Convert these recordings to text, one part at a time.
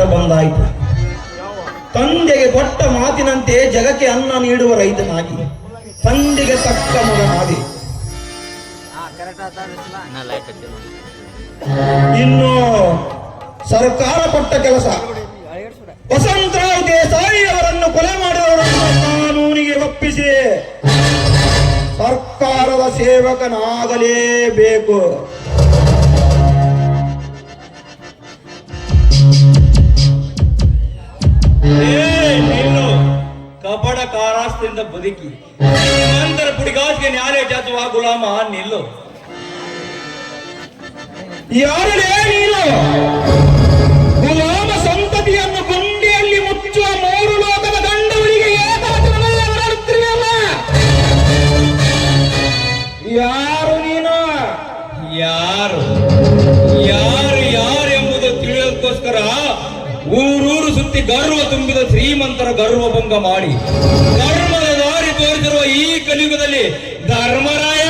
ಹತ್ತಿರ ಬಂದಾಯಿತು. ತಂದೆಗೆ ಕೊಟ್ಟ ಮಾತಿನಂತೆ ಜಗಕ್ಕೆ ಅನ್ನ ನೀಡುವ ರೈತನಾಗಿ, ತಂದೆಗೆ ತಕ್ಕ ಮಗನಾಗಿ, ಇನ್ನು ಸರ್ಕಾರ ಕೊಟ್ಟ ಕೆಲಸ ವಸಂತರಾವ್ ದೇಸಾಯಿ ಅವರನ್ನು ಕೊಲೆ ಮಾಡಿದವರನ್ನು ಕಾನೂನಿಗೆ ಒಪ್ಪಿಸಿ ಸರ್ಕಾರದ ಸೇವಕನಾಗಲೇಬೇಕು. ನೀನು ಕಪಡ ಕಾರಾಸ್ತಿಂದ ಬದುಕಿ ನಂತರ ಪುಡಿಗಾಜ್ಗೆ ನ್ಯಾಯ ಜಾತುವ ಗುಲಾಮ ನಿಲ್ಲು. ಯಾರೇ ನೀನು ಗುಲಾಮ ಸಂತತಿಯನ್ನು ಗುಂಡಿಯಲ್ಲಿ ಮುಚ್ಚುವ ಮೂರು ಲೋಕದ ಗಂಡವರಿಗೆ ಏಕಾಚರಣೆಯಲ್ಲ. ಯಾರು ನೀನು? ಯಾರು ಯಾರು ಯಾರು ಎಂಬುದು ತಿಳಿಯೋದಕ್ಕೋಸ್ಕರ ಊರೂರು ಸುತ್ತಿ ಗರ್ವ ತುಂಬಿದ ಶ್ರೀಮಂತರ ಗರ್ವಭಂಗ ಮಾಡಿ ಧರ್ಮದ ದಾರಿ ತೋರಿಸಿರುವ ಈ ಕಲಿಯುಗದಲ್ಲಿ ಧರ್ಮರಾಯ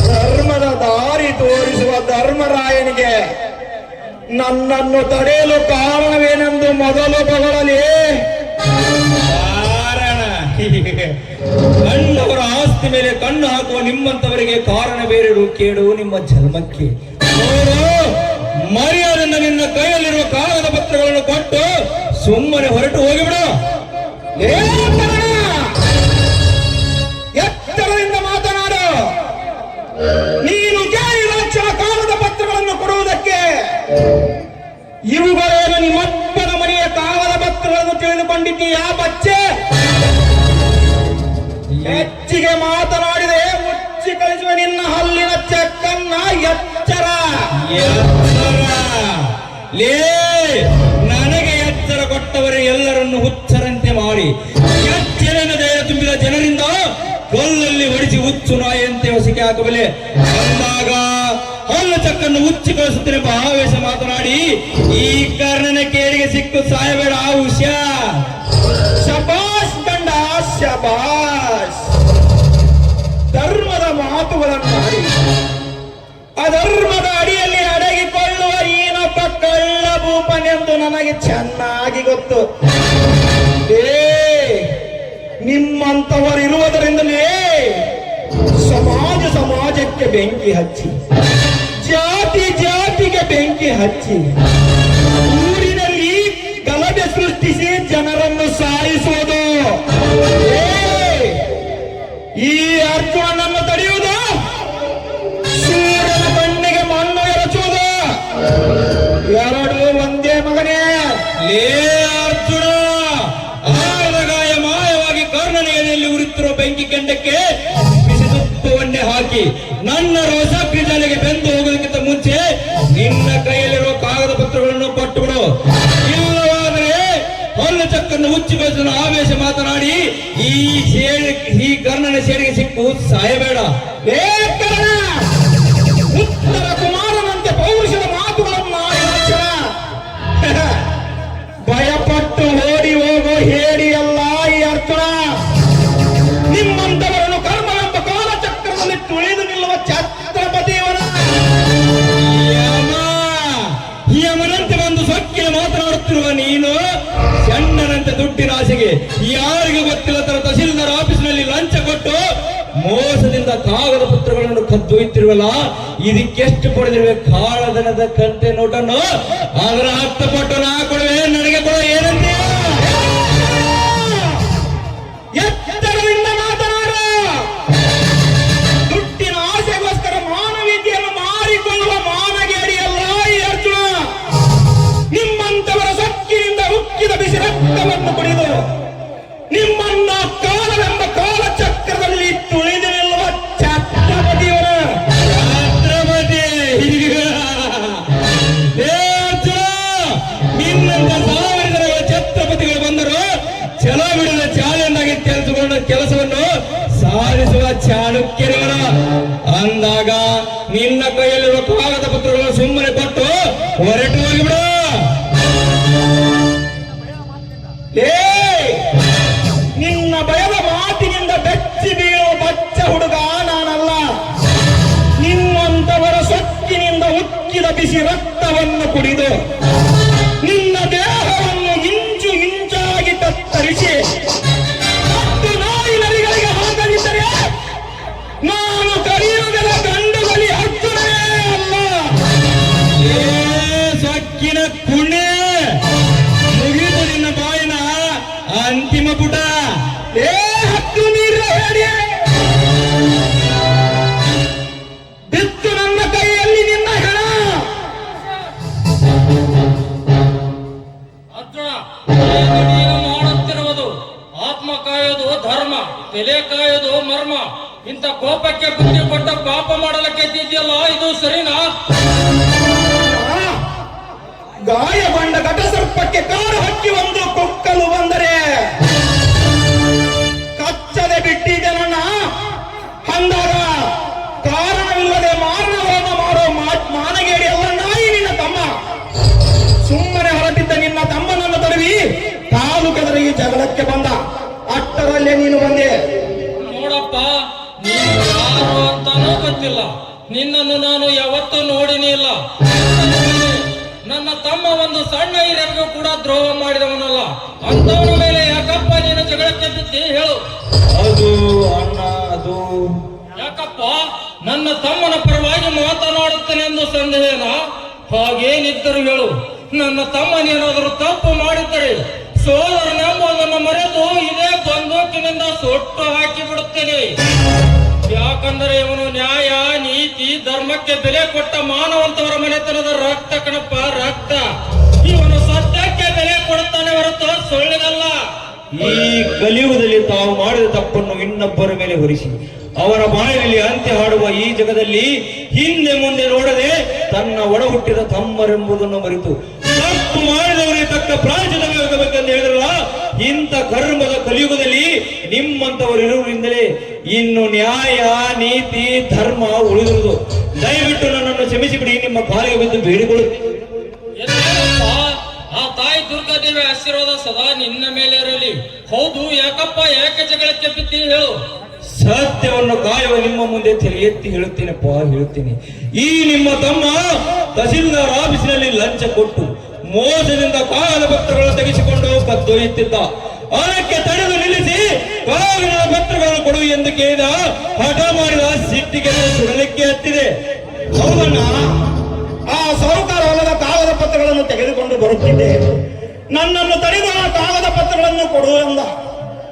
ಧರ್ಮದ ದಾರಿ ತೋರಿಸುವ ಧರ್ಮರಾಯನಿಗೆ ನನ್ನನ್ನು ತಡೆಯಲು ಕಾರಣವೇನೆಂದು ಮೊದಲು ಬಗಳಲಿ. ಕಾರಣ ಕಂಡವರ ಆಸ್ತಿ ಮೇಲೆ ಕಣ್ಣು ಹಾಕುವ ನಿಮ್ಮಂತವರಿಗೆ ಕಾರಣ ಬೇರೆ ಕೇಡು ನಿಮ್ಮ ಜನ್ಮಕ್ಕೆ. ಮರ್ಯಾದೆಯಿಂದ ನಿನ್ನ ಕೈಯಲ್ಲಿರುವ ಕಾಗದ ಪತ್ರಗಳನ್ನು ಕೊಟ್ಟು ಸುಮ್ಮನೆ ಹೊರಟು ಹೋಗಿಬಿಡು. ಎತ್ತರದಿಂದ ಮಾತನಾಡು. ನೀನು ಕೇಳಿದ ಲಕ್ಷಣ ಕಾಗದ ಪತ್ರಗಳನ್ನು ಕೊಡುವುದಕ್ಕೆ ಇವುಗಳೇನು ನಿಮ್ಮಪ್ಪನ ಮನೆಯ ಕಾಗದ ಪತ್ರಗಳನ್ನು ತಿಳಿದುಕೊಂಡಿದ್ದೀಯಾ ಬಚ್ಚೆ? ಹೆಚ್ಚಿಗೆ ಮಾತನಾಡಿದೆ ಮುಚ್ಚಿ ಕಳಿಸುವ ನಿನ್ನ ಹಲ್ಲಿನ ಚೆಕ್ಕನ್ನ. ಎಚ್ಚರ ಲೇ, ನನಗೆ ಎಚ್ಚರ ಕೊಟ್ಟವರೇ ಎಲ್ಲರನ್ನು ಹುಚ್ಚರಂತೆ ಮಾಡಿ ಎಚ್ಚರಿನ ಧೈರ್ಯ ತುಂಬಿದ ಜನರಿಂದ ಕೊಲ್ಲಲ್ಲಿ ಹೊಡಿಸಿ ಹುಚ್ಚು ನಾಯಿಯಂತೆ ಹೊಸಿಕೆ ಹಾಕಬಲ್ಲೆ. ಅಂದಾಗ ಹಲ್ಲು ಚಕ್ಕನ್ನು ಹುಚ್ಚಿ ಕಳಿಸುತ್ತೇನೆ ಆವೇಶ ಮಾತನಾಡಿ ಈ ಕರ್ಣನ ಕೇಳಿಗೆ ಸಿಕ್ಕು ಸಾಯಬೇಡ. ಹುಷಾರ್. ಶಬಾಷ್ ಗಂಡ ಶಬಾಷ್. ಧರ್ಮದ ಮಾತುಗಳನ್ನು ಆಡಿ ಅಧರ್ಮದ ಅಡಿಯಲ್ಲಿ ಅಡಗಿಕೊಳ್ಳುವ ಈನೊಬ್ಬ ಕಳ್ಳ ಭೂಪನೆಂದು ನನಗೆ ಚೆನ್ನಾಗಿ ಗೊತ್ತು. ನಿಮ್ಮಂತವರಿರುವುದರಿಂದಲೇ ಸಮಾಜಕ್ಕೆ ಬೆಂಕಿ ಹಚ್ಚಿ, ಜಾತಿಗೆ ಬೆಂಕಿ ಹಚ್ಚಿ, ಊರಿನಲ್ಲಿ ಗಲಭೆ ಸೃಷ್ಟಿಸಿ ಜನರನ್ನು ಸಾಯಿಸುವುದು. ಈ ಅರ್ಜುನನನ್ನು ತಡೆಯುವುದು, ಸೂರ್ಯನ ಕಣ್ಣಿಗೆ ಮಣ್ಣು ಎರಚುವುದು. ಎರಡು ಒಂದೇ ಮಗನೇ. ಅರ್ಜುನ ಆಳಗಾಯ ಮಾಯವಾಗಿ ಕರ್ಣನೆಯಲ್ಲಿ ಉರಿತಿರುವ ಬೆಂಕಿ ಕೆಂಡಕ್ಕೆ ಬಿಸಿ ತುಪ್ಪವನ್ನೇ ಹಾಕಿ ನನ್ನ ರೋಸಾಗ್ನಿಜಾಲೆಗೆ ಬೆಂದು ಹೋಗೋದಕ್ಕಿಂತ ಮುಂಚೆ ನಿನ್ನ ಕೈಯಲ್ಲಿರುವ ಕಾಗದ ಪತ್ರಗಳನ್ನು ಕೊಟ್ಟುಬಿಡು. ಇಲ್ಲವಾದರೆ ಹಲ್ಲು ಚಕ್ಕನ್ನು ಹುಚ್ಚಿಗೊಳಿಸಿದ ಆವೇಶ ಮಾತನಾಡಿ ಈ ಕರ್ಣನ ಸೇಡಿಗೆ ಸಿಕ್ಕು ಸಾಯಬೇಡ. ಉತ್ತರ ಕುಮಾರನಂತೆ ಪೌರುಷದ ಮಾತುಗಳನ್ನು ಭಯಪಟ್ಟು ಓಡಿ ಹೋಗೋ ಹೇಡಿಯಲ್ಲ ಈ ಅರ್ಜುನ. ನಿಮ್ಮಂತವರನ್ನು ಕರ್ಮವೆಂಬ ಕಾಲಚಕ್ರದಲ್ಲಿ ತುಳಿದು ನಿಲ್ಲುವ ಛತ್ರಪತಿಯವರ ಯಮನಂತೆ ಒಂದು ಸೊಕ್ಕಿನ ಮಾತನಾಡುತ್ತಿರುವ ನೀನು ಚಣ್ಣನಂತೆ ದುಡ್ಡಿನ ಆಸೆಗೆ ಯಾರಿಗೂ ಗೊತ್ತಿಲ್ಲ ತರ ತಹಸೀಲ್ದಾರ್ ಆಫೀಸ್ನಲ್ಲಿ ಲಂಚ ಕೊಟ್ಟು ಮೋಸದಿಂದ ಕಾಗದ ಪತ್ರಗಳನ್ನು ಕದ್ದೊಯ್ತಿರುವಲ್ಲ, ಇದಕ್ಕೆಷ್ಟು ಕೊಡದಿರುವೆ ಕಾಳಧನದ ಕಂತೆ ನೋಟನ್ನು? ಅದರ 10 ಪಟ್ಟು ನಾ ಕೊಡುವೆ, ನನಗೆ ಕೊಡ. ಏನಂತೆ ಎತ್ತರದಿಂದ ಮಾತನಾಡ. ದುಡ್ಡಿನ ಆಸೆಗೋಸ್ಕರ ಮಾನವೀಯತೆಯನ್ನು ಮಾರಿಕೊಳ್ಳುವ ಮಾನಗೇಡಿಯಲ್ಲ ಈ ಅರ್ಜುನ. ನಿಮ್ಮಂತವರ ಸೊಕ್ಕಿನಿಂದ ಉಕ್ಕಿದ ಬಿಸಿ ರಕ್ತವನ್ನು ಕುಡಿದು ನಿಮ್ಮನ್ನ ಕಾಲವೆಂಬ ಕಾಲಚಕ್ರದಲ್ಲಿ ತುಳಿದು ನಿಲ್ಲುವ ಛತ್ರಪತಿಯವರ ನಿನ್ನಂತ 1000 ಜನಗಳ ಛತ್ರಪತಿಗಳು ಬಂದರು ಛಲ ಬಿಡದ ಚಾಲೆಂದಾಗಿ ಕೆಲಸಗೊಂಡ ಕೆಲಸವನ್ನು ಸಾಧಿಸುವ ಚಾಣಕ್ಯರವರ. ಅಂದಾಗ ನಿನ್ನ ಕೈಯಲ್ಲಿರುವ ಕಾಗದ ಪತ್ರಗಳನ್ನು ಸುಮ್ಮನೆ ಕೊಟ್ಟು ಹೊರಟು ಹೋಗಿಬಿಡು. ನಿನ್ನ ಭಯದ ಮಾತಿನಿಂದ ಬೆಚ್ಚಿ ಬೀಳುವ ಬಚ್ಚ ಹುಡುಗ ನಾನಲ್ಲ. ನಿಮ್ಮಂತವರ ಸೊಕ್ಕಿನಿಂದ ಉಕ್ಕಿದ ಬಿಸಿ ರಕ್ತವನ್ನು ಕುಡಿದು ನಿನ್ನ ದೇಹವನ್ನು ಇಂಚು ಇಂಚಾಗಿ ಕತ್ತರಿಸಿ ಹತ್ತು ನಾಯಿ ನರಿಗಳಿಗೆ ಹಾಕದಿದ್ದರೆ ನಾನು ಕರೆಯುವುದರ ಗಂಡುಗಲಿ ಅರ್ಜುನನೇ ಅಲ್ಲ. ಏ ಸೊಕ್ಕಿನ ಕುಣೆ, ಮುಗಿದು ನಿನ್ನ ಬಾಯಿನ ಅಂತಿಮ ಪುಟ. ಏ ಹತ್ತು ನೀರು ಹೇಳಿ ಬಿತ್ತು ನನ್ನ ಕೈಯಲ್ಲಿ ನಿನ್ನ ಹೆಣ. ಅರ್ಜುನ, ನೀನು ಮಾಡುತ್ತಿರುವುದು ಆತ್ಮ ಕಾಯೋದು ಧರ್ಮ, ಬೆಲೆ ಕಾಯೋದು ಮರ್ಮ. ಇಂಥ ಕೋಪಕ್ಕೆ ಬುದ್ಧಿ ಕೊಟ್ಟ ಪಾಪ ಮಾಡಲಿಕ್ಕೆ ಇದ್ದಿದ್ಯಲ್ಲ, ಇದು ಸರಿನಾ? ಗಾಯಗೊಂಡ ಘಟಸರ್ಪಕ್ಕೆ ಕಾರು ಹಕ್ಕಿ ಒಂದು ಕೊಕ್ಕಲು ಬಂದರೆ ಕಚ್ಚದೆ ಬಿಟ್ಟಿದೆ ನನ್ನ. ಅಂದಾಗ ಕಾರಣವಿಲ್ಲದೆ ಮಾರಣವನ್ನು ಮಾಡೋ ಮಾನಗೇಡಿ ಎಲ್ಲ ನಾಯಿ ನಿನ್ನ ತಮ್ಮ. ಸುಮ್ಮನೆ ಹೊರಟಿದ್ದ ನಿನ್ನ ತಮ್ಮನನ್ನು ತಡವಿ ಕಾಲು ಕೆದರಿ ಜಗಳಕ್ಕೆ ಬಂದ. ಅಷ್ಟರಲ್ಲೇ ನೀನು ಬಂದೆ. ನೋಡಪ್ಪ, ನೀನು ಯಾರು ಅಂತಾನೂ ಗೊತ್ತಿಲ್ಲ, ನಿನ್ನನ್ನು ನಾನು ಯಾವತ್ತೂ ನೋಡಿನೇ ಇಲ್ಲ. ನನ್ನ ತಮ್ಮ ಒಂದು ಸಣ್ಣ ಹಿರಿಯರಿಗೂ ಕೂಡ ದ್ರೋಹ ಮಾಡಿದವನಲ್ಲ. ಅಂತವನ ಮೇಲೆ ಯಾಕಪ್ಪ ನೀನು ಜಗಳಕ್ಕೆ ಬಿದ್ದಿ ಹೇಳು? ಅದು ಅಣ್ಣ, ಅದು ಯಾಕಪ್ಪ ನನ್ನ ತಮ್ಮನ ಪರವಾಗಿ ಮಾತನಾಡುತ್ತೇನೆ ಎಂದು ಸಂದೇಹನ? ಹಾಗೇನಿದ್ದರು ಹೇಳು. ನನ್ನ ತಮ್ಮನೇನಾದರೂ ತಪ್ಪು ಮಾಡಿದ್ದರೆ ಸೋದರನೆಂಬುದನ್ನು ಮರೆತು ಇದೇ ಬಂದೂಕಿನಿಂದ ಸುಟ್ಟು ಹಾಕಿ ಬಿಡುತ್ತೇನೆ. ಯಾಕಂದರೆ ಇವನು ನ್ಯಾಯ, ನೀತಿ, ಧರ್ಮಕ್ಕೆ ಬೆಲೆ ಕೊಟ್ಟ ಮಾನವಂತವರ ಮನೆತನದ ರಕ್ತ ಕಣಪ್ಪ, ರಕ್ತ. ಇವನು ಸತ್ಯಕ್ಕೆ ಬೆಲೆ ಕೊಡುತ್ತಾನೆ ಹೊರತು ಸುಳ್ಳಿಗಲ್ಲ. ಈ ಕಲಿಯುಗದಲ್ಲಿ ತಾವು ಮಾಡಿದ ತಪ್ಪನ್ನು ಇನ್ನೊಬ್ಬರ ಮೇಲೆ ಹೊರಿಸಿ ಅವರ ಬಾಯಿನಲ್ಲಿ ಅಂತ್ಯ ಹಾಡುವ ಈ ಜಗದಲ್ಲಿ ಹಿಂದೆ ಮುಂದೆ ನೋಡದೆ ತನ್ನ ಒಡ ಹುಟ್ಟಿದ ತಮ್ಮರೆಂಬುದನ್ನು ಮರೆತು ತಪ್ಪು ಮಾಡಿದವರಿಗೆ ತಕ್ಕ ಪ್ರಾಯಶ್ಚಿತ್ತವಾಗಬೇಕೆಂದು ಹೇಳಿದ್ರಲ್ಲ. ಇಂಥ ಕರ್ಮದ ಕಲಿಯುಗದಲ್ಲಿ ನಿಮ್ಮಂತವರು ಇರುವುದರಿಂದಲೇ ಇನ್ನು ನ್ಯಾಯ, ನೀತಿ, ಧರ್ಮ ಉಳಿದಿರುವುದು. ದಯವಿಟ್ಟು ನನ್ನನ್ನು ಕ್ಷಮಿಸಿಬಿಡಿ, ನಿಮ್ಮ ಕಾಲಿಗೆ ಬಿದ್ದು ಬೇಡಿಕೊಳ್ಳುತ್ತೇನೆ. ಎದ್ದೇಳಪ್ಪ, ಆ ತಾಯಿ ದುರ್ಗಾದೇವಿ ಆಶೀರ್ವಾದ ಸದಾ ನಿನ್ನ ಮೇಲೆ ಇರಲಿ. ಹೌದು, ಯಾಕಪ್ಪ ಯಾಕೆ ಜಗಳಕ್ಕೆ ಬಿದ್ದಿ ಹೇಳು? ಸತ್ಯವನ್ನು ಕಾಯುವ ನಿಮ್ಮ ಮುಂದೆ ತಲೆ ಎತ್ತಿ ಹೇಳುತ್ತೇನೆಪ್ಪ, ಹೇಳುತ್ತೇನೆ. ಈ ನಿಮ್ಮ ತಮ್ಮ ತಹಸೀಲ್ದಾರ್ ಆಫೀಸಿನಲ್ಲಿ ಲಂಚ ಕೊಟ್ಟು ಮೋಸದಿಂದ ಕಾಗದ ಪತ್ರಗಳನ್ನು ತೆಗೆಸಿಕೊಂಡು ಕದ್ದೊಯ್ಯುತ್ತಿದ್ದ. ಅದಕ್ಕೆ ತಡೆದು ನಿಲ್ಲಿಸಿ ಕಾಗದ ಪತ್ರಗಳನ್ನು ಕೊಡು ಎಂದು ಕೇಳಿದ. ಹಠ ಮಾಡಿದ ಸಿಟ್ಟಿಗೆ ಸುಡಲಿಕ್ಕೆ ಹತ್ತಿದೆ. ಹೌದಣ್ಣ, ಆ ಸಾಹುಕಾರ ಹೊಲದ ಕಾಗದ ಪತ್ರಗಳನ್ನು ತೆಗೆದುಕೊಂಡು ಬರುತ್ತಿದ್ದೆ. ನನ್ನನ್ನು ತಡೆದು ಆ ಕಾಗದ ಪತ್ರಗಳನ್ನು ಕೊಡು ಎಂದ.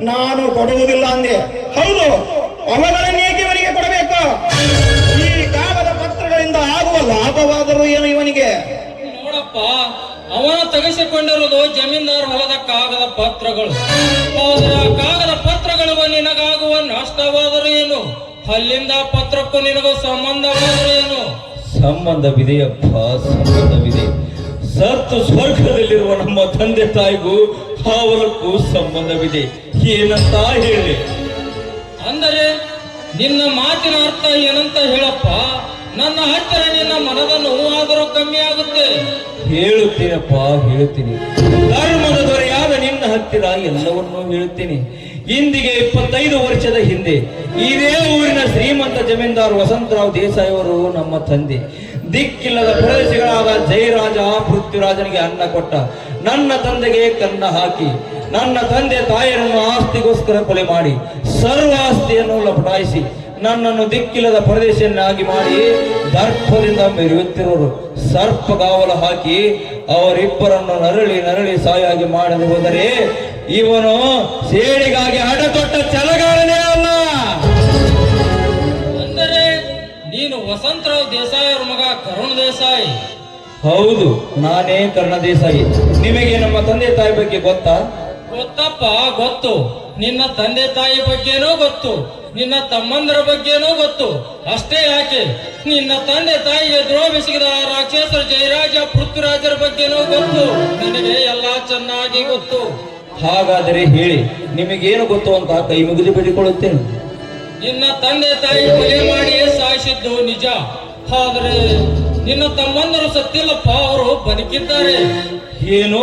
ನಾನು ಕೊಡುವುದಿಲ್ಲ ಅಂದೆ. ಹೌದು, ಅವುಗಳನ್ನೇಕೆ ಇವನಿಗೆ ಕೊಡಬೇಕು? ಈ ಕಾಗದ ಪತ್ರಗಳಿಂದ ಆಗುವ ಲಾಭವಾದರೂ ಏನು ಇವನಿಗೆ? ನೋಡಪ್ಪ, ಅವನ ತೆಗೆಸಿಕೊಂಡಿರುವುದು ಜಮೀನ್ದಾರ್ ಹೊಲದ ಕಾಗದ ಪತ್ರಗಳು. ಆದರೆ ಆ ಕಾಗದ ಪತ್ರಗಳು ನಿನಗಾಗುವ ನಷ್ಟವಾದರೂ ಏನು? ಅಲ್ಲಿಂದ ಪತ್ರಕ್ಕೂ ನಿನಗೂ ಸಂಬಂಧವಾದರೂ ಏನು? ಸಂಬಂಧವಿದೆಯಪ್ಪ, ಸಂಬಂಧವಿದೆ. ಸತ್ತು ಸ್ವರ್ಗದಲ್ಲಿರುವ ನಮ್ಮ ತಂದೆ ತಾಯಿಗೂ ಅವರಕ್ಕೂ ಸಂಬಂಧವಿದೆ. ಏನಂತ ಹೇಳಿ? ಅಂದರೆ ನಿನ್ನ ಮಾತಿನ ಅರ್ಥ ಏನಂತ ಹೇಳಪ್ಪ. ನನ್ನ ಹತ್ತಿರ ನಿನ್ನ ಮನದ ನೋವಾದರೂ ಕಮ್ಮಿ ಆಗುತ್ತೆ. ಹೇಳುತ್ತೇನಪ್ಪ, ಹೇಳುತ್ತೀನಿ. ಧರ್ಮದ ದೊರೆಯಾದ ನಿನ್ನ ಹತ್ತಿರ ಎಲ್ಲವನ್ನೂ ಹೇಳುತ್ತೇನೆ. ಇಂದಿಗೆ 25 ವರ್ಷದ ಹಿಂದೆ ಇದೇ ಊರಿನ ಶ್ರೀಮಂತ ಜಮೀನ್ದಾರ್ ವಸಂತರಾವ್ ದೇಸಾಯಿ ಅವರು ನಮ್ಮ ತಂದೆ. ದಿಕ್ಕಿಲ್ಲದ ಪ್ರದೇಶಗಳಾದ ಜಯರಾಜ, ಪೃಥ್ವಿರಾಜನಿಗೆ ಅನ್ನ ಕೊಟ್ಟ ನನ್ನ ತಂದೆಗೆ ಕನ್ನ ಹಾಕಿ ನನ್ನ ತಂದೆ ತಾಯಿಯರನ್ನು ಆಸ್ತಿಗೋಸ್ಕರ ಕೊಲೆ ಮಾಡಿ ಸರ್ವ ಆಸ್ತಿಯನ್ನು ಲಪಟಾಯಿಸಿ ನನ್ನನ್ನು ದಿಕ್ಕಿಲ್ಲದ ಪ್ರದೇಶವನ್ನಾಗಿ ಮಾಡಿ ದರ್ಪದಿಂದ ಮೆರೆಯುತ್ತಿರುವರು. ಸರ್ಪಗಾವಲು ಹಾಕಿ ಅವರಿಬ್ಬರನ್ನು ನರಳಿ ನರಳಿ ಸಾಯಾಗಿ ಮಾಡಲು ಹೋದರೆ ಇವನು ಸೇಡಿಗಾಗಿ ಹಠ ತೊಟ್ಟ ಛಲಗಾರನೇ ಅಲ್ಲ. ಅಂದರೆ ನೀನು ವಸಂತರಾವ್ ದೇಸಾಯಿ ಅವ್ರ ಮಗ ಕರುಣ್ ದೇಸಾಯಿ? ಹೌದು, ನಾನೇ ಕರ್ಣ ದೇಸಾಯಿ. ನಿಮಗೆ ನಮ್ಮ ತಂದೆ ತಾಯಿ ಬಗ್ಗೆ ಗೊತ್ತಾ? ಗೊತ್ತಪ್ಪ, ಗೊತ್ತು. ನಿನ್ನ ತಂದೆ ತಾಯಿ ಬಗ್ಗೆನೂ ಗೊತ್ತು, ನಿನ್ನ ತಮ್ಮಂದರ ಬಗ್ಗೆನೂ ಗೊತ್ತು. ಅಷ್ಟೇ ಯಾಕೆ, ನಿನ್ನ ತಂದೆ ತಾಯಿಗೆ ದ್ರೋಹ ಬೆಸಗಿದ ರಾಕ್ಷಸರ ಜಯರಾಜ, ಪೃಥ್ವಿರಾಜರ ಬಗ್ಗೆನೂ ಗೊತ್ತು. ನಿನಗೆ ಎಲ್ಲಾ ಚೆನ್ನಾಗಿ ಗೊತ್ತು. ಹಾಗಾದರೆ ಹೇಳಿ, ನಿಮಗೇನು ಗೊತ್ತು ಅಂತ ಕೈ ಮುಗಿದು ಬೇಡಿಕೊಳ್ಳುತ್ತೇನೆ. ನಿನ್ನ ತಂದೆ ತಾಯಿ ಕೊಲೆ ಮಾಡಿ ಸಾಯಿಸಿದ್ದು ನಿಜ. ಆದ್ರೆ ನಿನ್ನ ತಮ್ಮಂದರು ಸತ್ತಿಲ್ಲಪ್ಪ, ಅವರು ಬದುಕಿದ್ದಾರೆ. ಏನು,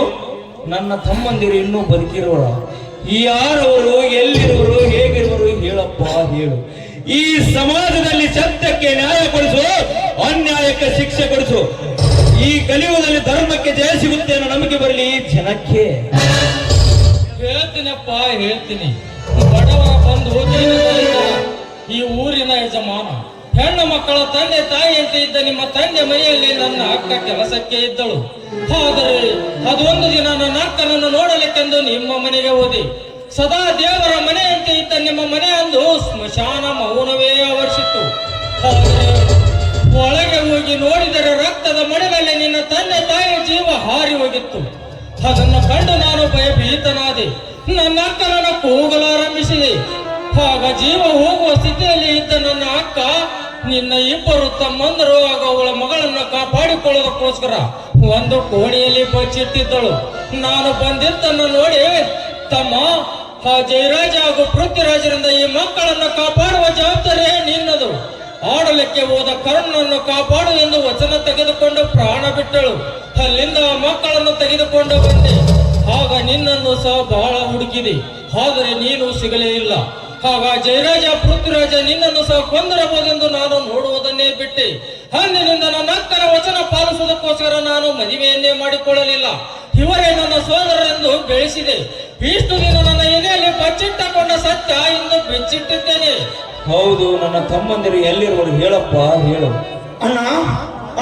ನನ್ನ ತಮ್ಮಂದಿರು ಇನ್ನೂ ಬದುಕಿರೋರ? ಯಾರವರು, ಎಲ್ಲಿರುವರು, ಹೇಗಿರುವರು? ಹೇಳಪ್ಪ, ಹೇಳು. ಈ ಸಮಾಜದಲ್ಲಿ ಸತ್ಯಕ್ಕೆ ನ್ಯಾಯ ಕೊಡಿಸುವ ಅನ್ಯಾಯಕ್ಕೆ ಶಿಕ್ಷೆ ಕೊಡಿಸು. ಈ ಕಲಿಯುಗದಲ್ಲಿ ಧರ್ಮಕ್ಕೆ ಜಯ ಸಿಗುತ್ತೆ ಅನ್ನೋ ನಂಬಿಕೆ ಬರಲಿ ಜನಕ್ಕೆ. ಹೇಳ್ತೀನಪ್ಪ, ಹೇಳ್ತೀನಿ. ಬಡವರ ಬಂದು ಜೀವನದಿಂದ ಈ ಊರಿನ ಯಜಮಾನ, ಹೆಣ್ಣು ಮಕ್ಕಳ ತಂದೆ ತಾಯಿ ಅಂತ ಇದ್ದ ನಿಮ್ಮ ತಂದೆ ಮನೆಯಲ್ಲಿ ನನ್ನ ಅಕ್ಕ ಕೆಲಸಕ್ಕೆ ಇದ್ದಳು. ಆದರೆ ಅದೊಂದು ದಿನ ನನ್ನ ಅಕ್ಕನನ್ನು ನೋಡಲಿಕ್ಕೆಂದು ನಿಮ್ಮ ಮನೆಗೆ ಹೋದೆ. ಸದಾ ದೇವರ ಮನೆ ಅಂತ ಇದ್ದ ನಿಮ್ಮ ಮನೆ ಅಂದು ಸ್ಮಶಾನ ಮೌನವೇ ಆವರಿಸಿತ್ತು. ಆದರೆ ಒಳಗೆ ಹೋಗಿ ನೋಡಿದರೆ ರಕ್ತದ ಮಡಿಲಲ್ಲಿ ನಿನ್ನ ತಂದೆ ತಾಯಿಯ ಜೀವ ಹಾರಿ ಹೋಗಿತ್ತು. ಅದನ್ನು ಕಂಡು ನಾನು ಭಯಭೀತನಾದೆ. ನನ್ನ ಅಕ್ಕನನ್ನು ಕೂಗಲಾರಂಭಿಸಿದೆ. ಆಗ ಜೀವ ಹೋಗುವ ಸ್ಥಿತಿಯಲ್ಲಿ ಇದ್ದ ನನ್ನ ಅಕ್ಕ ನಿನ್ನ ಇಬ್ಬರು ತಮ್ಮಂದರು ಆಗ ಅವಳ ಮಗಳನ್ನು ಕಾಪಾಡಿಕೊಳ್ಳೋದಕ್ಕೋಸ್ಕರ ಒಂದು ಕೋಣೆಯಲ್ಲಿ ಬಚ್ಚಿಟ್ಟಿದ್ದಳು. ನಾನು ಬಂದಿದ್ದನ್ನು ನೋಡಿ, ತಮ್ಮ, ಆ ಜಯರಾಜ ಹಾಗೂ ಪೃಥ್ವಿರಾಜರಿಂದ ಈ ಮಕ್ಕಳನ್ನು ಕಾಪಾಡುವ ಜವಾಬ್ದಾರಿ ನಿನ್ನದು. ಆಡಲಿಕ್ಕೆ ಹೋದ ಕರ್ಣನನ್ನು ಕಾಪಾಡು ಎಂದು ವಚನ ತೆಗೆದುಕೊಂಡು ಪ್ರಾಣ ಬಿಟ್ಟಳು. ಅಲ್ಲಿಂದ ಆ ಮಕ್ಕಳನ್ನು ತೆಗೆದುಕೊಂಡು ಬಂದೆ. ಆಗ ನಿನ್ನನ್ನು ಸಹ ಬಹಳ ಹುಡುಕಿದೆ, ಆದರೆ ನೀನು ಸಿಗಲೇ ಇಲ್ಲ. ಆಗ ಜಯರಾಜ ಪೃಥ್ವಿರಾಜ ನಿನ್ನನ್ನು ಸಹ ಕೊಂದರಬಹುದೆಂದು ನಾನು ನೋಡುವುದನ್ನೇ ಬಿಟ್ಟೆ. ಅಂದಿನಿಂದ ನನ್ನ ಅಕ್ಕನ ವಚನ ಪಾಲಿಸುವುದಕ್ಕೋಸ್ಕರ ನಾನು ಮದುವೆಯನ್ನೇ ಮಾಡಿಕೊಳ್ಳಲಿಲ್ಲ. ಇವರೇ ನನ್ನ ಸೋದರರೆಂದು ಬೆಳೆಸಿದೆ. ಇಷ್ಟು ದಿನ ನನ್ನ ಎದೆಯಲ್ಲಿ ಬಚ್ಚಿಟ್ಟಕೊಂಡ ಸತ್ಯ ಇಂದು ಬಿಚ್ಚಿಟ್ಟಿದ್ದೇನೆ. ಹೌದು, ನನ್ನ ತಮ್ಮಂದಿರು ಎಲ್ಲಿರುವರು ಹೇಳಪ್ಪ, ಹೇಳು. ಅಣ್ಣ,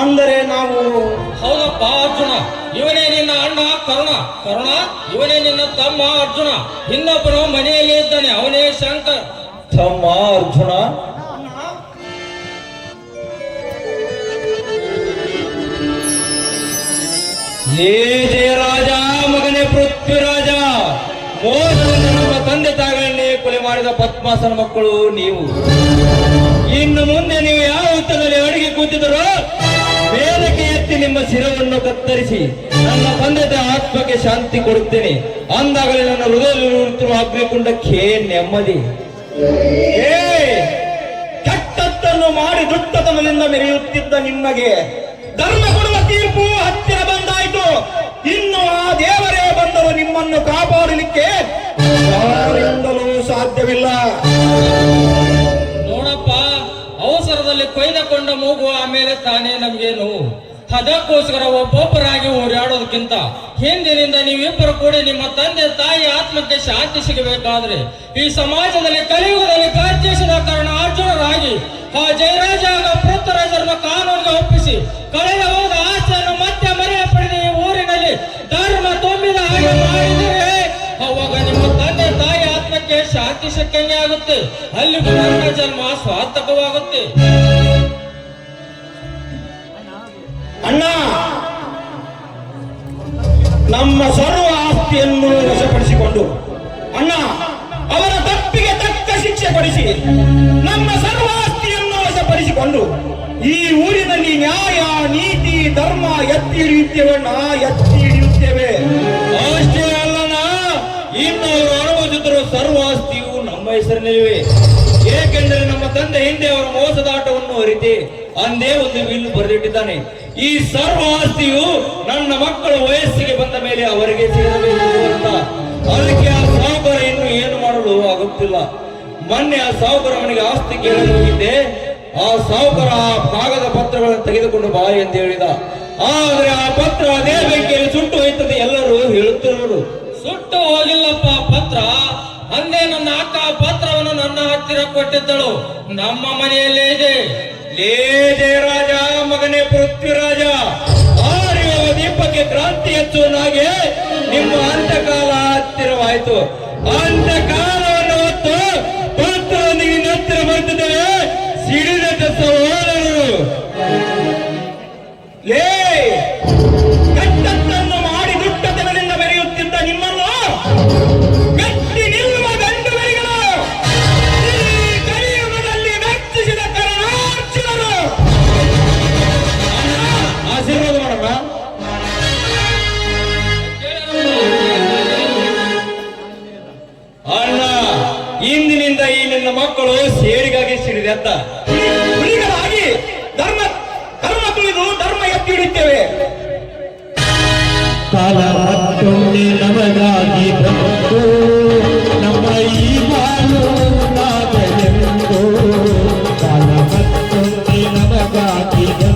ಅಂದರೆ ನಾವು ಹೌದಪ್ಪ ಅರ್ಜುನ, ಇವನೇ ನಿನ್ನ ಅಣ್ಣ ಕರುಣ. ಕರುಣ, ಇವನೇ ನಿನ್ನ ತಮ್ಮ ಅರ್ಜುನ. ಇನ್ನೊಬ್ಬನು ಮನೆಯಲ್ಲಿ ಇದ್ದಾನೆ, ಅವನೇ ಶಂಕರ್. ತಮ್ಮ ಅರ್ಜುನ, ಲೇ ಜಯರಾಜ ಮಗನೇ ಪೃಥ್ವಿರಾಜ, ಮೋಸದಿಂದ ನಮ್ಮ ತಂದೆ ತಾಯಿಗಳನ್ನೇ ಕೊಲೆ ಮಾಡಿದ ಪದ್ಮಾಸನ ಮಕ್ಕಳು ನೀವು. ಇನ್ನು ಮುಂದೆ ನೀವು ಯಾವ ಹುತ್ತದಲ್ಲಿ ಅಡಿಗೆ ಕೂತಿದರೋ ಮೇಲಕ್ಕೆ ಎತ್ತಿ ನಿಮ್ಮ ಶಿರವನ್ನು ಕತ್ತರಿಸಿ ನನ್ನ ತಂದೆ ತಾಯಿ ಆತ್ಮಕ್ಕೆ ಶಾಂತಿ ಕೊಡುತ್ತೇನೆ. ಅಂದಾಗಲೇ ನನ್ನ ಹೃದಯದಲ್ಲಿ ಅಗ್ನಿಕುಂಡಕ್ಕೆ ನೆಮ್ಮದಿ. ಕೆಟ್ಟದ್ದನ್ನು ಮಾಡಿ ದುಷ್ಟತನದಿಂದ ಮೆರೆಯುತ್ತಿದ್ದ ನಿಮಗೆ ಧರ್ಮ ಕೊಡುವ ತೀರ್ಪು ಹತ್ತಿರ ಬಂದಾಯಿತು. ಇನ್ನು ಆ ದೇವರೇ ಬಂದರು ನಿಮ್ಮನ್ನು ಕಾಪಾಡಲಿಕ್ಕೆ ಯಾರಿಂದಲೂ ಸಾಧ್ಯವಿಲ್ಲ. ನೋಡಪ್ಪ, ಅವಸರದಲ್ಲಿ ಕೊಯ್ದುಕೊಂಡ ಮೂಗು ಆಮೇಲೆ ತಾನೇ ನಮ್ಗೆ ನೋವು. ಅದಕ್ಕೋಸ್ಕರ ಒಬ್ಬೊಬ್ಬರಾಗಿ ಓಡಾಡೋದಕ್ಕಿಂತ ಹಿಂದಿನಿಂದ ನೀವಿಬ್ಬರು ಕೂಡಿ ನಿಮ್ಮ ತಂದೆ ತಾಯಿ ಆತ್ಮಕ್ಕೆ ಶಾಂತಿ ಸಿಗಬೇಕಾದ್ರೆ ಈ ಸಮಾಜದಲ್ಲಿ ಕಲಿಯುಗದಲ್ಲಿ ಗಾರ್ಜಿಸಿದ ಕಾರಣ ಅರ್ಜುನರಾಗಿ ಆ ಜಯರಾಜ ಪೃಥ್ವಿರಾಜರನ್ನು ಕಾನೂನಿಗೆ ಒಪ್ಪಿಸಿ ಕಳೆದ ಹೋದ ಆಸೆಯನ್ನು ಮತ್ತೆ ಮರೆಯ ಪಡೆದ ಈ ಊರಿನಲ್ಲಿ ಧರ್ಮ ತುಂಬಿದ ಹಾಗೆ ಮಾಡಿದರೆ ಅವಾಗ ನಿಮ್ಮ ತಂದೆ ತಾಯಿ ಆತ್ಮಕ್ಕೆ ಶಾಂತಿ ಸಿಕ್ಕಂಗೆ ಆಗುತ್ತೆ. ಅಲ್ಲಿಗೂ ನನ್ನ ಜನ್ಮ ಸಾರ್ಥಕವಾಗುತ್ತೆ. ಅಣ್ಣ, ನಮ್ಮ ಸರ್ವ ಆಸ್ತಿಯನ್ನು ವಶಪಡಿಸಿಕೊಂಡು ಅಣ್ಣ ಅವರ ತಪ್ಪಿಗೆ ತಕ್ಕ ಶಿಕ್ಷೆ ಕೊಡಿಸಿ ನಮ್ಮ ಸರ್ವ ಆಸ್ತಿಯನ್ನು ವಶಪಡಿಸಿಕೊಂಡು ಈ ಊರಿನಲ್ಲಿ ನ್ಯಾಯ ನೀತಿ ಧರ್ಮ ಎತ್ತಿ ಹಿಡಿಯುತ್ತೇವಣ್ಣ, ಎತ್ತಿ ಹಿಡಿಯುತ್ತೇವೆ. ಅಷ್ಟೇ ಅಲ್ಲನ, ಇನ್ನು ಅವರು ಅನುಭವಿಸುತ್ತಿರುವ ಸರ್ವ ಆಸ್ತಿಯು ನಮ್ಮ ಹೆಸರಿನಲ್ಲಿವೆ. ಏಕೆಂದರೆ ನಮ್ಮ ತಂದೆ ಹಿಂದೆ ಅವರ ಮೋಸದ ಆಟವನ್ನು ಅರಿತೆ ಅಂದೇ ಒಂದು ವಿಲ್ ಬರೆದಿಟ್ಟಿದ್ದಾನೆ. ಈ ಸರ್ವ ಆಸ್ತಿಯು ನನ್ನ ಮಕ್ಕಳ ವಯಸ್ಸಿಗೆ ಬಂದ ಮೇಲೆ ಅವರಿಗೆ ಸೇರಬೇಕು ಅಂತ. ಅದಕ್ಕೆ ಆ ಸಾಹುಕಾರ ಇನ್ನು ಏನು ಮಾಡಲು ಆಗುತ್ತಿಲ್ಲ. ಮೊನ್ನೆ ಆ ಸಾಹುಕಾರ ಮನೆಗೆ ಆಸ್ತಿ ಕೇಳಲು ಹೋಗಿದ್ದೆ. ಆ ಸಾಹುಕಾರ ಆ ಕಾಗದ ಪತ್ರಗಳನ್ನು ತೆಗೆದುಕೊಂಡು ಬಾ ಎಂದು ಹೇಳಿದ. ಆದರೆ ಆ ಪತ್ರ ಅದೇ ಬೆಂಕಿಯಲ್ಲಿ ಸುಟ್ಟು ಹೋಯ್ತದೆ ಎಲ್ಲರೂ ಹೇಳುತ್ತಿರುವರು. ಸುಟ್ಟು ಹೋಗಿಲ್ಲಪ್ಪ ಪತ್ರ. ಅಂದೇ ನನ್ನ ಅಕ್ಕ ಪತ್ರವನ್ನು ನನ್ನ ಹತ್ತಿರ ಕೊಟ್ಟಿದ್ದಳು. ನಮ್ಮ ಮನೆಯಲ್ಲೇ ಇದೆ. ಲೇ ಜಯರಾಜ ಮಗನೇ ಪೃಥ್ವಿರಾಜ, ಆರಿಯುವ ದೀಪಕ್ಕೆ ಕ್ರಾಂತಿ ಹೆಚ್ಚುವನಾಗೆ ನಿಮ್ಮ ಅಂತ್ಯಕಾಲ ಹತ್ತಿರವಾಯಿತು. ಅಂತ್ಯಕಾಲವನ್ನು ಹೊತ್ತು ಪತ್ರದೊಂದಿಗೆ ಹತ್ತಿರ ಬರುತ್ತಿದ್ದೇವೆ ಸಿಡಿದ ಸಹೋದರರು. ಲೇ, ಕೆಟ್ಟದ್ದನ್ನು ಮಾಡಿ ದುಷ್ಟತನದಿಂದ ಮೆರೆಯುತ್ತಿದ್ದ ನಿಮ್ಮನ್ನು ಮೆಟ್ಟಿ ನಿಲ್ಲುವ ಗಂಡುಗಳಿಗಳು ಈ ಕಲಿಯುಗದಲ್ಲಿ ಮೆಚ್ಚಿಸಿದ ಕರುಣಾರ್ಜುನರು. ಆಶೀರ್ವಾದ ಮಾಡಮ್ಮ. ಅಣ್ಣ, ಇಂದಿನಿಂದ ಈ ನಿನ್ನ ಮಕ್ಕಳು ಸೇರಿಗಾಗಿ ಸಿಡಿದೆ ಅಂತ ಹುಲಿಗಳಾಗಿ ಧರ್ಮ ತುಳಿದು ಧರ್ಮ ಎತ್ತಿ ಹಿಡಿಯುತ್ತೇವೆ. ಕಾಲ ಮತ್ತೊಮ್ಮೆ ನಮಗಾಗಿ ಬಂತು, ನಮ್ಮ ಈ ಬಾಳು ನಾಗಲೆಂದು. ಕಾಲ ಮತ್ತೊಮ್ಮೆ ನಮಗಾಗಿ ಬಂತು.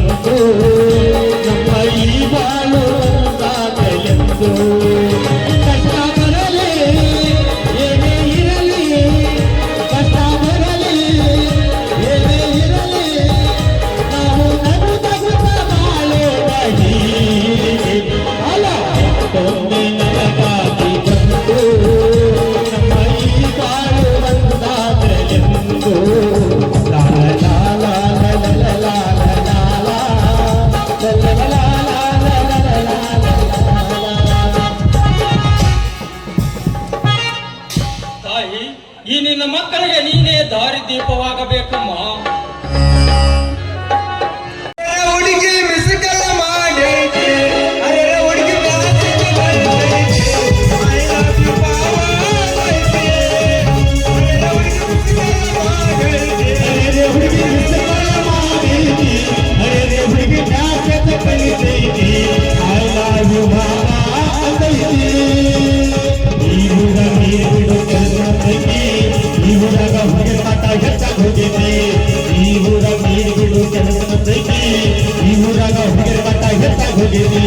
ಹೋಗೇತಿ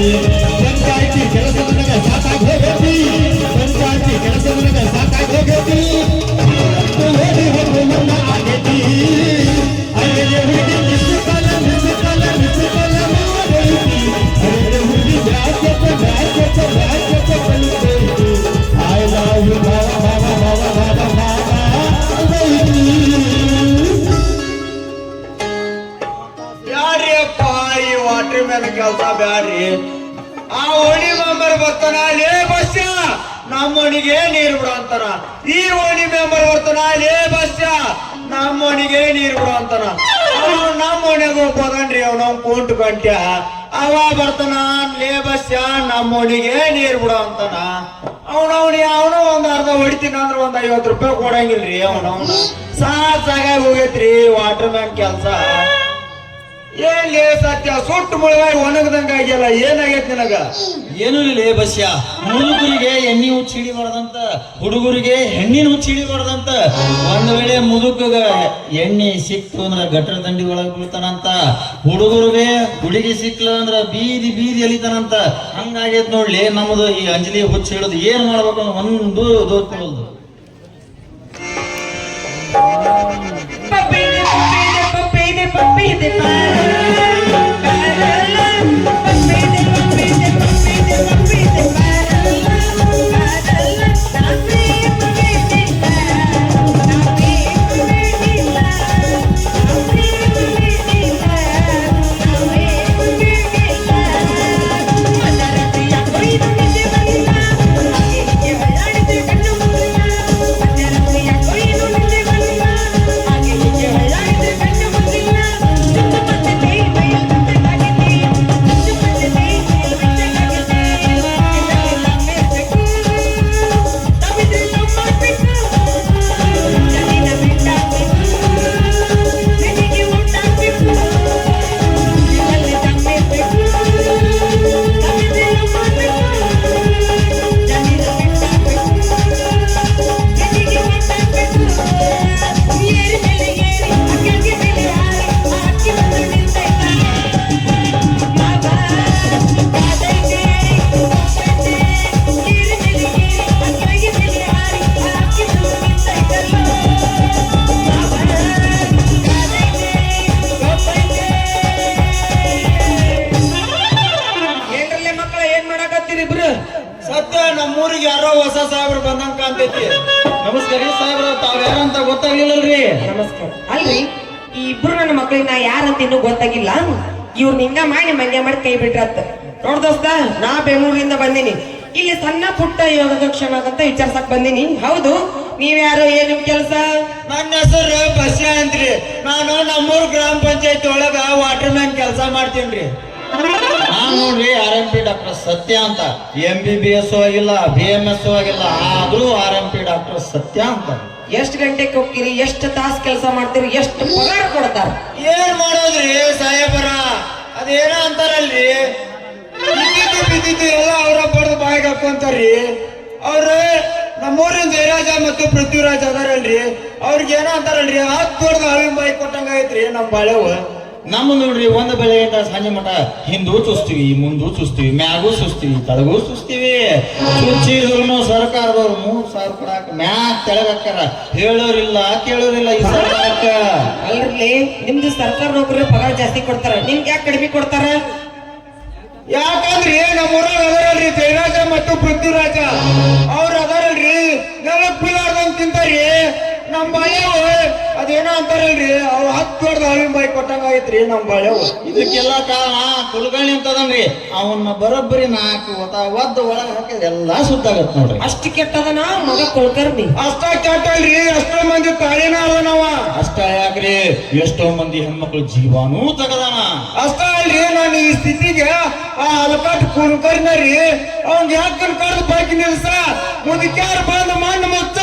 ಪಂಚಾಯತಿ ಕೆಲಸ ನನಗ ಸಾಕಾಗಿ ಹೋಗೇತಿ ಪಂಚಾಯತಿ ಕೆಲಸ ನನಗ ಸಾಕಾಗಿ ಹೋಗೇತಿ ಓಡಿ ಹೋಗು ನನ್ನ ಆಗೇತಿ ಅರೆಗೆ ಹುಡುಗಿ ಮಿಸುಕಲ ಮಾಡೈತಿ ಅರೆಗೆ ಹುಡುಗಿ ಬ್ಯಾಚಪ್ಪ ಕಲಿತೈತಿ ಐ ಲವ್ ಯು ಬ್ಯಾಡ್ರಿ ಅಪ್ಪ ಈ ವಾಟರ್ ಮ್ಯಾನ್ ಕೆಲಸ ಬ್ಯಾಡ್ರಿ. ಆ ಓಣಿ ಮೆಂಬರ್ ಬರ್ತಾನ, ಲೇ ಬಸ್ಯ ನಮ್ಮ ಓಣಿಗೆ ನೀರು ಬಿಡು ಅಂತಾನ. ಈ ಓಣಿ ಮೆಂಬರ್ ಬರ್ತಾನ, ಲೇ ಬಸ್ಯ ನಮ್ಮ ಓಣಿಗೆ ನೀರು ಬಿಡು ಅಂತಾನ. ಅವ್ನು ನಮ್ಮ ಓಣಿಗೆ ಹೋಗ್ಬೋದನ್ರಿ, ಅವ್ನು ಕುಂಟು ಗಂಟ್ಯ. ಅವ ಬರ್ತಾನ, ಲೇ ಬಸ್ಯ ನಮ್ಮ ಓಣಿಗೆ ನೀರು ಬಿಡು ಅಂತಾನ. ಅವನು ಒಂದ್ ಅರ್ಧ ಹೊಡಿತೀನಿ ಅಂದ್ರೆ ಒಂದ್ 50 ರೂಪಾಯಿ ಕೊಡಂಗಿಲ್ರಿ. ಅವನು ಸಾಕಾಗಿ ಹೋಗೈತ್ರಿ ವಾಟರ್ ಮ್ಯಾನ್ ಕೆಲಸ. ಏನ್ಲೇ ಸತ್ಯ, ಸುಟ್ಟು ಮುಳುಗಾಗಿ ಒಣಗದಂಗ ಆಗ್ಯಲ್ಲ, ಏನಾಗೈತಿ ನಿನಗ? ಏನು ಇಲ್ಲ ಬಸ್ಯ, ಮುದುಕರಿಗೆ ಎಣ್ಣೆ ಹುಚ್ಚಿ ಹಿಡಿಬಾರ್ದಂತ, ಹುಡುಗರಿಗೆ ಹೆಣ್ಣಿನ ಹುಚ್ಚಿ ಹಿಡಿಬಾರ್ದಂತ. ಒಂದ್ ವೇಳೆ ಮುದುಕಗ ಎಣ್ಣೆ ಸಿಕ್ತು ಅಂದ್ರ ಗಟರ ದಂಡಿ ಒಳಗ್ ಬೀಳ್ತಾನಂತ, ಹುಡುಗರಿಗೆ ಹುಡುಗಿ ಸಿಕ್ಲ ಅಂದ್ರ ಬೀದಿ ಬೀದಿ ಅಲಿತಾನಂತ. ಹಂಗಾಗೈತ್ ನೋಡ್ಲಿ ನಮ್ದು ಈ ಅಂಜಲಿ ಹುಚ್ಚಿ ಹಿಡಿದು ಏನ್ ಮಾಡ್ಬೇಕು ಅನ್ನೋ ಒಂದು ದೋತ್ಕೊಳ್ಳೋದು. ಸತ್ಯ, ನಮ್ಮೂರಿಗೆ ಯಾರೋ ಹೊಸ ಸಾಹೇಬ್ರು ಬಂದಂಗ ಕಾಣ್ತೈತಿ. ನಮಸ್ಕಾರ ಸಾಹೇಬ್ರ, ತಾವ್ ಯಾರಂತ ಗೊತ್ತಾಗ್ಲಿಲ್ಲಲ್ರಿ? ನಮಸ್ಕಾರ. ಅಲ್ರಿ, ಈ ಇಬ್ರು ನನ್ನ ಮಕ್ಳಿಗೆ ನಾ ಯಾರಂತ ಇನ್ನೂ ಗೊತ್ತಾಗಿಲ್ಲ. ಇವ್ರ ನಿಂಗ ಮಾಡಿ ಮಂಡ್ಯ ಮಾಡಿ ಕೈ ಬಿಟ್ರತ್ತ. ನೋಡ್ ದೋಸ್ತ, ನಾ ಬೆಂಗಳೂರಿಂದ ಬಂದೀನಿ. ಇಲ್ಲಿ ಸಣ್ಣ ಪುಟ್ಟ ಯೋಗಕ್ಷೇಮ ಅಂತ ವಿಚಾರ್ಸಕ್ ಬಂದೀನಿ. ಹೌದು, ನೀವ್ಯಾರು, ಏನ್ ನಿಮ್ ಕೆಲಸ? ನನ್ನ ಹೆಸರು ಬಸ್ಯ ಅಂತ್ರಿ. ನಾನು ನಮ್ಮೂರ್ ಗ್ರಾಮ ಪಂಚಾಯತಿ ಒಳಗ ವಾಟರ್ ಮ್ಯಾನ್ ಕೆಲಸ ಮಾಡ್ತೀನ್ರಿ. ನಾನ್ ನೋಡ್ರಿ RMP ಡಾಕ್ಟರ್ ಸತ್ಯ ಅಂತ. MBBS ಆಗಿಲ್ಲ, BMS ಆಗಿಲ್ಲ, ಆದ್ರೂ RMP ಡಾಕ್ಟರ್ ಸತ್ಯ ಅಂತ. ಎಷ್ಟ್ ಗಂಟೆಗೆ ಹೋಗ್ತೀರಿ? ಎಷ್ಟು ತಾಸ್ ಕೆಲಸ ಮಾಡ್ತೀರಿ? ಎಷ್ಟು ಪಗಾರ ಕೊಡ್ತಾರ? ಏನ್ ಮಾಡೋದ್ರಿ ಸಾಹೇಬರ, ಅದೇನ ಅಂತಾರಲ್ರಿ, ಬಿದ್ದಿದ್ದು ಎಲ್ಲ ಅವ್ರ ಬಡ್ದು ಬಾಯಿಗೆ ಹಾಕೊಂತಾರ್ರಿ. ಅವ್ರ ನಮ್ಮೂರಿನ ಜಯರಾಜ ಮತ್ತು ಪೃಥ್ವಿರಾಜ್ ಅದಾರಲ್ರಿ, ಅವ್ರಿಗೆ ಏನೋ ಅಂತಾರಲ್ರಿ, 10 ದೊಡ್ಡ ಅಳಿನ ಬಾಯಿ ಕೊಟ್ಟಂಗ ಐತ್ರಿ ನಮ್ ಬಾಳೆವು. ನಮ್ಮ ನೋಡ್ರಿ ಒಂದ್ ಬೆಳೆಯಿಂದ ಸಂಜೆ ಮಠ ಹಿಂದೂ ಚುಸ್ತೀವಿ, ಮುಂದೂ ಚುಸ್ತೀವಿ, ಮ್ಯಾಗೂ ಸುಸ್ತೀವಿ, ತಳಗೂ ಸುಸ್ತೀವಿ. ಚುಚ್ಚಿದ್ರು ಸರ್ಕಾರದವ್ರು 3,000 ಕೊಡಾಕ ಮ್ಯಾಗ ತೆಳಗಾಕ್ಕಾರ. ಹೇಳೋರಿಲ್ಲ ಕೇಳೋರಿಲ್ಲ ಈ ಸರ್ಕಾರಕ್ಕ. ಅಲ್ರಿ, ನಿಮ್ದು ಸರ್ಕಾರ ನೌಕರಿ ಪಗಾರ ಜಾಸ್ತಿ ಕೊಡ್ತಾರ, ನಿಮ್ಗೆ ಯಾಕೆ ಕಡಿಮೆ ಕೊಡ್ತಾರ? ಯಾಕಂದ್ರಿ ನಮ್ಮೂರಾಗ ಅದಾರಲ್ರಿ ಜಯರಾಜ ಮತ್ತು ಪೃಥ್ವಿರಾಜ, ಅವ್ರ ಅದಾರಲ್ರಿ ನೆಲಕ್ ಬೀಳಾರ್ದಂಗ್ ತಿಂತಾರಿ. ನಮ್ ಬಾಳೆವು ಅದೇನೋ ಅಂತಾರಲ್ರಿ, ಅವ್ 10 ದೊಡ್ಡ ಅಳಿನ ಬಾಯಿ ಕೊಟ್ಟಂಗ ಐತ್ರಿ ನಮ್ ಬಾಳೆವು. ಇದಕ್ಕೆಲ್ಲ ಕಾರಣ ಕುಲಕರ್ಣಿ ಅಂತದನ್ರಿ. ಅವನ್ನ ಬರೋಬ್ಬರಿ 4 ಒದ್ದು ಒಳಗೆ ಹಾಕಿದ್ರೆ ಎಲ್ಲಾ ಸುತ್ತಾಗತ್ ನೋಡ್ರಿ. ಅಷ್ಟು ಕೆಟ್ಟದನ ಮಗ ಕುಲಕರ್ಣಿ. ಅಷ್ಟ ಕೆಟ್ಟಲ್ರಿ, ಎಷ್ಟೋ ಮಂದಿ ತಾಳಿನ ಅಲ್ಲನವ. ಅಷ್ಟ ಯಾಕ್ರಿ, ಎಷ್ಟೋ ಮಂದಿ ಹೆಣ್ಮಕ್ಳು ಜೀವಾನೂ ತಗದಾನ. ಅಷ್ಟ ಅಲ್ರಿ, ನಾನು ಈ ಸ್ಥಿತಿಗೆ ಆ ಅಲಕಾಟ್ ಕುಲಕರ್ಣಿ ಅವ್ನ್ ಯಾಕೆ ಕರ್ದು ಬಾಕಿ ನಿಲ್ಸ ಮುದುಕ್ಯಾರ ಬಂದು ಮಣ್ಣು ಮುಚ್ಚ.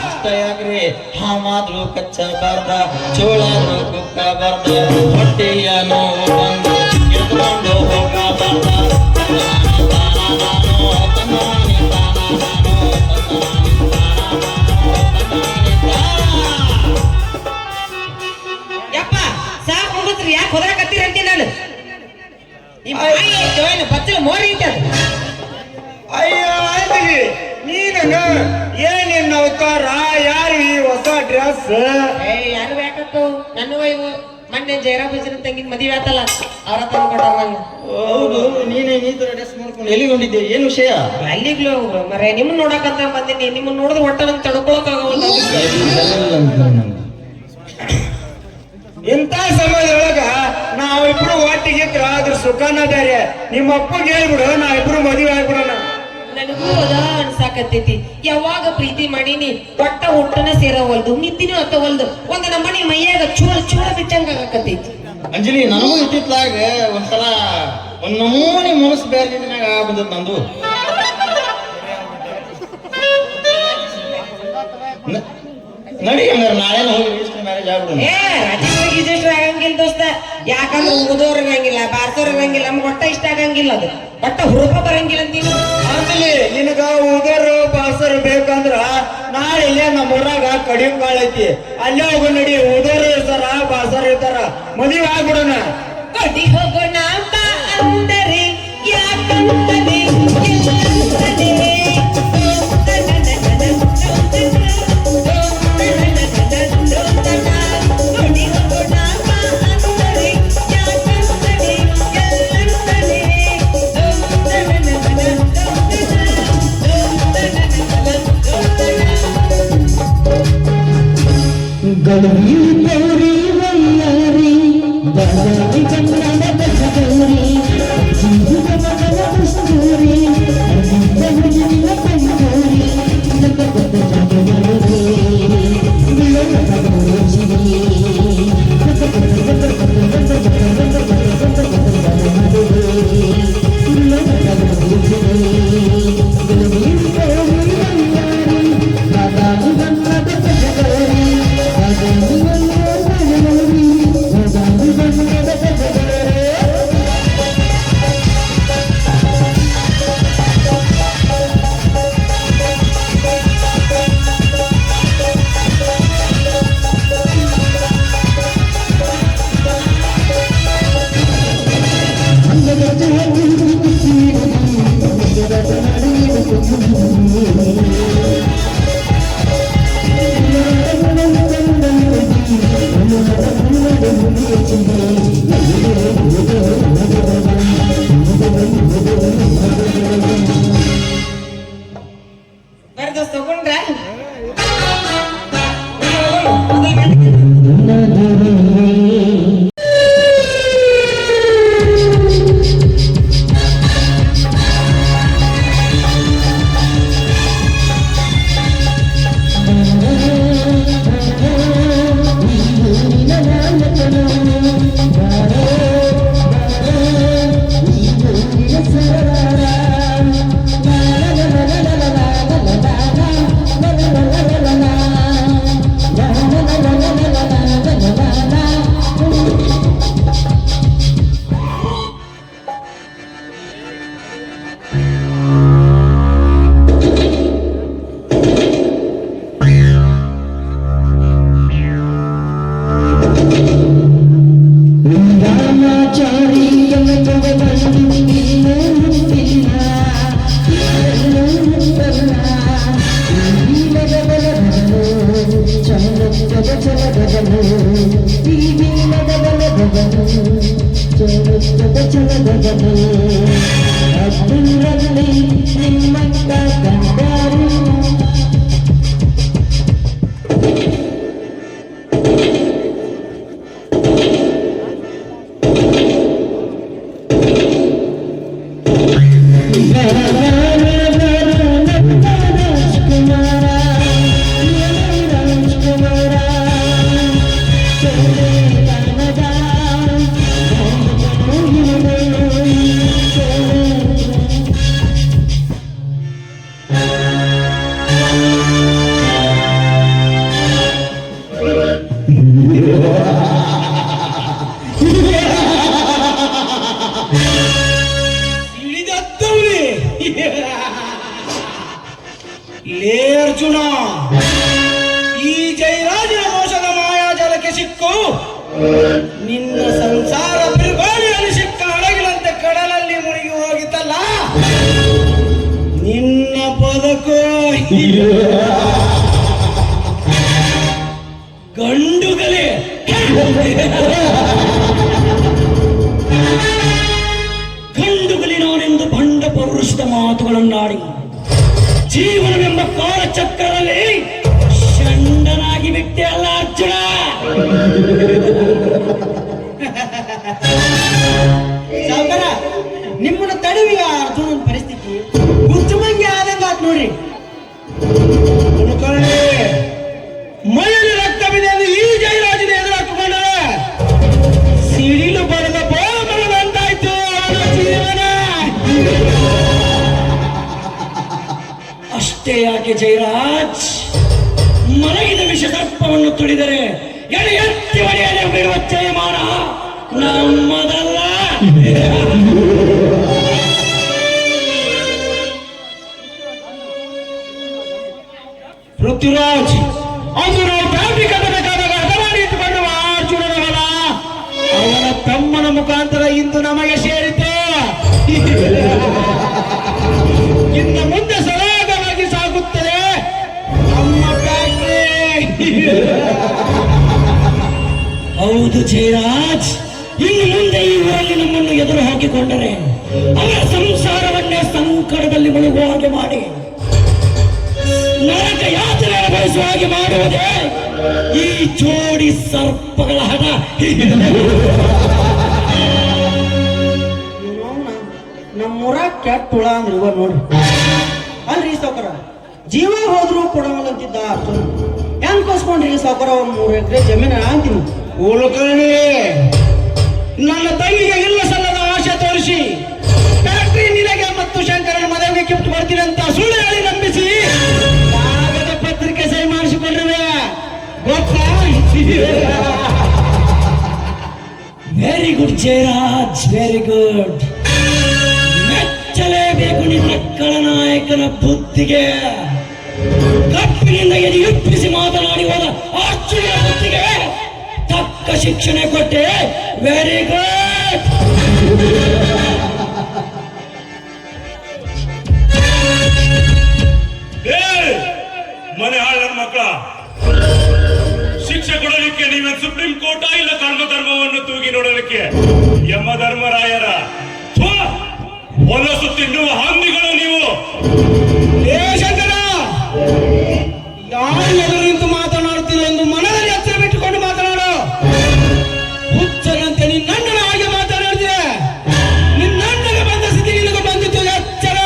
ಅಷ್ಟ ಯಾಕ್ರಿ, ಹಾಮಾದ್ರು ಕಚ್ಚಬಾರ್ದ, ಚೋಳಾದ್ರು ಕುಕ್ಕಬಾರ್ದ, ಹೊಟ್ಟೆಯ ನೋವು ಬಂದು ಎತ್ಕೊಂಡು ಹೋಗಬಾರ್ದ. ಯಪ್ಪ ಸಾಕ್ ಹೋಗುತ್ರಿ, ಯಾಕೆ ಹೊದಕತ್ತೀರಂತಿ ನಾನು. ಬಚ್ಚಲ ಮೋರಿ ಐತೆ ಅದು. ಅಯ್ಯ ಆಯ್ತಲಿ ನೀನು ಏನಿನ್ನ ಅವತಾರ ಯಾರು ಈ ಹೊಸ ಡ್ರೆಸ್ ಯಾರು ಬೇಕತ್ತು ನನ್ನ ಇವು ಮೊನ್ನೆ ಜಯರಾಮ್ ಬೀಜನ ತಂಗಿನ ಮದುವೆ ಆತಲ್ಲ ಅವ್ರ ತಂದು ಕೊಟ್ಟಾರ ನಂಗೆ. ಹೌದು ನೀನೇ ಈ ತರ ಡ್ರೆಸ್ ಮಾಡ್ಕೊಂಡು ಎಲ್ಲಿಗೊಂಡಿದ್ದೆ ಏನು ವಿಷಯ? ಅಲ್ಲಿಗ್ಲೂ ಮರೆ ನಿಮ್ಮನ್ನ ನೋಡಕಂತ ಬಂದಿನಿ. ನಿಮ್ಮನ್ನ ನೋಡಿದ್ರೆ ಒಟ್ಟ ನಂಗೆ ತಡ್ಕೊಳಕ್ ಆಗವಲ್ಲ. ಇಂಥ ಸಮಯದೊಳಗ ನಾವಿಬ್ರು ಒಟ್ಟಿಗಿದ್ರ ಅದ್ರ ಸುಖನ ಬೇರೆ. ನಿಮ್ಮ ಅಪ್ಪಗೆ ಹೇಳ್ಬಿಡು ನಾವಿಬ್ರು ಮದುವೆ ಆಗ್ಬಿಡೋಣ. ನನಗೂ ಅದ ಅನ್ಸಾಕತ್ತೈತಿ. ಯಾವಾಗ ಪ್ರೀತಿ ಮಾಡೀನಿ ಒಟ್ಟ ಹುಟ್ಟನ ಸೇರವಲ್ದು, ನಿದ್ದಿನೂ ಹತ್ತವಲ್ದು, ಒಂದು ನಮ್ಮನಿ ಮೈಯಾಗ ಚೂಳ ಚೂಳ ಬಿಟ್ಟಂಗ ಆಗಕತ್ತೈತಿ. ಅಂಜಲಿ ನನಗೂ ಇತ್ತಿತ್ಲಾಗ ಒಂದ್ಸಲ ಒಂದ್ ನಮೂನಿ ಮನಸ್ಸು ಬೇರೆ ಮ್ಯಾಗ ಆಗ್ಬಿಡ್ತದ ನಂದು. ನಡಿ ಹಂಗಾರ ನಾಳೆ ಹೋಗಿ ರಿಜಿಸ್ಟರ್ ಮ್ಯಾರೇಜ್ ಆಗ್ಬಿಡೋಣ. ರಿಜಿಸ್ಟರ್ ಆಗಂಗಿಲ್ಲ ದೋಸ್ತ. ಯಾಕಂದ್ರೆ ಓದೋರ್ ಇರಂಗಿಲ್ಲ, ಬಾರ್ಸೋರ್ ಇರಂಗಿಲ್ಲ, ನಮ್ಗೆ ಒಟ್ಟ ಇಷ್ಟ ಆಗಂಗಿಲ್ಲ. ಅದು ಒಟ್ಟ ಹುರುಪ ಬರಂಗಿಲ್ಲ ಅಂತೀನಿ. ಆಮೇಲೆ ನಿನಗ ಉಗರು ಬಾಸರು ಬೇಕಂದ್ರ ನಾಳೆ ಇಲ್ಲೇ ನಮ್ಮ ಊರಾಗ ಕಡಿಮೆ ಕಾಳ ಐತಿ, ಅಲ್ಲೇ ಹೋಗೋ ನಡಿ. ಉದೋರು ಇರ್ತಾರ ಬಾಸರು ಇರ್ತಾರ, ಮದುವೆ ಆಗ್ಬಿಡೋಣ. ಕೊಡಿ ಹೋಗೋಣ ಬಾ ಅಂದರೆ ಯಾಕಂತದೆ ಎಲ್ಲಂತದೆ. ಕೊಡಿ ಹೋಗೋಣ ಬಾ ಅಂದರೆ ಯಾಕಂತದೆ ಎಲ್ಲಂತದೆ. ಗೌರಿ ಗೌರಿ ವಯ್ಯಾರಿ ಬದಲಿ ಕನ್ನಡ ಬಸಗೌರಿ ಜೀವ ಮಗನ ಕಸ್ತೂರಿ ಹುಡುಗಿನ ಪಂಚೋರಿ ನಮ್ಮ ಕೊಟ್ಟ ಜಾಗವೇ ಬಿಳನ ಕಗೋರಿ ಬರ್ದ ತಗೊಂಡ್ರ ಲೇ ಅರ್ಜುನ, ಈ ಜಯರಾಜನ ಮೋಸದ ಮಾಯಾಜಾಲಕ್ಕೆ ಸಿಕ್ಕು ನಿನ್ನ ಸಂಸಾರ ಬಿರುಗಾಳಿಯಲ್ಲಿ ಸಿಕ್ಕ ಹಡಗಿನಂತೆ ಕಡಲ ಗಂಡುಗಲೇ ಗಂಡುಗಲಿನವನೆಂದು ಬಂಡ ಪೌರುಷದ ಮಾತುಗಳನ್ನಾಡಿ ಜೀವನವೆಂಬ ಕಾಲಚಕ್ರದಲ್ಲಿ ಷಂಡನಾಗಿ ಬಿಟ್ಟೆ ಅಲ್ಲ ಅರ್ಜುನ. ಸಾವುಕಾರ ನಿಮ್ಮನ್ನ ತಡೆಯುವ ಅರ್ಜುನನ ಪರಿಸ್ಥಿತಿ ಹುಚ್ಚುಮಂಗಿ ಆದಂಗ ಆತ್ ನೋಡ್ರಿ. ಮೈಯಲ್ಲಿ ರಕ್ತವಿದೆ ಎಂದು ಈ ಜಯರಾಜನ ಎದುರು ಹಾಕಿಕೊಂಡರೆ ಸಿಡಿಲು ಬರೆದ ಬೋಮರಂತಾಯ್ತು ಅವನ ಜೀವನ. ಅಷ್ಟೇ ಯಾಕೆ ಜಯರಾಜ್, ಮಲಗಿದ ವಿಷ ಸರ್ಪವನ್ನು ತುಳಿದರೆ ಎಡೆ ಎತ್ತಿ ಹೊಡೆಯದೆ ಬಿಡುವ ಜಯಮಾನ ನಮ್ಮದಲ್ಲ. ಪೃಥ್ವಿರಾಜ್, ಅದು ನಾವು ಬ್ಯಾಟಿ ಕಟ್ಟಬೇಕಾದಾಗ ಅಡಮಾಡಿ ಇಟ್ಟುಕೊಳ್ಳುವ ಅರ್ಜುನನ ಹೊಲ ಅವನ ತಮ್ಮನ ಮುಖಾಂತರ ಇಂದು ನಮಗೆ ಸೇರಿತು. ಇನ್ನು ಮುಂದೆ ಸರಾಗವಾಗಿ ಸಾಗುತ್ತದೆ ನಮ್ಮ ಫ್ಯಾಕ್ಟರಿ. ಹೌದು ಜಯರಾಜ್, ಇನ್ನು ಮುಂದೆ ಈ ಊರಲ್ಲಿ ನಮ್ಮನ್ನು ಎದುರು ಹಾಕಿಕೊಂಡರೆ ಅವರ ಸಂಸಾರವನ್ನೇ ಸಂಕಟದಲ್ಲಿ ಮುಳುಗುವ ಹಾಗೆ ಮಾಡಿ ನರಕ ಯಾತ್ರೆ ಅನುಭವಿಸುವ ಹಾಗೆ ಮಾಡುವುದೇ ಈ ಜೋಡಿ ಸರ್ಪಗಳ ಹಠ. ನಮ್ಮೂರ ಕೆಟ್ಟ ಹುಳ ಅಂದ್ರೆ ಇವ ನೋಡ್ರಿ. ಅಲ್ರಿ ಸಾವುಕಾರ, ಜೀವ ಹೋದ್ರು ಕೊಡವಲ್ಲಂತಿದ್ದ ಅರ್ಜುನ ಹೆಂಗ್ ಕೋಸ್ಕೊಂಡ್ರಿ ಸಾವುಕಾರ? ಒಂದ್ 3 ಎಕರೆ ಜಮೀನ ಅಂತೀನಿ. ಉಳ್ಕಣಿ, ನನ್ನ ತಂಗಿಗೆ ಇಲ್ಲ ಸಲ್ಲದ ಆಶೆ ತೋರಿಸಿ ಫ್ಯಾಕ್ಟ್ರಿ ನಿನಗೆ ಮತ್ತು ಶಂಕರನ ಮದುವೆಗೆ ಗಿಫ್ಟ್ ಕೊಡ್ತೀನಿ ಅಂತ ಸುಳ್ಳು ಹೇಳಿ ನಂಬಿಸಿ ಕಾಗದ ಪತ್ರಿಕೆ ಸಹಿ ಮಾಡಿಸಿಕೊಂಡಿರುವೆ ಗೊತ್ತಾ? Very good Jayaraj, very good. ಮೆಚ್ಚಲೇಬೇಕು ನಿನ್ನ ಖಳನಾಯಕನ ಬುದ್ಧಿಗೆ. ಕಪ್ಪಿನಿಂದ ಎದೆ ಎಪ್ಪಿಸಿ ಮಾತನಾಡಿ ಹೋದ ಅರ್ಜುನ ಬುದ್ಧಿಗೆ ತಕ್ಕ ಶಿಕ್ಷಣೆ ಕೊಟ್ಟೆ. Very good. ಮನೆ ಹಾಳ ಮಕ್ಕಳ ಶಿಕ್ಷೆ ಕೊಡಲಿಕ್ಕೆ ನೀವೇ ಸುಪ್ರೀಂ ಕೋರ್ಟ್ ಇಲ್ಲ ಕರ್ಮ ಧರ್ಮವನ್ನು ತೂಗಿ ನೋಡಲಿಕ್ಕೆ ಯಮ ಧರ್ಮರಾಯರ ಹೊಲಸು ತಿನ್ನುವ ಹಂದಿಗಳು ನೀವು. ಶಂಕರ, ಯಾರು ಎದುರು ನಿಂತು ಮಾತನಾಡುತ್ತೀರೋ ಎಂದು ಮನದಲ್ಲಿ ಎಚ್ಚರ ಬಿಟ್ಟುಕೊಂಡು ಮಾತನಾಡು. ಹುಚ್ಚರಂತೆ ನಿನ್ನಣ್ಣನ ಹಾಗೆ ಮಾತನಾಡಿದೆ. ನಿನ್ನಣ್ಣಗೆ ಬಂದ ಸ್ಥಿತಿ ನಿನಗೆ ಬಂದಿತ್ತು, ಎಚ್ಚರ.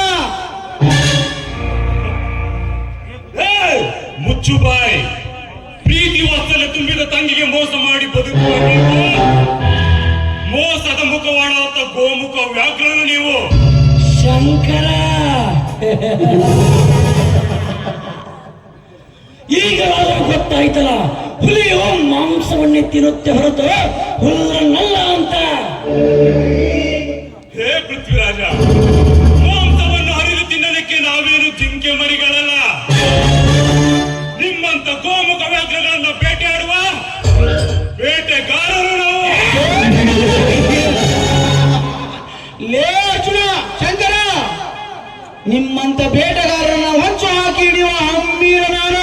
ಮುಚ್ಚು ಬಾಯ್. ಪ್ರೀತಿ ವಾತ್ಸಲ್ಯ ತುಂಬಿದ ತಂಗಿಗೆ ಮೋಸ ಮಾಡಿ ಬದುಕುವ ನೀವು, ಮೋಸದ ಮುಖವಾಡ ಗೋಮುಖ ವ್ಯಾಘ್ರನ ನೀವು. ಶಂಕರ, ಈಗಲಾದರೂ ಗೊತ್ತಾಯ್ತಲ್ಲ, ಹುಲಿಯು ಮಾಂಸವನ್ನೇ ತಿನ್ನುತ್ತೆ ಹೊರತು ಹುಲ್ಲನ್ನಲ್ಲ ಅಂತ. ಹೇ ಪೃಥ್ವಿರಾಜ, ಮಾಂಸವನ್ನು ಹರಿದು ತಿನ್ನಲಿಕ್ಕೆ ನಾವೇನು ಜಿಂಕೆ ಮರಿಗಳಲ್ಲ. ನಿಮ್ಮಂತ ಗೋಮುಖ ವ್ಯಾಘ್ರಗಳನ್ನ ಬೇಟೆಯಾಡುವ ಬೇಟೆಗಾರರು ನಾವು. ಲೇ ಅರ್ಜುನ, ಶಂಕರ, ನಿಮ್ಮಂತ ಬೇಟೆಗಾರರನ್ನ ಹೊಂಚು ಹಾಕಿ ಹಿಡಿಯುವ ಹಂಬೀರ ನಾನು.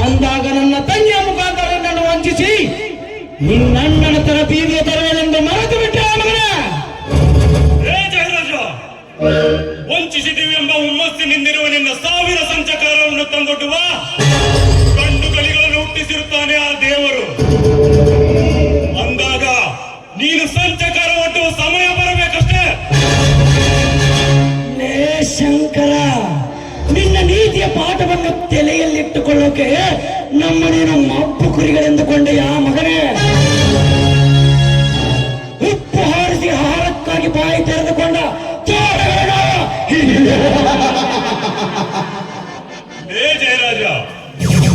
ಅಂದಾಗ ನನ್ನ ತಂಗಿಯ ಮುಖಾಂತರ ನನ್ನನ್ನು ವಂಚಿಸಿ ನಿನ್ನಣ್ಣನ ತರ ಬೀದಿಯ ತರುವುದೆಂದು ಮರೆತು ಬಿಟ್ಟೆ ಮಗನ. ಹೇ ಜಯರಾಜ, ವಂಚಿಸಿದೀವಿ ಎಂಬ ಹುಮ್ಮಸ್ಸಿನಿಂದಿರುವ ನಿನ್ನ 1000 ಸಂಚಕಾರವನ್ನು ತಂದೊಡ್ಡುವ ಗಂಡು ಗಲಿಗಳನ್ನು ಹುಟ್ಟಿಸಿರುತ್ತಾನೆ ಆ ದೇವರು. ಅಂದಾಗ ನೀನು ಸಂಚಕಾರ ಒಡ್ಡುವ ಸಮಯ ಬರಬೇಕಷ್ಟೇ. ಲೇ ಶಂಕರ, ನಿನ್ನ ನೀತಿಯ ಪಾಠವನ್ನು ತಲೆಯಲ್ಲಿಟ್ಟುಕೊಳ್ಳೋಕೆ ನಮ್ಮನೇನು ಮಬ್ಬು ಕುರಿಗಳೆಂದುಕೊಂಡೆ ಆ ಮಗನೇ. ಉಪ್ಪು ಹಾರಿಸಿ ಆಹಾರಕ್ಕಾಗಿ ಬಾಯಿ ತೆರೆದುಕೊಂಡ ಚೋರಗಳು. ಹೇ ಜಯರಾಜ,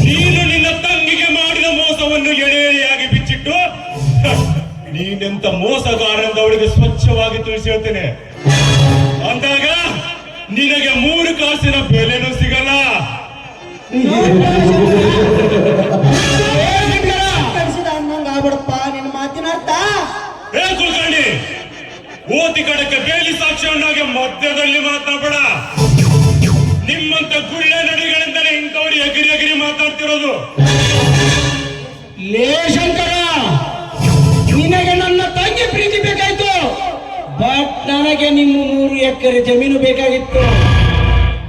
ನೀನು ನಿನ್ನ ತಂಗಿಗೆ ಮಾಡಿದ ಮೋಸವನ್ನು ಎಳೆ ಎಳೆಯಾಗಿ ಬಿಚ್ಚಿಟ್ಟು ನೀನೆಂತ ಮೋಸಗಾರರಿಂದ ಅವಳಿಗೆ ಸ್ವಚ್ಛವಾಗಿ ತಿಳಿಸಿ ಹೇಳ್ತೇನೆ. ಅಂದಾಗ ನಿನಗೆ 3 ಕಾಸಿನ ಬೆಲೆನೂ ಸಿಗಲ್ಲ. ಕಳಿಸಿದ ಅನ್ನಂಗ ಆಗ್ಬಿಡಪ್ಪ ನಿನ್ನ ಮಾತಿನ ಅರ್ಥ. ಹೇ ಕುಲಕರ್ಣಿ, ಓತಿ ಕಡಕ್ಕೆ ಬೇಲಿ ಸಾಕ್ಷ್ಯವನ್ನಾಗಿ ಮಧ್ಯದಲ್ಲಿ ಮಾತನಾಡಬೇಡ. ನಿಮ್ಮಂತ ಗುಳ್ಳೆ ನಡಿಗಳಿಂದಲೇ ಇಂಥವ್ರು ಎಗಿರಿ ಎಗಿರಿ ಮಾತಾಡ್ತಿರೋದು. ಲೇ ಶಂಕರ, ನಿನಗೆ ನನ್ನ ತಂಗಿ ಪ್ರೀತಿ ಬೇಕಾಯ್ತು, ಬಟ್ ನನಗೆ ನಿಮ್ಮ 3 ಎಕರೆ ಜಮೀನು ಬೇಕಾಗಿತ್ತು.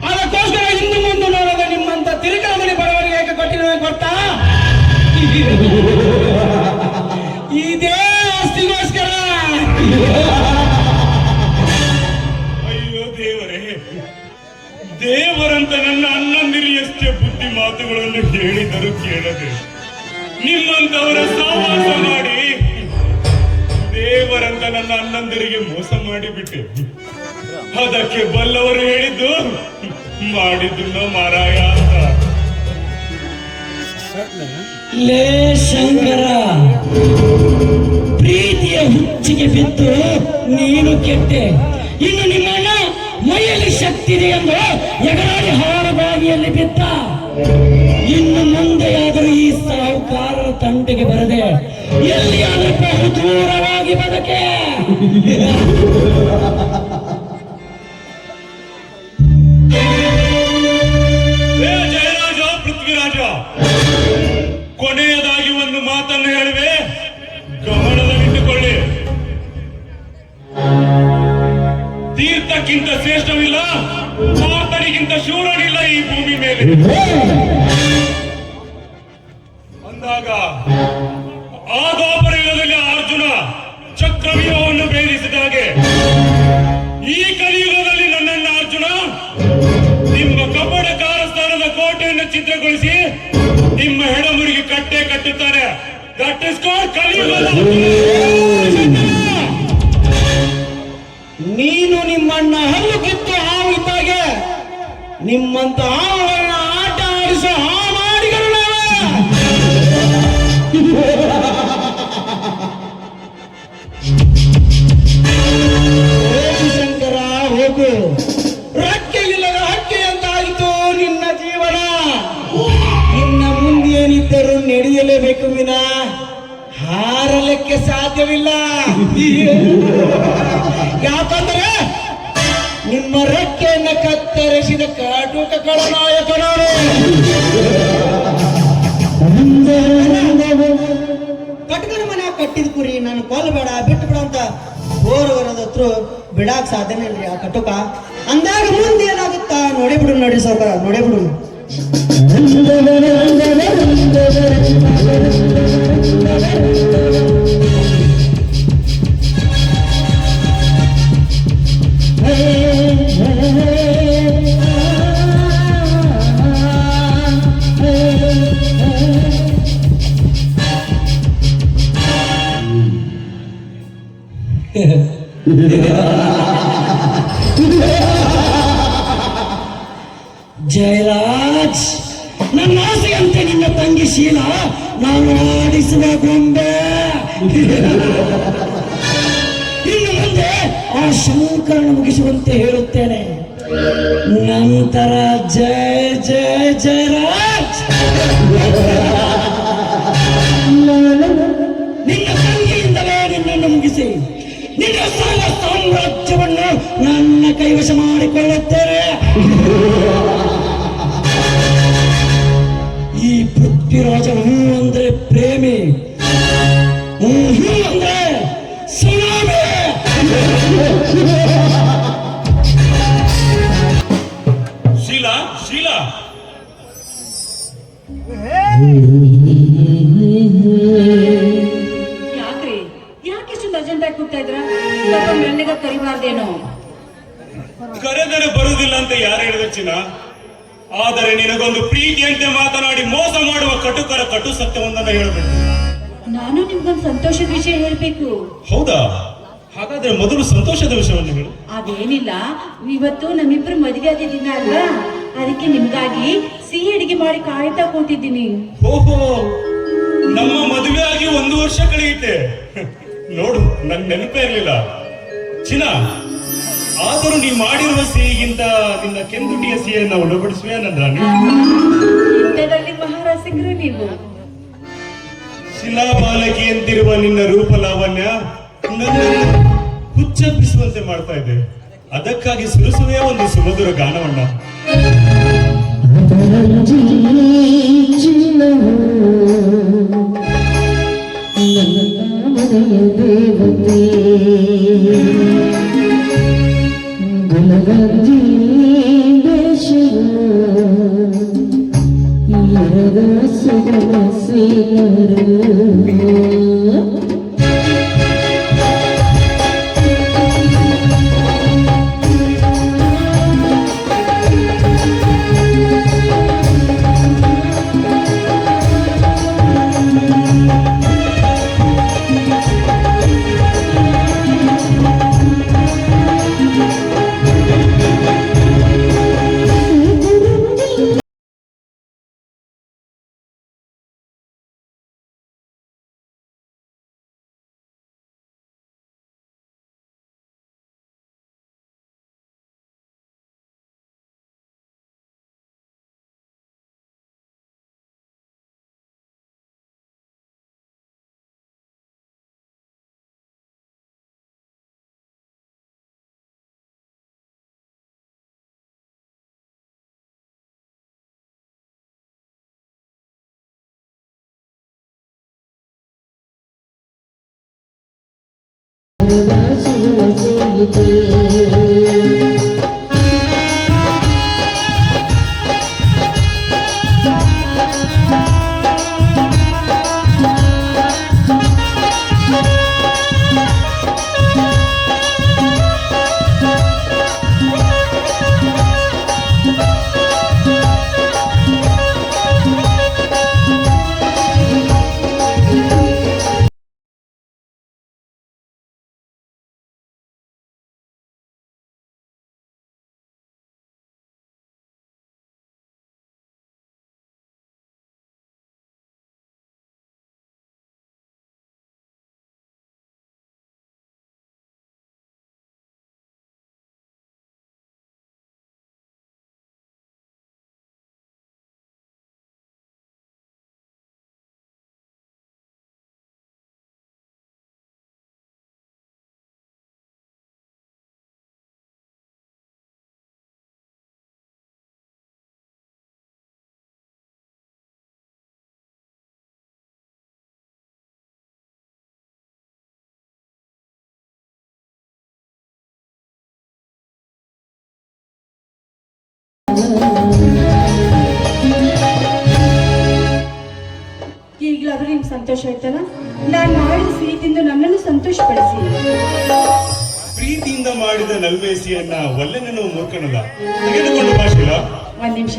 ಅದಕ್ಕೋಸ್ಕರ ಹಿಂದೆ ಮುಂದೆ ನೋಡದ ನಿಮ್ಮಂತ ತಿರುಗಾಮಣಿ ಬಡವರಿಗೆ ಯಾಕೆ ಕೊಟ್ಟಿರೋ ಗೊತ್ತಾ? ಇದೇ ಆಸ್ತಿಗೋಸ್ಕರ. ಅಯ್ಯೋ ದೇವರೇ, ದೇವರಂತ ನನ್ನ ಅಣ್ಣಂದಿರಿಯಷ್ಟೇ ಬುದ್ಧಿ ಮಾತುಗಳನ್ನು ಹೇಳಿದರು ಕೇಳದೆ ನಿಮ್ಮಂತವರ ಸಹವಾಸ ಮಾಡಿ ದೇವರಂತ ನನ್ನ ಅಣ್ಣಂದಿರಿಗೆ ಮೋಸ ಮಾಡಿಬಿಟ್ಟೆ. ಅದಕ್ಕೆ ಬಲ್ಲವರು ಹೇಳಿದ್ದು ಮಾಡಿದ್ದು ಮಾರಾಯ ಅಂತ. ಲೇ ಶಂಕರ, ಪ್ರೀತಿಯ ಹುಚ್ಚಿಗೆ ಬಿದ್ದು ನೀನು ಕೆಟ್ಟೆ. ಇನ್ನು ನಿಮ್ಮಣ್ಣ ಮೈಯಲ್ಲಿ ಶಕ್ತಿ ಇದೆ ಎಂದು ಎಗರಾಡಿ ಹಾರ ಬಾಗಿಯಲ್ಲಿ ಬಿದ್ದ. ಇನ್ನು ಮುಂದೆಯಾದರೂ ಈ ಸಾಹುಕಾರರ ತಂಟೆಗೆ ಬರದೆ ಎಲ್ಲಿಯಾದರೂ ಬಹು ದೂರವಾಗಿ ಬದುಕೆ. ಏ ಜಯರಾಜ, ಪೃಥ್ವಿರಾಜ, ಕೊನೆಯದಾಗಿ ಒಂದು ಮಾತನ್ನು ಹೇಳುವೆ, ಗಮನದಲ್ಲಿಟ್ಟುಕೊಳ್ಳಿ. ತೀರ್ಥಕ್ಕಿಂತ ಶ್ರೇಷ್ಠವಿಲ್ಲ, ಪಾರ್ಥನಿಗಿಂತ ಶೂರನಿಲ್ಲ ಈ ಭೂಮಿ ಮೇಲೆ. ಅಂದಾಗ ಆ ದ್ವಾಪರ ಯುಗದಲ್ಲಿ ಅರ್ಜುನ ಚಕ್ರವ್ಯೂಹವನ್ನು ಭೇದಿಸಿದಾಗೆ ಈ ಕಲಿಯುಗದಲ್ಲಿ ನನ್ನನ್ನ ಅರ್ಜುನ ನಿಮ್ಮ ಕಪಟ ಕಾರಸ್ಥಾನದ ಕೋಟೆಯನ್ನು ಚಿತ್ರಗೊಳಿಸಿ ನಿಮ್ಮ ಹೆಡಮುರಿಗೆ ಕಟ್ಟೆ ಕಟ್ಟುತ್ತಾರೆ. ದಟ್ ಇಸ್ ಕಾಲ್ಡ್ ಕಲಿಯುಗದ ನೀನು ನಿಮ್ಮಣ್ಣ ಹಲ್ಲು ಕಿತ್ತು ಹಾವು ಇದ್ದಾಗೆ ನಿಮ್ಮಂತ ಹಾವುಗಳನ್ನ ಆಟ ಆಡಿಸೋ ಹಾಮಾಡಿಗಳು ನಾವೇ. ಹೋಗು ಶಂಕರ, ಹೋಗು. ರಕ್ಕೆ ಇಲ್ಲದ ಹಕ್ಕಿ ಅಂತಾಯಿತು ನಿನ್ನ ಜೀವನ. ಇನ್ನ ಮುಂದೇನಿದ್ದರೂ ನಡೆಯಲೇಬೇಕು ವಿನ ಹಾರಲಿಕ್ಕೆ ಸಾಧ್ಯವಿಲ್ಲ. ಯಾಕಂದ್ರೆ ನಿಮ್ಮ ರೆಕ್ಕೆಯನ್ನು ಕತ್ತರಿಸಿದ ಕಾಟುಕ ಖಳನಾಯಕ ನಾನು. ಕಟ್ಕನ ಮನೆ ಕಟ್ಟಿದ ಕುರಿ ನಾನು ಕೊಲ್ಲಬೇಡ ಬಿಟ್ಟು ಬಿಡ ಅಂತ ಬೋರವರದ ಹತ್ರ ಬಿಡಾಕ್ ಸಾಧ್ಯನೇ ಇಲ್ರಿ ಆ ಕಟುಕ. ಅಂದಾಗ ಮುಂದೆ ಏನಾಗುತ್ತಾ ನೋಡಿಬಿಡು, ನೋಡಿ ಸಾವುಕಾರ, ನೋಡಿಬಿಡು. ಜಯರಾಜ್, ನನ್ನ ಆಸೆಯಂತೆ ನಿನ್ನ ತಂಗಿ ಶೀಲ ನಾನು ಆಡಿಸುವ ಗೊಂಬೆ. ಇನ್ನು ಮುಂದೆ ಆ ಶಂಕರನ ಮುಗಿಸುವಂತೆ ಹೇಳುತ್ತೇನೆ. ನಂತರ ಜಯ ಜಯ ಜಯರಾಜ್. ನಿನ್ನ ತಂಗಿಯಿಂದಲೇ ನಿನ್ನನ್ನು ಮುಗಿಸಿ ನಿನ್ನ ಸಾಲ ಸಾಮ್ರಾಜ್ಯವನ್ನು ನನ್ನ ಕೈವಶ ಮಾಡಿಕೊಳ್ಳುತ್ತೇನೆ. ಈ ಪೃಥ್ವಿರಾಜ ಹೂ ಅಂದ್ರೆ ಪ್ರೇಮಿ, ಹೂ ಅಂದ್ರೆ ಸುನಾಮಿ. ಶೀಲಾ, ಶೀಲಾ, ಯಾಕ್ರಿ, ಯಾಕೆಷ್ಟು ಅರ್ಜೆಂಟ್ ಆಗಿ ಕೂಗ್ತಾ ಇದ್ರ? ಸ್ವಲ್ಪ ಮೆಲ್ಲಿಗೆ ಕರಿಬಾರ್ದೇನೋ? ಕರೆದರೆ ಬರುವುದಿಲ್ಲ ಅಂತ ಯಾರು ಹೇಳಿದ ಚಿನ್ನ? ಆದರೆ ನಿನಗೊಂದು ಪ್ರೀತಿಯಂತೆ ಮಾತನಾಡಿ ಮೋಸ ಮಾಡುವ ಕಟುಕರ ಕಟು ಸತ್ಯವೊಂದನ್ನು ಹೇಳಬೇಕು. ನಾನು ನಿಮ್ಗೊಂದು ಸಂತೋಷದ ವಿಷಯ ಹೇಳ್ಬೇಕು. ಹೌದಾ? ಹಾಗಾದ್ರೆ ಮೊದಲು ಸಂತೋಷದ ವಿಷಯವನ್ನು ಹೇಳು. ಅದೇನಿಲ್ಲ, ಇವತ್ತು ನಮ್ಮಿಬ್ರು ಮದುವೆ ಆದ ದಿನ ಅಲ್ವಾ, ಅದಕ್ಕೆ ನಿಮ್ಗಾಗಿ ಸಿಹಿ ಅಡಿಗೆ ಮಾಡಿ ಕಾಯ್ತಾ ಕೂತಿದ್ದೀನಿ. ಓಹೋ, ನಮ್ಮ ಮದುವೆ ಆಗಿ 1 ವರ್ಷ ಕಳೆಯುತ್ತೆ. ನೋಡು, ನನ್ ನೆನಪೇ ಇರಲಿಲ್ಲ. ಚಿನ್ನ, ಆದರೂ ನೀ ಮಾಡಿರುವ ಸಿಹಿಗಿಂತ ನಿನ್ನ ಕೆಂದುಟಿಯ ಸಿಹಿಯನ್ನು ಉಣಬಡಿಸುವೆ ನನ್ನ ರಾಣಿ. ಇಂಥದ್ರಲ್ಲಿ ಮಹಾರಾಸಿಗ್ರು ನೀವು. ಶಿಲಾಬಾಲಕಿಯಂತಿರುವ ನಿನ್ನ ರೂಪ ಲಾವಣ್ಯ ನನ್ನನ್ನು ಹುಚ್ಚೆಬ್ಬಿಸುವಂತೆ ಮಾಡ್ತಾ ಇದೆ. ಅದಕ್ಕಾಗಿ ಸುರಿಸುವೆ ಒಂದು ಸುಮಧುರ ಗಾನವನ್ನ. ಅಪರಂಜಿ ಚಿನ್ನವು ನನ್ನ ಮನೆಯ ದೇವತೆ ಗುಲಗಂಜಿ ದೇಶವು ಎರಗ ಸುಗಮ ಸೇನರು ಈಗಲಾದ್ರೂ ನಿಮ್ಗೆ ಸಂತೋಷ ಆಯ್ತಲ್ಲ? ನಾನು ಮಾಡಿದ ಸಿಹಿ ತಿಂದು ನನ್ನನ್ನು ಸಂತೋಷಪಡಿಸಿ. ಪ್ರೀತಿಯಿಂದ ಮಾಡಿದ ನಲ್ವೇಸಿಯನ್ನ ಒಲ್ಲೆನೂ ಮೂರ್ಖನಲ್ಲ ತೆಗೆದುಕೊಂಡು ಭಾಷಿಲ. ಒಂದ್ ನಿಮಿಷ.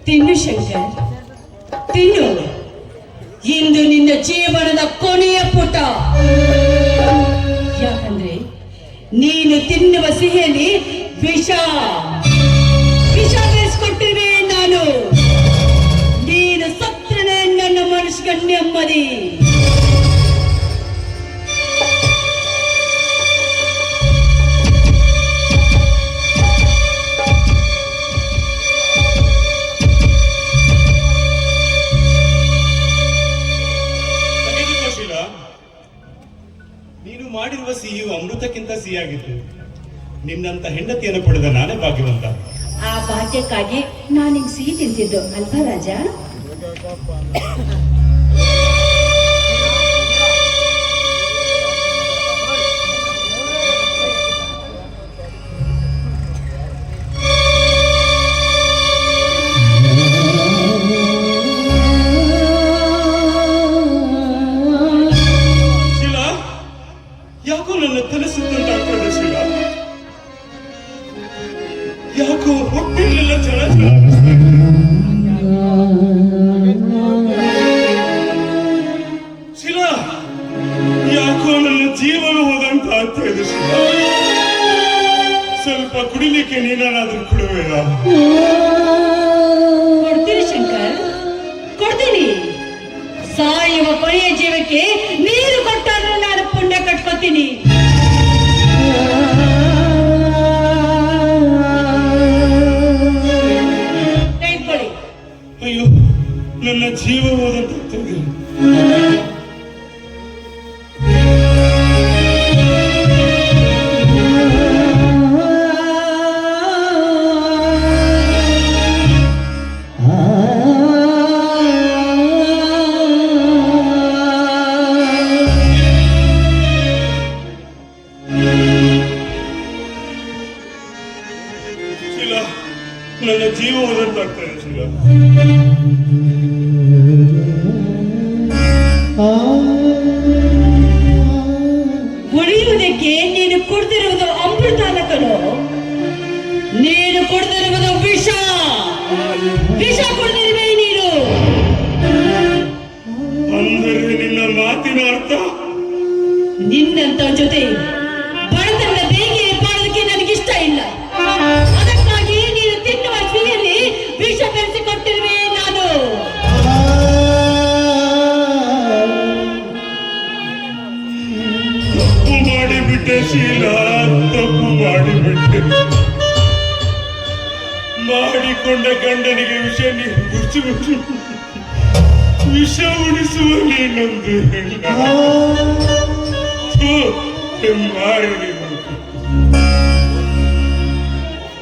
ತಿನ್ನು ಶಂಕರ್, ತಿನ್ನು. ಇಂದು ನಿನ್ನ ಜೀವನದ ಕೊನೆಯ ಪುಟ. ಯಾಕಂದ್ರೆ ನೀನು ತಿನ್ನುವ ಸಿಹಿಯಲ್ಲಿ ವಿಷ ಬೇಯಿಸ್ಕೊಟ್ಟಿರುವೆ ನಾನು. ನೀನು ಸತ್ರನೇ ನನ್ನ ಮನಸ್ಸಿಗೆ ನೆಮ್ಮದಿ. ನೀನು ಮಾಡಿರುವ ಸಿಹಿಯು ಅಮೃತಕ್ಕಿಂತ ಸಿಹಿಯಾಗಿತ್ತು. ನಿನ್ನಂತ ಹೆಂಡತಿಯನ್ನು ಪಡೆದ ನಾನೇ ಭಾಗ್ಯವಂತ. ಆ ಭಾಗ್ಯಕ್ಕಾಗಿ ನಾನು ನಿಂಗೆ ಸಿಹಿ ತಿಂತಿದ್ದು ಅಲ್ವಾ ರಾಜ? ಯಾಕೋ ನನ್ನ ತಲೆ ಸುತ್ತಂತಾಗ್ತದೆ ಶಿಲ. ಯಾಕೋ ಹೊಟ್ಟೆಲೆಲ್ಲ ಜನ ಅಯ್ಯೋ, ನನ್ನ ಜೀವ ಹೋದಂತಾಗ್ತದೆ. ಶೀಲಾ, ನನ್ನ ಜೀವ ಹೋದಂತಾಗ್ತದೆ ಶೀಲಾ. ಉಳಿಯುವುದಕ್ಕೆ ನೀನು ಕುಡ್ದಿರುವುದು ಅಮೃತಾನ ಕಣೋ. ನೀನು ಕುಡ್ದಿರುವುದು ವಿಷ. ವಿಷ ಕುಡ್ದಿರುವೆ ನೀನು. ಅಂದರೆ ನಿನ್ನ ಮಾತಿನ ಅರ್ಥ ನಿನ್ನಂತ ಜೊತೆ ಬಡತನದ ಬೇಗೆ ಮಾಡೋದಕ್ಕೆ ನನಗಿಷ್ಟ ಇಲ್ಲ. ಅದಕ್ಕಾಗಿ ನೀನು ತಿನ್ನುವ ಕಿವಿಯಲ್ಲಿ ವಿಷ ಬೆರೆಸಿಕೊಟ್ಟಿರುವೆ ನಾನು. ತಪ್ಪು ಮಾಡಿಬಿಟ್ಟೆ ಶೀಲಾ, ತಪ್ಪು ಮಾಡಿಬಿಟ್ಟೆ. ಮಾಡಿಕೊಂಡ ಗಂಡನಿಗೆ ವಿಷ ಗುರುಚು ವಿಷ ಉಣಿಸುವ ನೀನೊಂದು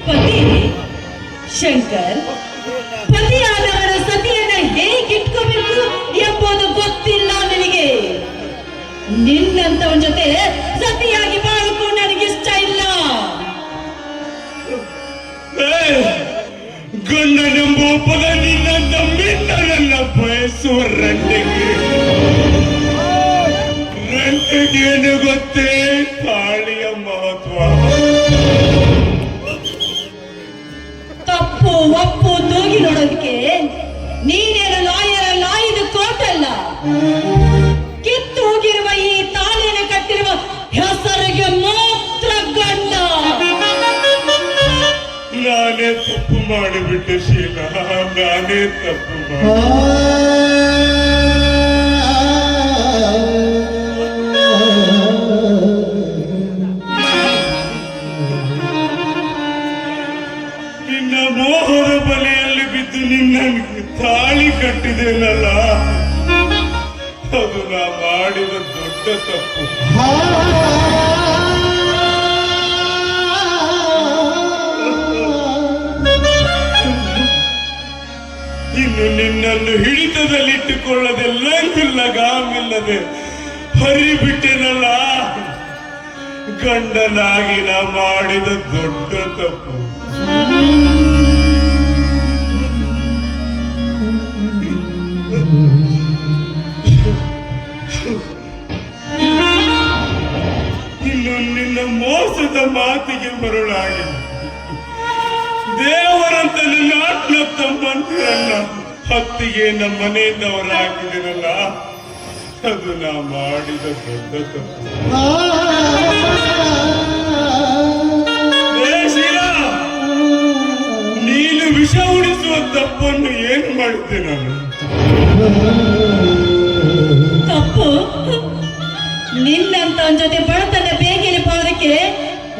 ಪತಿ ಶಂಕರ್, ಪತಿಯಾದವರ ಸತಿಯನ್ನ ಹೇಗಿಟ್ಕೋಬೇಕು ಎಂಬುದು ಗೊತ್ತಿಲ್ಲ ನನಗೆ. ನಿನ್ನಂತವನ ಜೊತೆ ಸತಿಯಾಗಿ ಬಾಳಕ್ಕೂ ನನಗಿಷ್ಟ ಇಲ್ಲ. ಗಂಡನೆಂಬ ಪದ ನಿನ್ನಂತ ಮಿನ್ನರನ್ನ ಬಯಸುವ ರಂಟೆಗೇನು ಗೊತ್ತೇ ತಾಳಿಯ ಮಹತ್ವ. ತಪ್ಪು ಒಪ್ಪು ತೂಗಿ ನೋಡೋದಕ್ಕೆ ನೀನೇನು ಲಾಯರಲ್ಲ, ಇದು ಕೋರ್ಟಲ್ಲ. ಕಿತ್ತು ಹೋಗಿರುವ ಈ ತಾಳಿಯನ್ನು ಕಟ್ಟಿರುವ ಹೆಸರಿಗೆ ಮಾತ್ರ ಗಂಡ. ನಾನೇ ತಪ್ಪು ಮಾಡಿಬಿಟ್ಟೆ ಶೀಲಾ, ನಾನೇ ತಪ್ಪು ಮಾಡಿ. ನಿನ್ನ ಮೋಹದ ಬಲೆಯಲ್ಲಿ ಬಿದ್ದು ನಿನ್ನ ತಾಳಿ ಕಟ್ಟಿದೇನಲ್ಲ, ಅದು ನಾ ಮಾಡಿದ ದೊಡ್ಡ ತಪ್ಪು. ಇನ್ನು ನಿನ್ನನ್ನು ಹಿಡಿತದಲ್ಲಿಟ್ಟುಕೊಳ್ಳದೆ ಲಗಾಮಿಲ್ಲದೆ ಹರಿಬಿಟ್ಟೆನಲ್ಲ, ಗಂಡನಾಗಿ ನಾ ಮಾಡಿದ ದೊಡ್ಡ ತಪ್ಪು. ಇನ್ನು ನಿನ್ನ ಮೋಸದ ಮಾತಿಗೆ ಮರುಳಾಗಿ ದೇವರಂತ ನನ್ನ ಆತ್ಮ ತಮ್ಮಂದಿರನ್ನ ಹತ್ತಿಗೆ ನಮ್ಮ ಮನೆಯಿಂದ ಹೊರ ಹಾಕಿದಿರಲ್ಲ, ಅದು ನಾ ಮಾಡಿದ ದೊಡ್ಡ ತಪ್ಪು. ಶೀಲಾ, ನೀನು ವಿಷ ಉಳಿಸುವ ತಪ್ಪನ್ನು ಏನು ಮಾಡಿದ್ದೆ ನಾನು? ತಪ್ಪು ನಿನ್ನಂತ ಜೊತೆ ಬಡತನ ಬೇಗನೆ ಬಾಳೋದಕ್ಕೆ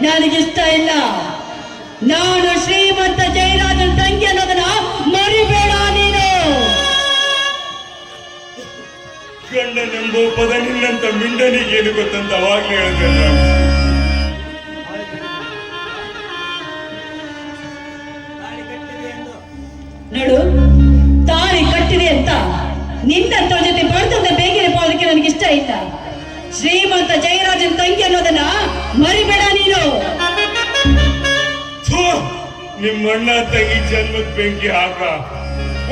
ನನಗಿಷ್ಟ ಇಲ್ಲ. ನಾನು ಶ್ರೀಮಂತ ಜಯರಾಜನ್ ತಂಗಿ ಅನ್ನೋದನ್ನ ಮರಿಬೇಡ ನೀನು. ಗಂಡನೆಂಬ ಪದ ನಿನ್ನಂತ ಮಿಂಡನಿಗೇನು ಗೊತ್ತಂತ ಅವಾಗ್ಲೇ ಹೇಳಿದೆ. ನೋಡು, ತಾಳಿ ಕಟ್ಟಿದೆ ಅಂತ ನಿನ್ನಂತ ಜೊತೆ ಬಡತನ ಬೇಗನೆ ಬಾಳೋದಕ್ಕೆ ನನಗಿಷ್ಟ ಇಲ್ಲ. ಶ್ರೀಮಂತ ಜಯರಾಜನ್ ತಂಗಿ ಅನ್ನೋದನ್ನ ಮರಿಬೇಡ ನೀನು. ನಿಮ್ಮಣ್ಣ ತಂಗಿ ಜನ್ಮದ ಬೆಂಕಿ ಹಾಕ.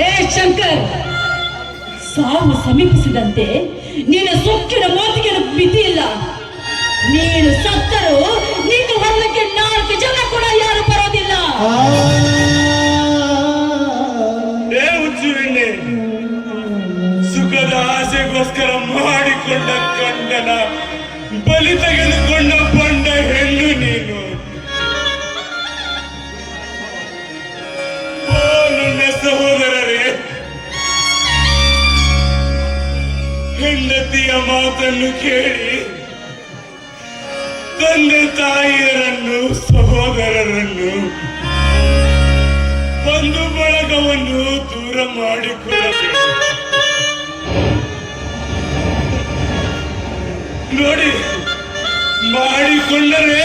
ಏ ಶಂಕರ್, ಸಾವು ಸಮೀಪಿಸಿದಂತೆ ನಿನ್ನ ಸೊಕ್ಕಿನ ಮಾತಿಗೆ ಮಿತಿ ಇಲ್ಲ. ನೀನು ಸತ್ತರೂ ನಿನ್ನ ಹೊರಕ್ಕೆ 4 ಜನ ಕೂಡ ಯಾರು ಬರೋದಿಲ್ಲ. ಹುಚ್ಚುವೆಣ್ಣೆ, ಸುಖದ ಆಸೆಗೋಸ್ಕರ ಮಾಡಿಕೊಂಡ ಗಂಡನ ಬಲಿ ತೆಗೆದುಕೊಂಡ ಬಂಡ ಹೆಣ್ಣು ನೀನು. ನನ್ನ ಸಹೋದರರೇ, ಹೆಂಡತಿಯ ಮಾತನ್ನು ಕೇಳಿ ತಂದೆ ತಾಯಿಯರನ್ನು, ಸಹೋದರರನ್ನು, ಬಂಧು ಬಳಗ ಮನವನ್ನು ದೂರ ಮಾಡಿಕೊಳ್ಳಬೇಕು. ನೋಡಿ, ಮಾಡಿಕೊಂಡರೆ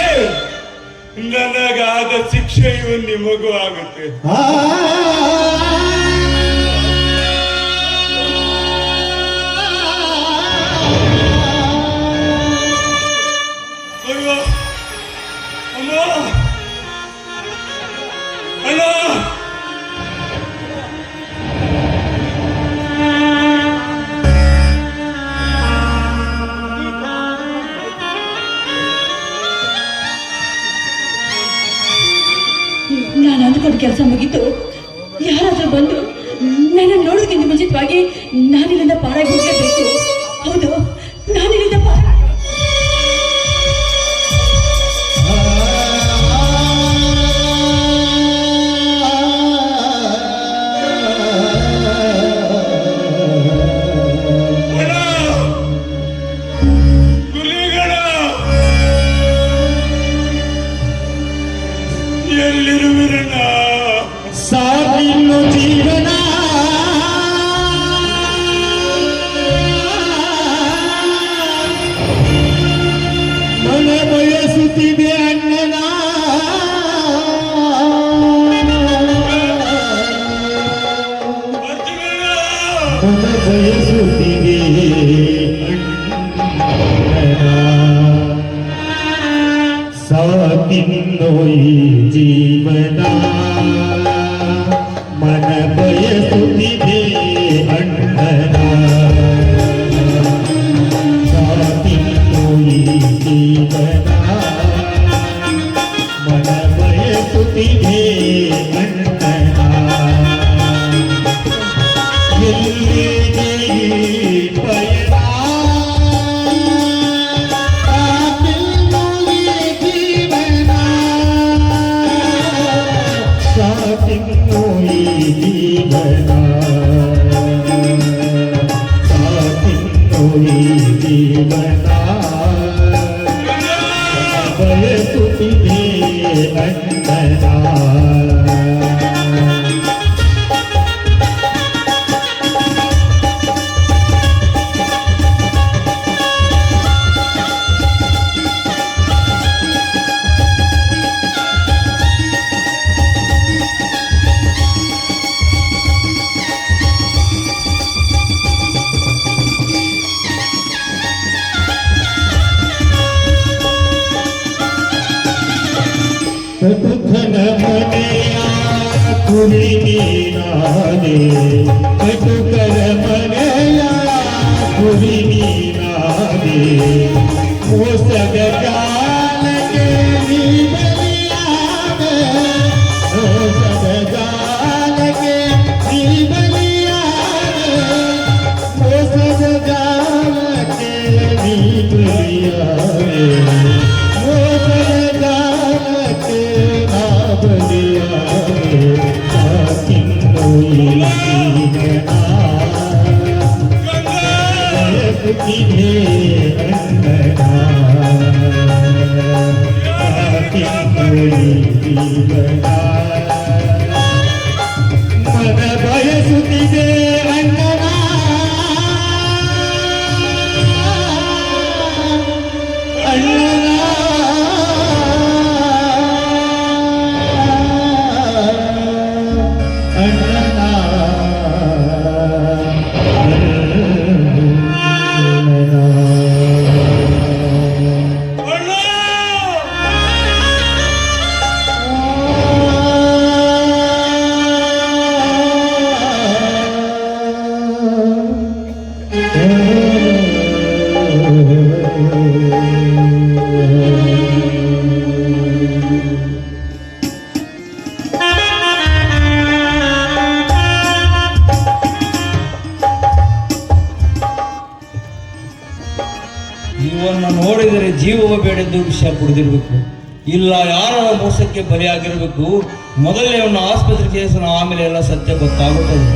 ನನಗಾದ ಶಿಕ್ಷೆಯು ನಿಮಗೂ ಆಗುತ್ತೆ. ಅಯ್ಯೋ ಅಮ್ಮ, ಅಣ್ಣ, ನಾನು ಅಂದ್ಕೊಂಡು ಕೆಲಸ ಮುಗಿತು, ಯಾರಾದ್ರೂ ಬಂದು ನನ್ನ ನೋಡೋದಕ್ಕಿಂತ ಮುಂಚಿತವಾಗಿ ನಾನಿಲ್ಲಿಂದ ಪಾರಾಗಿ ಹೋಗಲೇಬೇಕು. ಹೌದು, ನಾನಿಲ್ಲಿಂದ ಎಲ್ಲಿರುವಿರಣ್ಣ? ಸಾವಿನ್ನು ಜೀವನ ಮನ ಬಯಸುತ್ತಿದೆ ಅಣ್ಣನ, ಮನ ಬಯಸುತ್ತಿದೆ ಅಣ್ಣನ, ಸಾಕಿನ್ನೋ ಈ ಜೀವನ ಮನ ಬಯಸುತ್ತಿದೆ ಅಣ್ಣನ, ಸಾಕಿನ್ನೋ ಈ ಜೀವನ ಮನ ಬಯಸುತ್ತಿದೆ ಅಣ್ಣನ, ಎಲ್ಲಿಗೆ ಈ ಪಯಣ ಬಯಸುತ್ತಿದೆ ಅಣ್ಣನ. ಕಟುಕನ ಮನೆಯ ಕುರಿ ನೀನಾದೆ, ಕಟುಕರ ಮನೆಯ ಕುರಿ ನೀನಾದೆ, ಮೋಸದ ಜಾಲಕ್ಕೆ ನೀ ಬಲಿಯಾದೆ, ಮೋಸದ ಜಾಲಕ್ಕೆ ನೀ ಬಲಿಯಾದೆ, ಮೋಸದ ಜಾಲಕ್ಕೆ ನೀ ಬಲಿಯಾದೆ, ಮೋಸದ ಜಾಲಕ್ಕೆ ನಾ ಬಲಿಯಾದೆ, ಸಾಕಿನ್ನೋ ಈ ಜೀವನ ಬಯಸುತ್ತಿದೆ ಅಣ್ಣನ, ಸಾಕಿನ್ನೋ ಈ ಜೀವನ ಮನ ಬಯಸುತ್ತಿದೆ ಅಣ್ಣನ, ಅಣ್ಣನ ಅಣ್ಣನ ಅಣ್ಣ! ಇವನ್ನು ನೋಡಿದರೆ ಜೀವವ ಬೇಡದ್ದು ವಿಷ ಕುಡಿದಿರ್ಬೇಕು, ಇಲ್ಲ ಯಾರ ಮೋಸಕ್ಕೆ ಬಲಿಯಾಗಿರ್ಬೇಕು. ಮೊದಲೇ ಅವನ್ನ ಆಸ್ಪತ್ರೆ ಸೇರಿಸೋಣ, ಆಮೇಲೆ ಎಲ್ಲ ಸತ್ಯ ಗೊತ್ತಾಗುತ್ತದೆ.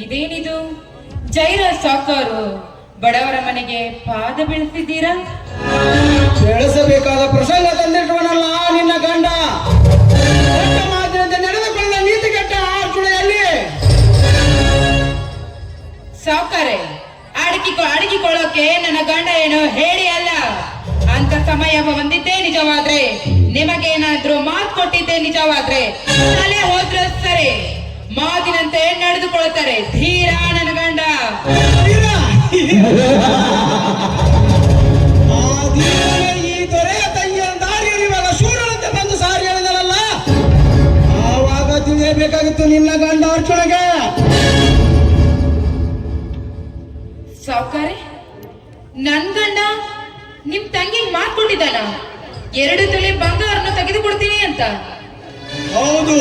ಇದೇನಿದು ಜೈರಾಜ್ ಸಾಕಾರು ಬಡವರ ಮನೆಗೆ ಪಾದ ಬೀಳಿಸಿದ್ದೀರಾ? ಬೆಳೆಸಬೇಕಾದ ಪ್ರಸಂಗ ತಂದಿಟ್ಟವನಲ್ಲ ನಿನ್ನ ಗಂಡ. ನಡೆದುಕೊಂಡ ನೀತಿ ಕೆಟ್ಟ ಅರ್ಜುನೆಯಲ್ಲಿ ಸಾವುಕಾರೆ, ಅಡಗಿಕೊಳ್ಳೋಕೆ ನನ್ನ ಗಂಡ ಏನು ಹೇಳಿ ಅಲ್ಲ. ಅಂತ ಸಮಯ ಬಂದಿದ್ದೇ ನಿಜವಾದ್ರೆ, ನಿಮಗೇನಾದ್ರೂ ಮಾತು ಕೊಟ್ಟಿದ್ದೇ ನಿಜವಾದ್ರೆ ತಲೆ ಹೋದ್ರೆ ಸರಿ, ಮಾತಿನಂತೆ ನಡೆದುಕೊಳ್ತಾರೆ ಧೀರ ನನ್ನ ಗಂಡ. ಈ ದೊರೆಯ ತಂಗಿಯ ದಾರಿಯಲ್ಲಿರುವಾಗ ಶೂರನಂತೆ ಬಂದು ಸಾರಿ ಹೇಳಿದರಲ್ಲ, ಆವಾಗ ತಿಳಿಯಬೇಕಾಗಿತ್ತು ನಿನ್ನ ಗಂಡ ಅರ್ಜುನಗೆ. ಸಾವುಕಾರೆ, ನನ್ ಗಂಡ ನಿಮ್ ತಂಗಿಗೆ ಮಾತು ಕೊಟ್ಟಿದ್ದಾನ 2 ತೊಲೆ ಬಂಗಾರನ್ನು ತೆಗೆದುಕೊಡ್ತೀನಿ ಅಂತ. ಹೌದು,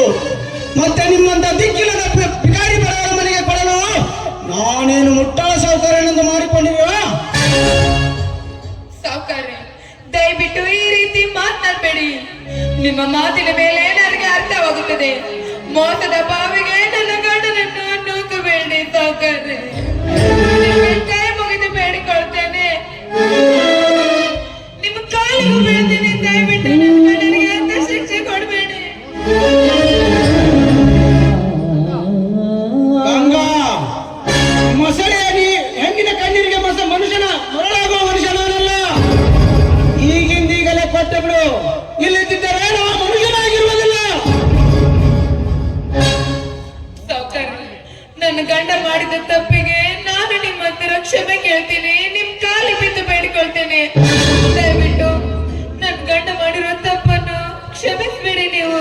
ಮತ್ತೆ ನಿಮ್ಮಂತ ದಿಕ್ಕಿಲ್ಲದ ಭಿಕಾರಿ ಬಡವರ ಮನೆಗೆ ಕೊಡಲು ನಾನೇನು ಮುಟ್ಟಾಳ ಸಾವುಕಾರನೆಂದು ಮಾಡಿಕೊಂಡಿರುವ? ಸಾವುಕಾರೆ, ದಯವಿಟ್ಟು ಈ ರೀತಿ ಮಾತನಾಡಬೇಡಿ. ನಿಮ್ಮ ಮಾತಿನ ಮೇಲೆ ನನಗೆ ಅರ್ಥವಾಗುತ್ತದೆ. ಮೋಸದ ಬಾವಿಗೆ ನನ್ನ ಗಂಡನನ್ನು ನೂಕಬೇಡಿ ಸಾವುಕಾರೆ. ಕೈ ಮುಗಿದು ಬೇಡಿಕೊಳ್ತೇನೆ, ನಿಮ್ಮ ಕಾಲಿಗೂ ಬೀಳ್ತೇನೆ. ದಯವಿಟ್ಟು ನನ್ನ ಗಂಡನಿಗೆ ಅಂತ ಶಿಕ್ಷೆ ಕೊಡಬೇಡಿ. ಗಂಗಾ, ಮೊಸಳೆಯಾಗಿ ಹೆಣ್ಣಿನ ಕಣ್ಣೀರಿಗೆ ಮನುಷ್ಯನ ಮರಳಾಗುವ ಮನುಷ್ಯನಲ್ಲ. ಈಗಿಂದೀಗಲೇ ಕೊಟ್ಟು ಬಿಡು, ಇಲ್ಲಿದ್ದರೆ ನಾವು ಮನುಷ್ಯನಾಗಿರುವುದಿಲ್ಲ. ಸಾವುಕಾರ, ನನ್ನ ಗಂಡ ಮಾಡಿದ ತಪ್ಪಿಗೆ ನಾನು ನಿಮ್ಮ ಹತ್ತಿರ ಕ್ಷಮೆ ಕೇಳ್ತೀನಿ. ನಿಮ್ ಕಾಲಿ ಬಿದ್ದು ಬೇಡಿಕೊಳ್ತೇನೆ. ದಯವಿಟ್ಟು ನನ್ನ ಗಂಡ ಮಾಡಿರೋ ತಪ್ಪನ್ನು ಕ್ಷಮಿಸ್ಬೇಡಿ ನೀವು.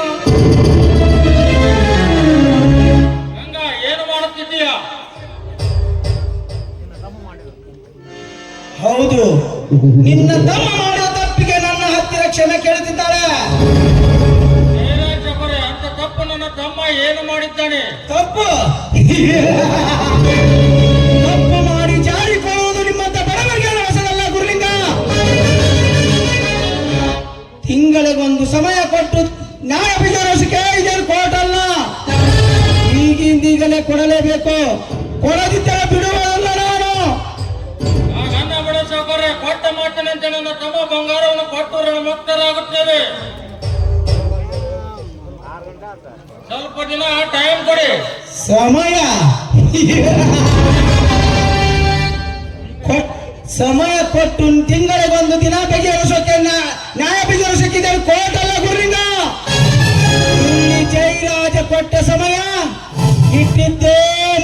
ಗಂಗಾ, ಏನು ಮಾಡುತ್ತಿದ್ದೀಯಾ? ಹೌದು, ನಿನ್ನ ತಮ್ಮ ಮಾಡುವ ತಪ್ಪಿಗೆ ನನ್ನ ಹತ್ತಿರ ಕ್ಷಮೆ ಕೇಳುತ್ತಿದ್ದಾಳೆ. ಜೈರಾಜ್, ಅಂತ ತಪ್ಪು ನನ್ನ ತಮ್ಮ ಏನು ಮಾಡಿದ್ದಾನೆ? ತಪ್ಪು ತಪ್ಪು ಮಾಡಿ ಜಾರಿಕೊಳ್ಳುವುದು ನಿಮ್ಮಂತ ಬಡವರಿಗೆ ಹೊಸದಲ್ಲ ಗುರುಲಿಂಗ. ತಿಂಗಳಿಗೊಂದು ಸಮಯ ಕೊಟ್ಟು ನ್ಯಾಯ ವಿಚಾರಿಸಿಕೆ ಇದೇನು ಕೋರ್ಟ್ ಅಲ್ಲ. ಈಗಿಂದೀಗಲೇ ಕೊಡಲೇಬೇಕು, ಕೊಡದಿದ್ದರೆ ಬಿಡುವುದಲ್ಲ ನಾನು. ಗಂಡ ಬಿಡ ಸಾವುಕಾರೆ, ಕೊಟ್ಟ ಮಾತಿನಂತೆ ನನ್ನ ತಮ್ಮ ಬಂಗಾರವನ್ನು ಕೊಟ್ಟು ಋಣಮುಕ್ತರಾಗುತ್ತೇವೆ. ಸ್ವಲ್ಪ ದಿನ ಟೈಮ್ ಕೊಡಿ. ಸಮಯ ಸಮಯ ಕೊಟ್ಟು ತಿಂಗಳಿಗೊಂದು ದಿನ ಬಗೆಹರಿಸೋಕೆ ನ್ಯಾಯ ಬಗೆಹರಿಸಕ್ಕಿದೆ ಕೋರ್ಟ್ ಅಲ್ಲ ಗುರುಲಿಂಗ. ಇಲ್ಲಿ ಜೈರಾಜ ಕೊಟ್ಟ ಸಮಯ ಇಟ್ಟಿದ್ದೇ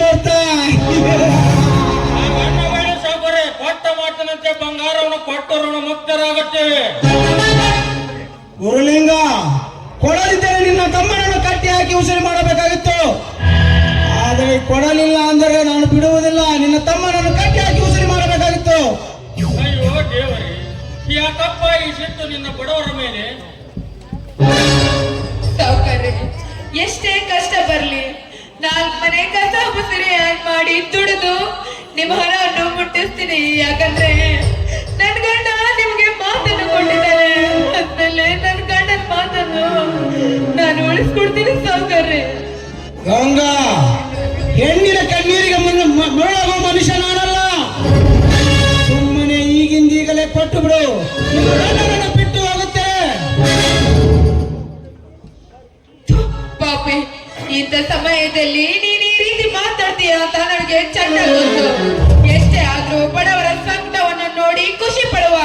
ಮೂರ್ತ. ಗಂಡ ಬಿಡ ಸಾವುಕಾರೆ, ಕೊಟ್ಟ ಮಾತಿನಂತೆ ಬಂಗಾರವನ್ನು ಕೊಟ್ಟು ಋಣಮುಕ್ತರಾಗುತ್ತೇವೆ. ಗುರುಲಿಂಗ, ಕೊಡದಿದ್ದರೆ ನಿನ್ನ ತಮ್ಮನನ್ನು ಕಟ್ಟಿ ಹಾಕಿ ಉಸಿರು ಮಾಡಬೇಕಾಗಿತ್ತು. ಆದರೆ ಕೊಡಲಿಲ್ಲ ಅಂದರೆ ನಾನು ಬಿಡುವುದಿಲ್ಲ. ನಿನ್ನ ತಮ್ಮನನ್ನು ಕಟ್ಟಿ ಹಾಕಿ ಉಸಿರು ಮಾಡಬೇಕಾಗಿತ್ತು. ಅಯ್ಯೋ ದೇವರೇ, ಯಾಕಪ್ಪ ಈ ಸಿಟ್ಟು ನಿನ್ನ ಬಡವರ ಮೇಲೆ? ಸಾವುಕಾರ್ರೆ, ಎಷ್ಟೇ ಕಷ್ಟ ಬರ್ಲಿ 4 ಮನೆ ಕಸ ಮುಸಿರಿ ಮಾಡಿ ದುಡಿದು ನಿಮ್ಮ ಹಣವನ್ನು ಮುಟ್ಟಿಸ್ತೀನಿ. ಯಾಕಂದ್ರೆ ನನ್ ಗಂಡ ನಿಮ್ಗೆ ಮಾತನ್ನು ಕೊಟ್ಟಿದ್ದಾರೆ. ಅದ್ಮೇಲೆ ನನ್ ಗಂಡನ ಮಾತನ್ನು ನಾನು ಉಳಿಸ್ಕೊಡ್ತೀನಿ ಸಾವುಕಾರ್ರೆ. ಗಂಗಾ, ಹೆಣ್ಣಿನ ಕಣ್ಣೀರಿಗೆ ಮರಳಾಗುವ ಮನುಷ್ಯ ನಾನಲ್ಲ. ಸುಮ್ಮನೆ ಈಗಿಂದೀಗಲೇ ಕೊಟ್ಟು ಬಿಡು, ನಿಮ್ಮ ಗಂಡನನ್ನು ಬಿಟ್ಟು ಹೋಗುತ್ತೆ. ಪಾಪಿ, ಇಂಥ ಸಮಯದಲ್ಲಿ ನೀನ್ ಈ ರೀತಿ ಮಾತಾಡ್ತೀಯ ಅಂತ ನನಗೆ ಚೆನ್ನಾಗಿ ಗೊತ್ತು. ಎಷ್ಟೇ ಆದ್ರೂ ಬಡವರ ಸಂಕಟವನ್ನು ನೋಡಿ ಖುಷಿ ಪಡುವ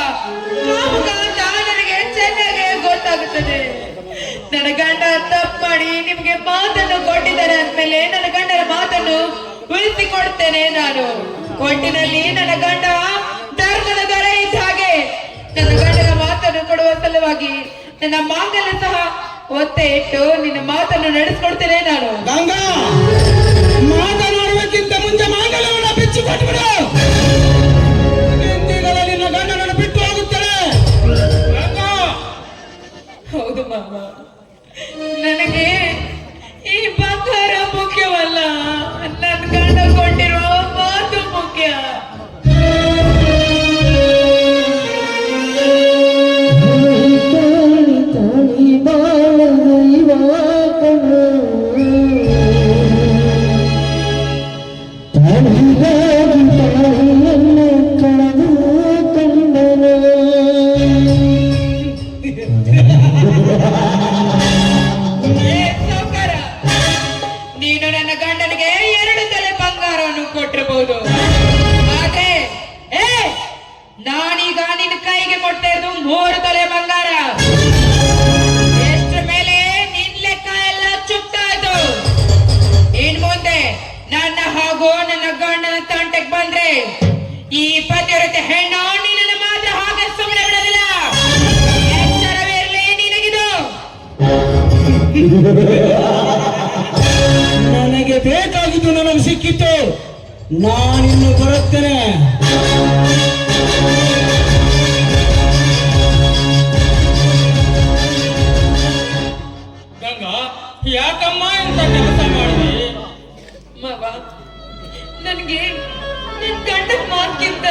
ಕಾಮುಕ ಅಂತ ನನಗೆ ಚೆನ್ನಾಗಿ ಗೊತ್ತಾಗುತ್ತದೆ. ನನ್ನ ಗಂಡ ತಪ್ಪು ಮಾಡಿ ನಿಮ್ಗೆ ಮಾತನ್ನು ಕೊಟ್ಟಿದ್ದಾರೆ ಅಂದ್ಮೇಲೆ ನನ್ನ ಗಂಡನ ಮಾತನ್ನು ಉಳಿಸಿಕೊಡ್ತೇನೆ ನಾನು. ಒಟ್ಟಿನಲ್ಲಿ ನನ್ನ ಗಂಡ ಧರ್ಮದ ದೊರೆ ಇದ್ದ ಹಾಗೆ. ನನ್ನ ಗಂಡನ ಮಾತನ್ನು ಕೊಡುವ ಸಲುವಾಗಿ ನನ್ನ ಮಾಂಗಲ್ಯ ಸಹ ಒತ್ತೆ ಇಟ್ಟು ನಿನ್ನ ಮಾತನ್ನು ನಡೆಸ್ಕೊಡ್ತೇನೆ ನಾನು. ಗಂಗಾ, ಮಾತನಾಡುವುದಕ್ಕಿಂತ ಮುಂಚೆ ಮಾಂಗಲ್ಯವನ್ನು ಬಿಚ್ಚಿ ಕೊಟ್ಬಿಡು. ಇಂದೀಗಲೇ ನಿನ್ನ ಗಂಡನನ್ನು ಬಿಟ್ಟು ಹೋಗುತ್ತೇನೆ. ಗಂಗಾ, ಹೌದು ಮಾಮ, ನನಗೆ ಈ ಬಂಗಾರ ಮುಖ್ಯವಲ್ಲ, ನನ್ನ ಗಂಡ ಕೊಟ್ಟಿರುವ ಮಾತು ಮುಖ್ಯ. ಏ ಸಾವ್ಕಾರ, ನೀನು ನನ್ನ ಗಂಡನಿಗೆ 2 ತಲೆ ಬಂಗಾರವನ್ನು ಕೊಟ್ಟಿರಬಹುದು. ಆದ್ರೆ ನಾನೀಗ ನಿನ್ನ ಕೈಗೆ ಕೊಡ್ತಾ ಇರೋದು 3 ತಲೆ ಬಂಗಾರ. ಎಷ್ಟ್ರ ಮೇಲೆ ನಿನ್ ಲೆಕ್ಕ ಎಲ್ಲ ಚುಕ್ತಾಯ್ತು. ಇನ್ ಮುಂದೆ ನನ್ನ ಹಾಗೂ ನನ್ನ ಗಂಡನ ತಂಟೆಗೆ ಬಂದ್ರೆ ಈ ಪತಿವ್ರತೆ ಹೆಣ್ಣು ನಿನ್ನ ಮಾತ್ರ ಹಾಗೆ ಸುಮ್ಮನೆ ಬಿಡೋದಿಲ್ಲ. ಎಚ್ಚರವಿರಲಿ ನಿನಗಿದು. ನನಗೆ ಬೇಕಾಗಿದ್ದು ನನಗೆ ಸಿಕ್ಕಿತ್ತು. ನಾನಿನ್ನು ಬರುತ್ತೇನೆ. ಗಂಗಾ, ಯಾಕಮ್ಮ ಇಂಥ ಕೆಲಸ ಮಾಡಿದೆ? ಮಗ, ನನ್ಗೆ ನಿನ್ ಗಂಡನ ಮಾತಿಗಿಂತ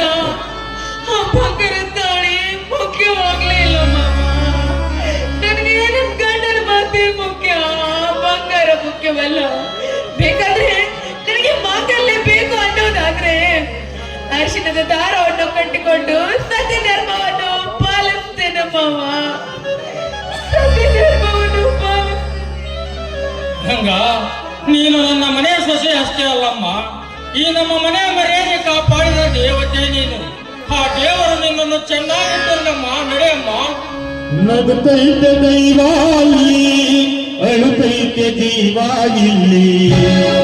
ಆ ಬಂಗಾರದ ತಾಳಿ ಮುಖ್ಯವಾಗ್ಲೇ ಇಲ್ಲ ಮಾವ. ನನಗೆ ನನ್ ಗಂಡನ ಮಾತೇ ಮುಖ್ಯ, ಬಂಗಾರ ಮುಖ್ಯವಲ್ಲ. ಬೇಕಾದ್ರೆ ನನಗೆ ಮಾತಲ್ಲೇ ಬೇಕು ಅನ್ನೋದಾದ್ರೆ ಅರಿಶಿಣದ ದಾರವನ್ನು ಕಟ್ಟಿಕೊಂಡು ಸತ್ಯ ಧರ್ಮವನ್ನು ಪಾಲಿಸ್ತೇನೆ ಮಾವ. ಸತ್ಯ ಧರ್ಮವನ್ನು ಗಂಗಾ, ನೀನು ನನ್ನ ಮನೆಯ ಸೊಸೆ ಅಷ್ಟೇ ಅಲ್ಲಮ್ಮ, ಈ ನಮ್ಮ ಮನೆಯ ಮರ್ಯಾದೆ ಕಾಪಾಡಿದ ದೇವತೆ ನೀನು. ಆ ದೇವರು ನಿನ್ನನ್ನು ಚೆನ್ನಾಗಿಟ್ಟಲ್ಲಮ್ಮ. ನಡೆಯಮ್ಮ. ನಗುತ್ತೈತೆ ದೈವ ಇಲ್ಲಿ, ಅಳುತ್ತೈತೆ ಜೀವ ಇಲ್ಲಿ.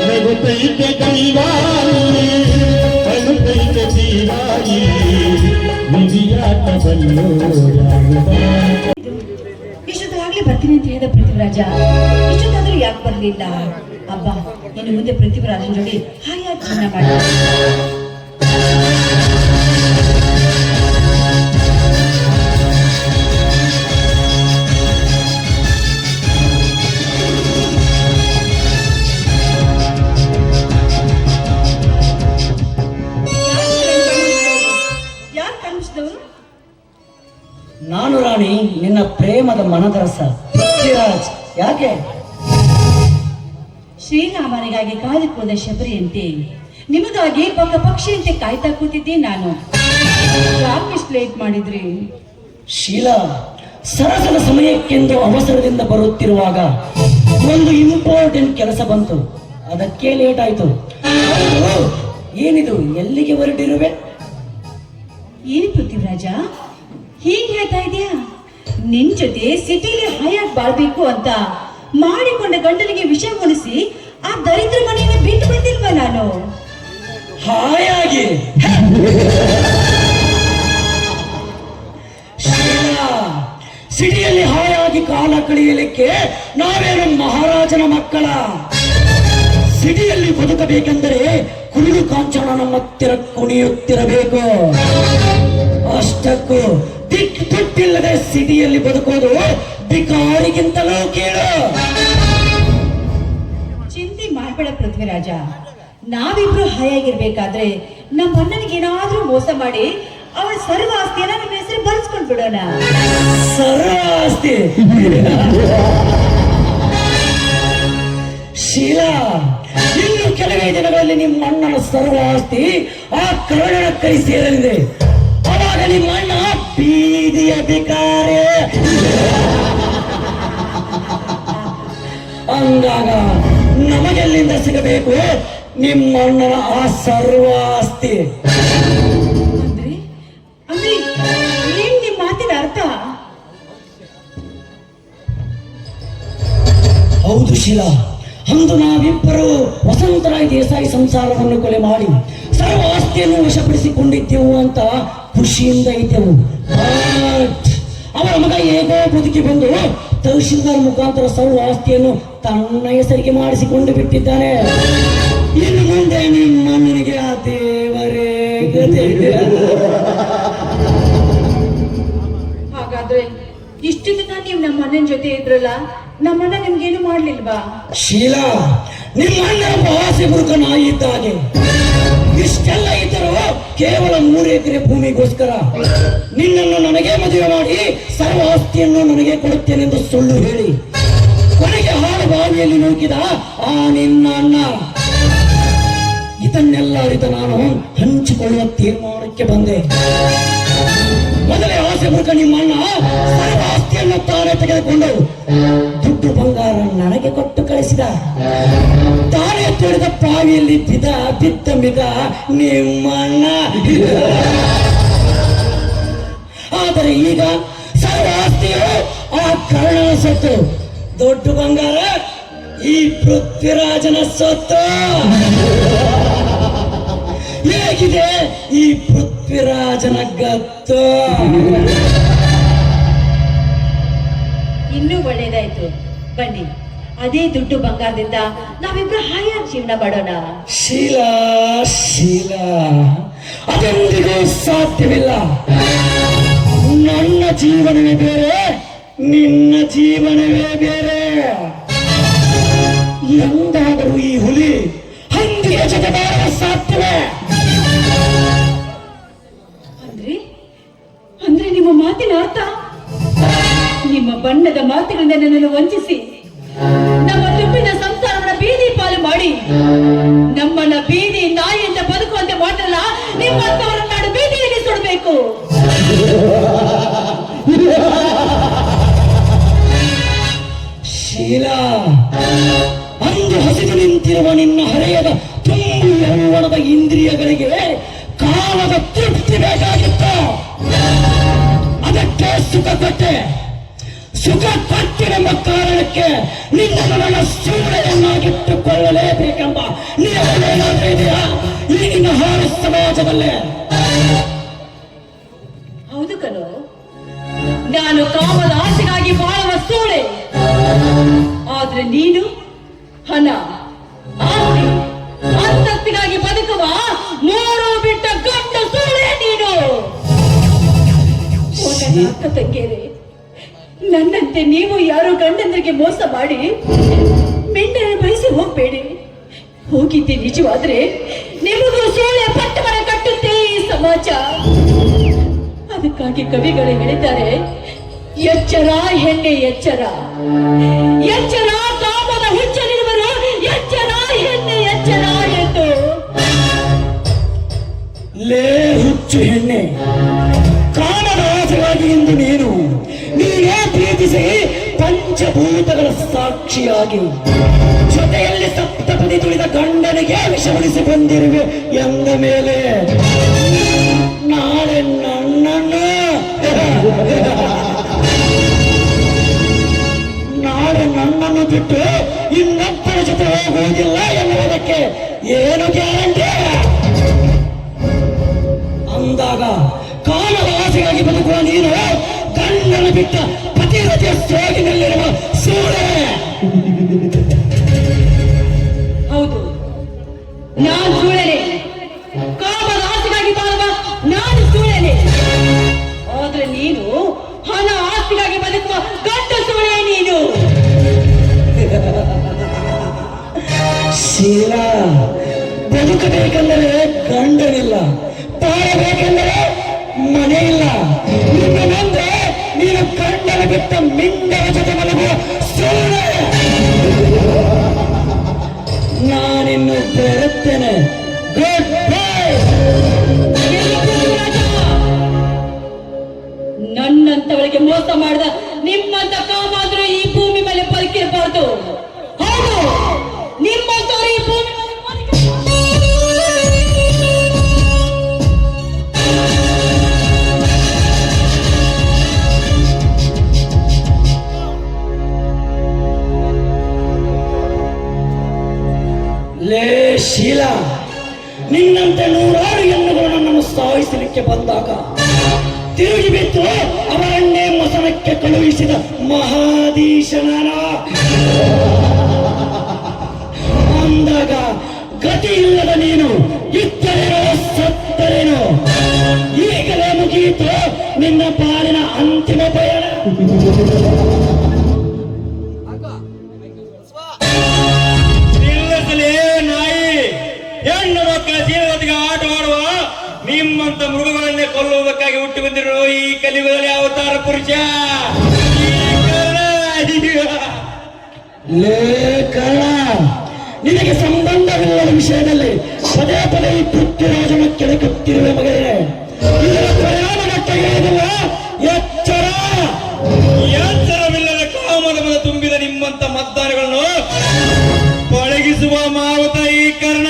ನಗುತ್ತೈತೆ ದೈವ ಇಲ್ಲಿ, ಅಳುತ್ತೈತೆ ಜೀವ ಇಲ್ಲಿ. ವಿಧಿಯಾಟವಲ್ಲೋ ಯಾವುದು ಇಷ್ಟೊತ್ತಾಗ್ಲೇ ಬರ್ತೀನಿ ಅಂತ ಹೇಳಿದ ಪೃಥ್ವಿರಾಜ ಇಷ್ಟೊತ್ತಾದ್ರೂ ಯಾಕೆ ಬರ್ಲಿಲ್ಲ? ಅಬ್ಬ, ಇನ್ನು ಮುಂದೆ ಪೃಥ್ವಿರಾಜನ ಜೋಡಿ ಹಾಯಾಗಿ ಜೀವನ ಮಾಡಿ. ಯಾರು ಕಾಣಿಸಿದವರು? ನಾನು ರಾಣಿ, ನಿನ್ನ ಪ್ರೇಮದ ಮನದರಸ ಪೃಥ್ವಿರಾಜ್. ಯಾಕೆ? ಶ್ರೀರಾಮನಿಗಾಗಿ ಕಾದುಕೋದ ಶಬರಿಯಂತೆ ನಿಮಗಾಗಿ ಪಕ್ಕ ಪಕ್ಷಿಯಂತೆ ಕಾಯ್ತಾ ಕೂತಿದ್ದೆ ನಾನು. ಯಾಕಿಷ್ಟು ಲೇಟ್ ಮಾಡಿದ್ರಿ? ಶೀಲಾ, ಸರಸನ ಸಮಯಕ್ಕೆಂದು ಅವಸರದಿಂದ ಬರುತ್ತಿರುವಾಗ ಒಂದು ಇಂಪಾರ್ಟೆಂಟ್ ಕೆಲಸ ಬಂತು, ಅದಕ್ಕೆ ಲೇಟ್ ಆಯ್ತು. ಹೌದು, ಏನಿದು? ಎಲ್ಲಿಗೆ ಹೊರಟಿರುವೆ? ಏನು ಪೃಥ್ವಿರಾಜ ಹೀಗೆ ಹೇಳ್ತಾ ಇದೆಯಾ? ನಿನ್ ಜೊತೆ ಸಿಟಿಲಿ ಹಾಯಾಗಿ ಬಾಳ್ಬೇಕು ಅಂತ ಮಾಡಿಕೊಂಡ ಗಂಡನಿಗೆ ವಿಷ ಮುನಿಸಿ ಆ ದರಿದ್ರ ಮನೆಯನ್ನು ಬಿಟ್ಟು ಬಂದಿಲ್ವಾ ನಾನು? ಹಾಯಾಗಿ ಶೀಲಾ, ಸಿಟಿಯಲ್ಲಿ ಹಾಯಾಗಿ ಕಾಲ ಕಳೆಯಲಿಕ್ಕೆ ನಾವೇನು ಮಹಾರಾಜನ ಮಕ್ಕಳ? ಸಿಟಿಯಲ್ಲಿ ಬದುಕಬೇಕೆಂದರೆ ಕುರುಡು ಕಾಂಚನ ನಮ್ಮ ಹತ್ತಿರ ಕುಣಿಯುತ್ತಿರಬೇಕು. ಅಷ್ಟಕ್ಕೂ ದಿಕ್ಕಿಲ್ಲದೆ ಸಿಟಿಯಲ್ಲಿ ಬದುಕೋದು ಬಿಕಾರಿಗಿಂತಲೂ ಕೀಳು. ಚಿಂತೆ ಮಾಡ್ಬೇಡ ಪೃಥ್ವಿರಾಜ, ನಾವಿಬ್ರು ಹಾಯಾಗಿರ್ಬೇಕಾದ್ರೆ ನಮ್ಮ ಅಣ್ಣನಿಗೆ ಏನಾದ್ರೂ ಮೋಸ ಮಾಡಿ ಅವಳ ಸರ್ವ ಆಸ್ತಿಯನ್ನ ನಿಮ್ಮ ಹೆಸರು ಬರ್ಸ್ಕೊಂಡ್ ಬಿಡೋಣ. ಸರ್ವ ಆಸ್ತಿ? ಶೀಲಾ, ಇನ್ನು ಕೆಲವೇ ದಿನಗಳಲ್ಲಿ ನಿಮ್ಮ ಅಣ್ಣನ ಸರ್ವ ಆಸ್ತಿ ಆ ಕರ್ಣನ ಕೈ ಸೇರಲಿದೆ. ಅವಾಗ ನಿಮ್ಮ ಅಣ್ಣ ಬೀದಿಯ ಬಿಕಾರೆ. ಅಂದಾಗ ನಮಗೆಲ್ಲಿಂದ ಸಿಗಬೇಕು ನಿಮ್ಮ ಅಣ್ಣನ ಆ ಸರ್ವ ಆಸ್ತಿ? ಅಂದ್ರೆ ಅಂದ್ರೆ ಏನ್ ನಿಮ್ ಮಾತಿನ ಅರ್ಥ? ಹೌದು ಶೀಲಾ, ಅಂದು ನಾವಿಬ್ಬರು ವಸಂತರಾಯ್ ದೇಸಾಯಿ ಸಂಸಾರವನ್ನು ಕೊಲೆ ಮಾಡಿ ಸರ್ವ ಆಸ್ತಿಯನ್ನು ವಶಪಡಿಸಿಕೊಂಡಿದ್ದೆವು ಅಂತ ಖುಷಿಯಿಂದ ಇದ್ದೆವು. ಅವರ ಮಗ ಹೇಗೋ ಬದುಕಿ ಬಂದು ತಹಶೀಲ್ದಾರ್ ಮುಖಾಂತರ ಸರ್ವ ಆಸ್ತಿಯನ್ನು ತನ್ನ ಹೆಸರಿಗೆ ಮಾಡಿಸಿಕೊಂಡು ಬಿಟ್ಟಿದ್ದಾನೆ. ಇನ್ನು ಮುಂದೆ ನಿಮ್ಮ ನನಗೆ ಆ ದೇವರೇ ಗತಿ. ಹಾಗಾದ್ರೆ ಇಷ್ಟು ದಿನ ನೀವು ನಮ್ಮ ಅಣ್ಣನ ಜೊತೆ ಇದ್ರಲ್ಲ, ನಮ್ಮಣ್ಣ ನಿಮ್ಗೇನು ಮಾಡ್ಲಿಲ್ವಾ? ಶೀಲಾ, ನಿಮ್ಮ ಅಣ್ಣ ಆಸೆ ಬುರುಕ ನಾಯಿ ಇದ್ದಾಗೆ. ಇಷ್ಟೆಲ್ಲ ಇದ್ದರೂ ಕೇವಲ 3 ಎಕರೆ ಭೂಮಿಗೋಸ್ಕರ ನಿನ್ನನ್ನು ನನಗೆ ಮದುವೆ ಮಾಡಿ ಸರ್ವ ಆಸ್ತಿಯನ್ನು ನನಗೆ ಕೊಡುತ್ತೇನೆಂದು ಸುಳ್ಳು ಹೇಳಿ ಕೊನೆಗೆ ಹಾಳು ಬಾವಿಯಲ್ಲಿ ನೂಕಿದ ಆ ನಿನ್ನ ಅಣ್ಣ. ಇದನ್ನೆಲ್ಲ ಅರಿತ ನಾನು ಹಂಚಿಕೊಳ್ಳುವ ತೀರ್ಮಾನಕ್ಕೆ ಬಂದೆ. ಮೊದಲೇ ಆಸೆ ಬುರ್ಕ ನಿಮ್ಮಣ್ಣ ಸರ್ವ ಆಸ್ತಿಯನ್ನು ತಾನೇ ತೆಗೆದುಕೊಂಡು ದುಡ್ಡು ಬಂಗಾರ ನನಗೆ ಕೊಟ್ಟು ಕಳಿಸಿದ. ತಾನೇ ತೊಳೆದ ಬಾವಿಯಲ್ಲಿ ಬಿದ್ದ ನಿಮ್ಮಣ್ಣ. ಆದರೆ ಈಗ ಸರ್ವ ಆಸ್ತಿಯು ಆ ಕರ್ಣನ ಸೊತ್ತು, ದೊಡ್ಡ ಬಂಗಾರ ಈ ಪೃಥ್ವಿರಾಜನ ಸೊತ್ತು. ಹೇಗಿದೆ ಈ ಪೃಥ್ವಿರಾಜನ ಗತ್ತು? ಇನ್ನೂ ಒಳ್ಳೇದಾಯ್ತು. ಬನ್ನಿ, ಅದೇ ದುಡ್ಡು ಬಂಗಾರದಿಂದ ನಾವಿಬ್ರು ಹಾಯಾಗಿ ಜೀವನ ಮಾಡೋಣ. ಶೀಲಾ, ಅದೆಂದಿಗೂ ಸಾಧ್ಯವಿಲ್ಲ. ನನ್ನ ಜೀವನವೇ ಬೇರೆ, ನಿನ್ನ ಜೀವನವೇ ಬೇರೆ. ಎಂದಾದರೂ ಈ ಹುಲಿ ಹಂದಿಯ ಜೊತೆ ಬಾಳಲು ಸಾಧ್ಯವೇ? ಅಂದ್ರೆ ನಿಮ್ಮ ಮಾತಿನ ಅರ್ಥ, ನಿಮ್ಮ ಬಣ್ಣದ ಮಾತುಗಳಿಂದ ನನ್ನನ್ನು ವಂಚಿಸಿ ನಮ್ಮ ದುಡ್ಡಿನ ಸಂಸಾರವನ್ನು ಬೀದಿ ಪಾಲು ಮಾಡಿ ನಮ್ಮನ್ನ ಬೀದಿ ನಾಯಿಯಿಂದ ಬದುಕುವಂತೆ ಮಾಡಲ್ಲ. ನಿಮ್ಮಂತವರ ನಾಡು ಬೀದಿಯಲ್ಲಿ ಸುಡಬೇಕು. ಶೀಲಾ, ಅಂದು ಹಸಿದು ನಿಂತಿರುವ ನಿನ್ನ ಹರೆಯದ ತುಂಬು ಯೌವನದ ಇಂದ್ರಿಯಗಳಿಗೆ ಕಾಲದ ತೃಪ್ತಿ ಬೇಕಾಗಿತ್ತು. ಅದಕ್ಕೆ ಸುಖ ಕೊಟ್ಟಿರೆಂಬ ಕಾರಣಕ್ಕೆ ನಿನ್ನನ್ನು ನನ್ನ ಸೂಳೆಯನ್ನಾಗಿಟ್ಟುಕೊಳ್ಳಲೇಬೇಕೆಂಬ ನಿಯಮವೇನಾದ್ರೂ ಇದೆಯಾ ಈ ನಿನ್ನ ಹಾಳು ಸಮಾಜದಲ್ಲೇ? ಹೌದು ಕಣೋ, ನಾನು ಕಾಮದ ಆಸೆಗಾಗಿ ಬಾಳುವ ಸೂಳೆ. ಆದ್ರೆ ನೀನು ಹಣ, ಆಸ್ತಿ, ಅಂತಸ್ತಿಗಾಗಿ ಬದುಕುವ ಮೂರು ಬಿಟ್ಟ ಗಂಡ ಸೂಳೆ ನೀನು. ಅಕ್ಕ ತಂಗೇರೆ, ನನ್ನಂತೆ ನೀವು ಯಾರೋ ಗಂಡಂದ್ರಿಗೆ ಮೋಸ ಮಾಡಿ ಮೆಂಡನ ಬಯಸಿ ಹೋಗ್ಬೇಡಿ. ಹೋಗಿದ್ದೆ ನಿಜವಾದ್ರೆ ನಿಮಗೂ ಸೂಳೆ ಪಟ್ಟಮರ ಕಟ್ಟುತ್ತೆ ಈ ಸಮಾಜ. ಅದಕ್ಕಾಗಿ ಕವಿಗಳು ಹೇಳಿದ್ದಾರೆ, ಎಚ್ಚರ ಹೆಣ್ಣೆ ಎಚ್ಚರ, ಎಚ್ಚರ ಕಾಮದ ಹುಚ್ಚಲಿರುವರು, ಎಚ್ಚರ ಹೆಣ್ಣೆ ಎಚ್ಚರ ಎಂದು. ಲೇ ಹುಚ್ಚು ಹೆಣ್ಣೆ, ಕಾಮದ ಆಸೆಗಾಗಿ ಎಂದು ನೀನೇ ಪ್ರೀತಿಸಿ ಪಂಚಭೂತಗಳ ಸಾಕ್ಷಿಯಾಗಿ ಜೊತೆಯಲ್ಲಿ ಸಪ್ತಪದಿ ತುಳಿದ ಗಂಡನಿಗೆ ವಿಷವಡಿಸಿ ಬಂದಿರುವೆ ಎಂದ ಮೇಲೆ ನಾಳೆ ನನ್ನನ್ನು ಬಿಟ್ಟು ಇನ್ನೊಬ್ಬರ ಜೊತೆ ಹೋಗುವುದಿಲ್ಲ ಎನ್ನುವುದಕ್ಕೆ ಏನು ಗ್ಯಾರಂಟಿ? ಅಂದಾಗ ಕಾಮದ ಆಸೆಗಾಗಿ ಬದುಕುವ ನೀನು ಗಂಡನ ಬಿಟ್ಟ ಪತಿರತೆಯ ಸೋಗಿನಲ್ಲಿರುವ ಸೂಳೆ. ಹೌದು, ನಾನು ಸೂಳೆನೆ. ಕಾಮದ ಆಸೆಗಾಗಿ ಬಾಳುವ ನಾನು ಸೂಳೆನೆ. ಆದ್ರೆ ನೀನು ಹಣ ಆಸ್ತಿಗಾಗಿ ಬದುಕುವ ಗಂಡ ಸೂಳೆ ನೀನು. ಶೀಲಾ, ಬದುಕಬೇಕೆಂದರೆ ಗಂಡನಿಲ್ಲ, ಬಾಳಬೇಕೆಂದರೆ ಮನೆ ಇಲ್ಲ. ನಿನ್ನಂದ್ರೆ ನೀನು ಗಂಡನ ಬಿಟ್ಟ ಮಿಂಡನ ಜೊತೆ ಮಲಗುವ ಸೂಳೆ. ನಾನಿನ್ನು ಬರುತ್ತೇನೆ. Good bye. ನನ್ನಂತವಳಿಗೆ ಮೋಸ ಮಾಡಿದ ನಿಮ್ಮಂತ ಕಾಮಾದ್ರೂ ಈ ಭೂಮಿ ಮೇಲೆ ಬದುಕಿರಬಾರ್ದು. ಹೌದು, ನಿಮ್ಮಂತವರು ಈ ಭೂಮಿ ಮೇಲೆ ಲೇ ಶೀಲಾ, ನಿನ್ನಂತೆ ನೂರಾರು ಹೆಣ್ಣುಗಳು ನನ್ನನ್ನು ಸಾಯಿಸಲಿಕ್ಕೆ ಬಂದಾಗ ತಿರುಗಿ ಬಿದ್ದು ಅವರನ್ನೇ ಮಸನಕ್ಕೆ ಕಳುಹಿಸಿದ ಮಹಾಧೀಶನ ಅಂದಾಗ ಗತಿ ಇಲ್ಲದ ನೀನು ಇದ್ದರೇನೋ ಸತ್ತರೇನೋ. ಈಗಲೇ ಮುಗಿಯಿತು ನಿನ್ನ ಪಾಲಿನ ಅಂತಿಮ ಪಯಣ. ನಾಯಿ ಹೆಣ್ಣು ಮಕ್ಕಳ ಜೀವನಕ್ಕೆ ಆಟವಾಡುವ ನಿಮ್ಮಂತ ಮೃಗಗಳನ್ನೇ ಕೊಲ್ಲುವುದಕ್ಕಾಗಿ ಹುಟ್ಟಿ ಬಂದಿರೋ ಈ ಕಲಿಯುಗದಲ್ಲಿ ಅವತಾರ ಪುರುಷ ಲೇಖನ. ನಿನಗೆ ಸಂಬಂಧವಿಲ್ಲದ ವಿಷಯದಲ್ಲಿ ಪದೇ ಈ ಪೃಥ್ವಿರಾಜನ ಕೆಳಗುತ್ತಿರುವ ಮಗನೇ. ಇದರ ಪರಿಣಾಮ ತೆಗೆಯುವುದಿಲ್ಲ. ಮದ ತುಂಬಿದ ನಿಮ್ಮಂತ ಮತದಾನಗಳನ್ನು ಪಳಗಿಸುವ ಮಾವುತ ಈ ಕರ್ಣ.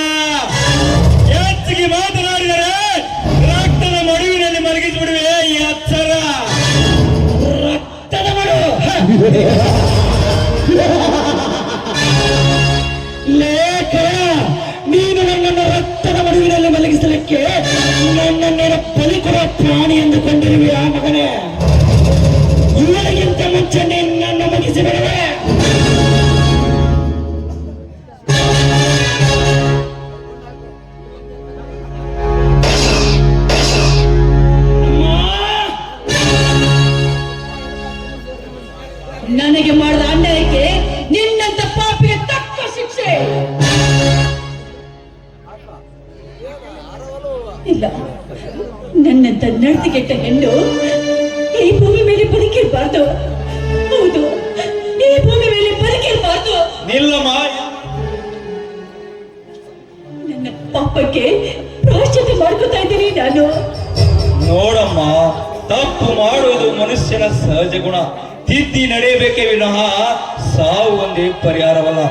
ಹೆಚ್ಚಿಗೆ ಮಾತನಾಡಿದರೆ ರಕ್ತದ ಮಡುವಿನಲ್ಲಿ ಮಲಗಿಸಿಬಿಡುವೆ ಈ ಅಕ್ಷರ. ರಕ್ತದ ಮಡು ಲೇಖ, ನೀನು ನನ್ನನ್ನು ರಕ್ತದ ಮಡುವಿನಲ್ಲಿ ಮಲಗಿಸಲಿಕ್ಕೆ ನನ್ನನ್ನೇನ ಬಲಿ ಕೊಡುವ ಪ್ರಾಣಿ ಎಂದುಕೊಂಡಿರುವೆ ಆ ಮಗನೇ. ಇವರಿಗಿಂತ ಮುಂಚೆ ನಿನ್ನನ್ನು ಮುಗಿಸಿಬಿಡುವೆ. ನನಗೆ ಮಾಡಿದ ಅನ್ಯಾಯಕ್ಕೆ ನಿನ್ನಂತ ಪಾಪಿಗೆ ತಕ್ಕ ಶಿಕ್ಷೆ. ಇಲ್ಲ, ನನ್ನಂತ ನಡತೆಗೆಟ್ಟ ಹೆಣ್ಣು ಈ ಭೂಮಿ ಮೇಲೆ ಬದುಕಿರಬಾರ್ದು. ಹೌದು, ಈ ಭೂಮಿ ಮೇಲೆ ಬದುಕಿರಬಾರ್ದು. ನಿಲ್ಲಮ್ಮ. ನನ್ನ ಪಾಪಕ್ಕೆ ಪ್ರಾಯಶ್ಚಿತ್ತ ಮಾಡ್ಕೊತಾ ಇದ್ದೀನಿ ನಾನು. ನೋಡಮ್ಮ, ತಪ್ಪು ಮಾಡುವುದು ಮನುಷ್ಯನ ಸಹಜ ಗುಣ. ತಿದ್ದಿ ನಡೆಯಬೇಕೇ ವಿನಃ ಸಾವು ಒಂದೇ ಪರಿಹಾರವಲ್ಲ.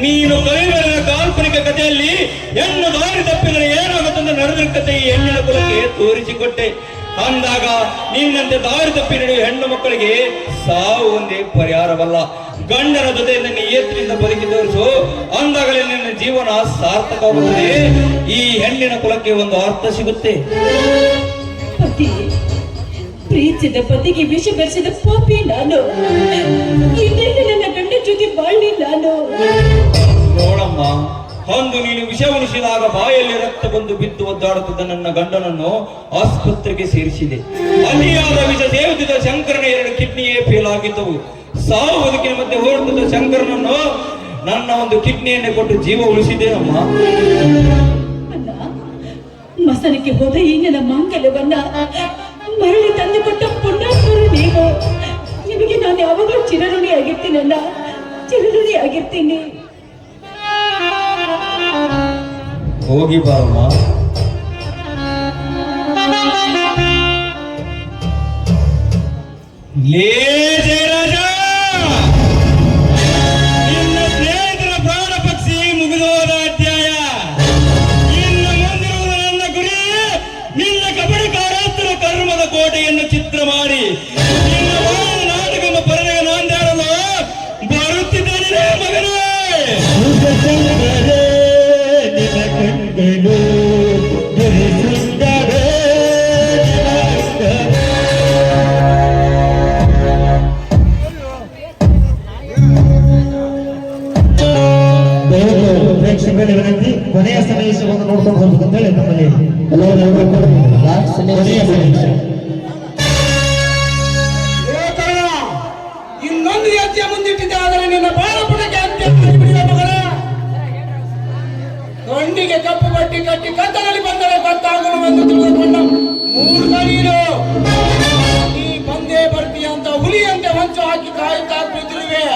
ನೀನು ಕಲಿಬೆರನ ಕಾಲ್ಪನಿಕ ಕಥೆಯಲ್ಲಿ ಹೆಣ್ಣು ದಾರಿ ತಪ್ಪಿದರೆ ಏನಾಗುತ್ತಂತ ನಡೆದ ಕಥೆ ಈ ಹೆಣ್ಣಿನ ಕುಲಕ್ಕೆ ತೋರಿಸಿಕೊಟ್ಟೆ. ಅಂದಾಗ ನಿನ್ನಂತೆ ದಾರಿ ತಪ್ಪಿ ನಡೆಯುವ ಹೆಣ್ಣು ಮಕ್ಕಳಿಗೆ ಸಾವು ಒಂದೇ ಪರಿಹಾರವಲ್ಲ. ಗಂಡನ ಜೊತೆಯಿಂದ ನಿಯತ್ತಿನಿಂದ ಬದುಕಿ ತೋರಿಸು, ಅಂದಾಗಲೇ ನಿನ್ನ ಜೀವನ ಸಾರ್ಥಕವಾಗುತ್ತದೆ. ಈ ಹೆಣ್ಣಿನ ಕುಲಕ್ಕೆ ಒಂದು ಅರ್ಥ ಸಿಗುತ್ತೆ. ಪತಿ, ಪ್ರೀತಿಸಿದ ಪತಿಗೆ ವಿಷ ಬೆರೆಸಿದ ಪಾಪಿ ನಾನು. ಇನ್ನೆಲ್ಲಿ ನನ್ನ ಗಂಡ ಜೊತೆ ಬಾಳ್ಲಿ ನಾನು. ನೋಡಮ್ಮ, ಅಂದು ನೀನು ವಿಷ ಉಣಿಸಿದಾಗ ಬಾಯಲ್ಲಿ ರಕ್ತ ಬಂದು ಬಿದ್ದು ಒದ್ದಾಡುತ್ತಿದ್ದ ನನ್ನ ಗಂಡನನ್ನು ಆಸ್ಪತ್ರೆಗೆ ಸೇರಿಸಿದೆ. ಅತಿಯಾದ ವಿಷ ಸೇವಿಸಿದ ಶಂಕರನ 2 ಕಿಡ್ನಿಯೇ ಫೇಲ್ ಆಗಿದ್ದವು. ಸಾವು ಬದುಕಿನ ಮಧ್ಯೆ ಹೋರಾಡುತ್ತಿದ್ದ ಶಂಕರನನ್ನು ನನ್ನ ಒಂದು ಕಿಡ್ನಿಯನ್ನೇ ಕೊಟ್ಟು ಜೀವ ಉಳಿಸಿದ್ದೇನಮ್ಮ. ಅಲ್ಲ, ಮಸನಕ್ಕೆ ಹೋದ ಈ ನನ್ನ ಮಾಂಗಲ್ಯವನ್ನ ಮರಳಿ ತಂದುಕೊಟ್ಟ ಪುಣ್ಯಾತ್ಮರು ನೀವು. ನಿಮಗೆ ನಾನು ಯಾವಾಗಲೂ ಚಿರಋಣಿ ಆಗಿರ್ತೀನಲ್ಲ, ಚಿರಋಣಿ ಆಗಿರ್ತೀನಿ. ಹೋಗಿ ಬಾರಮ್ಮ. ಲೇ ಜಯರಾಜ, ನಿನ್ನ ಸ್ನೇಹಿತರ ಪ್ರಾಣ ಪಕ್ಷಿ ಮುಗಿದೋದ ಅಧ್ಯಾಯ. ಇನ್ನು ಮುಂದಿರುವುದು ನನ್ನ ಗುರಿ. ನಿನ್ನ ಕಬಡ್ಡಿ ಕಾರಾಸ್ತ್ರ ಕರ್ಮದ ಕೋಟೆಯನ್ನು ಚಿತ್ರ ಮಾಡಿ ನಿನ್ನ ಬಾಳಿನ ನಾಟಕ ಪರದೆಯ ನಾಂದಾಡಲು ಬರುತ್ತಿದ್ದೇನೆ ಮಗನೇ. ನಿನ್ನ ಕಣ್ಗಳು ಸುಂದರ ಪ್ರೇಕ್ಷಕರಲ್ಲಿ ವಿನಂತಿ, ಕೊನೆಯ ಸನ್ನಿವೇಶವನ್ನು ನೋಡ್ಕೊಂಡು ಹೋಗ್ಬೇಕಂತ ಹೇಳಿ ನಮ್ಮಲ್ಲಿ ಕೊನೆಯ ಸನ್ನಿವೇಶ. ಇನ್ನೊಂದು ಹೆಜ್ಜೆ ಮುಂದಿಟ್ಟಿದ್ದೆ, ಆದರೆ ನಿನ್ನ ಬಾಳಪುಟಕ್ಕೆ ಅಂತ್ಯ ಮಾಡಿಬಿಡಿದ ಮಗಳ. ಕಣ್ಣಿಗೆ ಕಪ್ಪು ಬಟ್ಟಿ ಕಟ್ಟಿ ಕತ್ತಲಲ್ಲಿ ಬಂದರೆ ಗೊತ್ತಾಗಲು ಎಂದು ತಿಳಿದುಕೊಂಡ ಮೂರ್ಖ ನೀನು. ನೀ ಬಂದೇ ಬರ್ತೀಯ ಅಂತ ಹುಲಿಯಂತೆ ಹೊಂಚು ಹಾಕಿ ಕಾಯುತ್ತಾ ಬಿದ್ದಿರುವೆ.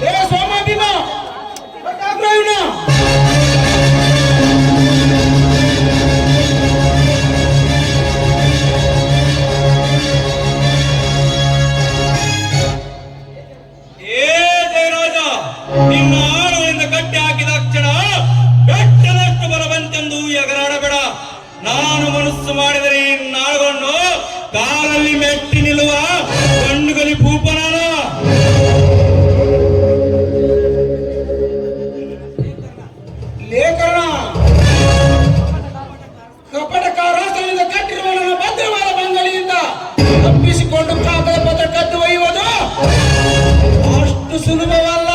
ಏ ಸೋಮ ಭೀಮ, ನಿನ್ನ ಆಳುಗಳಿಂದ ಕಟ್ಟಿ ಹಾಕಿದ ಕ್ಷಣ ಬೆಟ್ಟದಷ್ಟು ಬಲವಂತೆಂದು ಎಗರಾಡಬೇಡ. ನಾನು ಮನಸ್ಸು ಮಾಡಿದರೆ ಈ ನಾಳುಗಳನ್ನು ಕಾಲಲ್ಲಿ ಮೆಟ್ಟಿ ನಿಲ್ಲುವ ಕಣ್ಣುಗಲಿ ಭೂಪ ನಾನು. ಲೇಖನ ಕಪಟಕಾರಾಸದಿಂದ ಕಟ್ಟಿರುವ ನನ್ನ ಭದ್ರವಾದ ಬಂಗಲಿಯಿಂದ ತಪ್ಪಿಸಿಕೊಂಡು ಕಾಗದ ಪತ್ರ ಕದ್ದು ಒಯ್ಯುವುದು ಅಷ್ಟು ಸುಲಭವಲ್ಲ.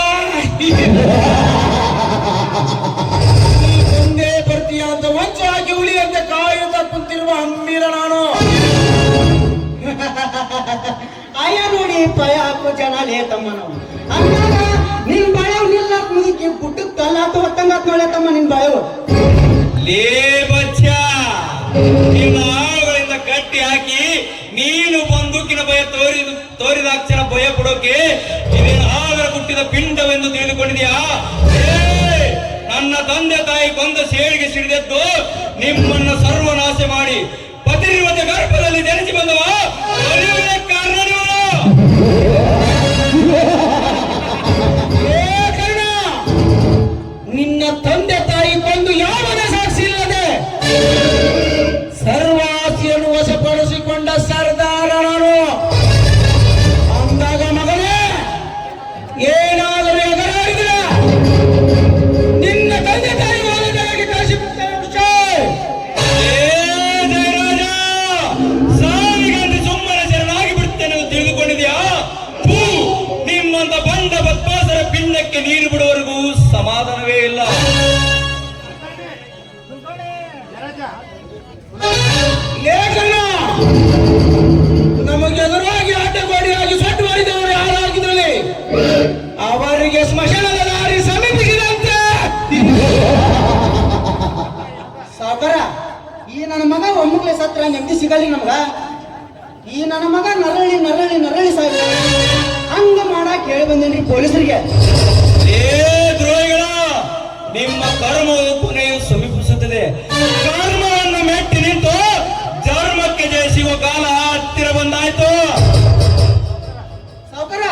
ಮುಂದೆ ಬರ್ತೀಯ ಅಂತ ವಂಚ ಹಾಕಿ ಹುಲಿಯಂತೆ ಕಾಯುತ್ತಾ ಕುಂತಿರುವ ಹಮ್ಮಿರ ನಾನು. ಆಯ ನೋಡಿ ಪಯ ಹಾಕೋ ಜನ ಲೇ ತಮ್ಮನು. ಅಂದಾಗ ನಿನ್ ಬಾಯವ್ ನಿಲ್ಲಕ್ ಮುದುಕಿ ಗುಡ್ಡಕ್ ಕಲ್ಲಾತು ಹೊತ್ತಂಗಾತ್ ನೋಡ ತಮ್ಮ ನಿನ್ ಬಾಯವು. ಲೇ ಬಚ್ಚ, ನಿನ್ನ ಆಳುಗಳಿಂದ ಕಟ್ಟಿ ಹಾಕಿ ನೀನು ಬಂದೂಕಿನ ಭಯ ತೋರಿದ ಅಕ್ಷರ ಭಯ ಪಡೋಕೆ ಇದೇನು ಆಗರ ಹುಟ್ಟಿದ ಪಿಂಡವೆಂದು ತಿಳಿದುಕೊಂಡಿದ್ಯಾ? ನನ್ನ ತಂದೆ ತಾಯಿ ಕೊಂದ ಸೇಡಿಗೆ ಸಿಡಿದೆದ್ದು ನಿಮ್ಮನ್ನ ಸರ್ವನಾಶ ಮಾಡಿ ಪತಿರ್ವತ ಗರ್ಭದಲ್ಲಿ ಜನಿಸಿ ಬಂದವ ಕಾರಣ ನಿಮ್ಮಂತ ಬಂಡ ಬದ್ಮಾಸರ ಪಿಂಡಕ್ಕೆ ನೀರು ಬಿಡುವವರೆಗೂ ಸಮಾಧಾನವೇ ಇಲ್ಲ. ಲೇಖನ ನಮಗೆ ಎದುರಾಗಿ ಅಡ್ಡಗೋಡಿಯಾಗಿ ಸಟ್ಟು ಮಾಡಿದವರು ಯಾರಾಗಿದ್ರಲ್ಲಿ ಅವರಿಗೆ ಸ್ಮಶಾನದ ದಾರಿ ಸಮೀಪಿಸಿದಂತೆ. ಸಾವುಕಾರ, ಈ ನನ್ನ ಮಗ ಒಮ್ಮಕ್ಲೆ ಸತ್ರ ನೆಮ್ಮದಿ ಸಿಗಲಿ ನಮ್ಗ. ಈ ನನ್ನ ಮಗ ನರಳಿ ನರಳಿ ನರಳಿ ಸಾಯ್ತ ಹಂಗ ಮಾಡಕ್ ಹೇಳಿ ಬಂದೇನ್ರಿ ಪೊಲೀಸರಿಗೆ. ಏ ದ್ರೋಹಿಗಳ, ನಿಮ್ಮ ಕರ್ಮವು ಕೊನೆಯು ಸಮೀಪಿಸುತ್ತದೆ. ಕರ್ಮವನ್ನು ಮೆಟ್ಟಿ ನಿಂತು ಧರ್ಮಕ್ಕೆ ಜಯ ಸಿಗುವ ಕಾಲ ಹತ್ತಿರ ಬಂದಾಯ್ತು. ಸಾವುಕಾರ,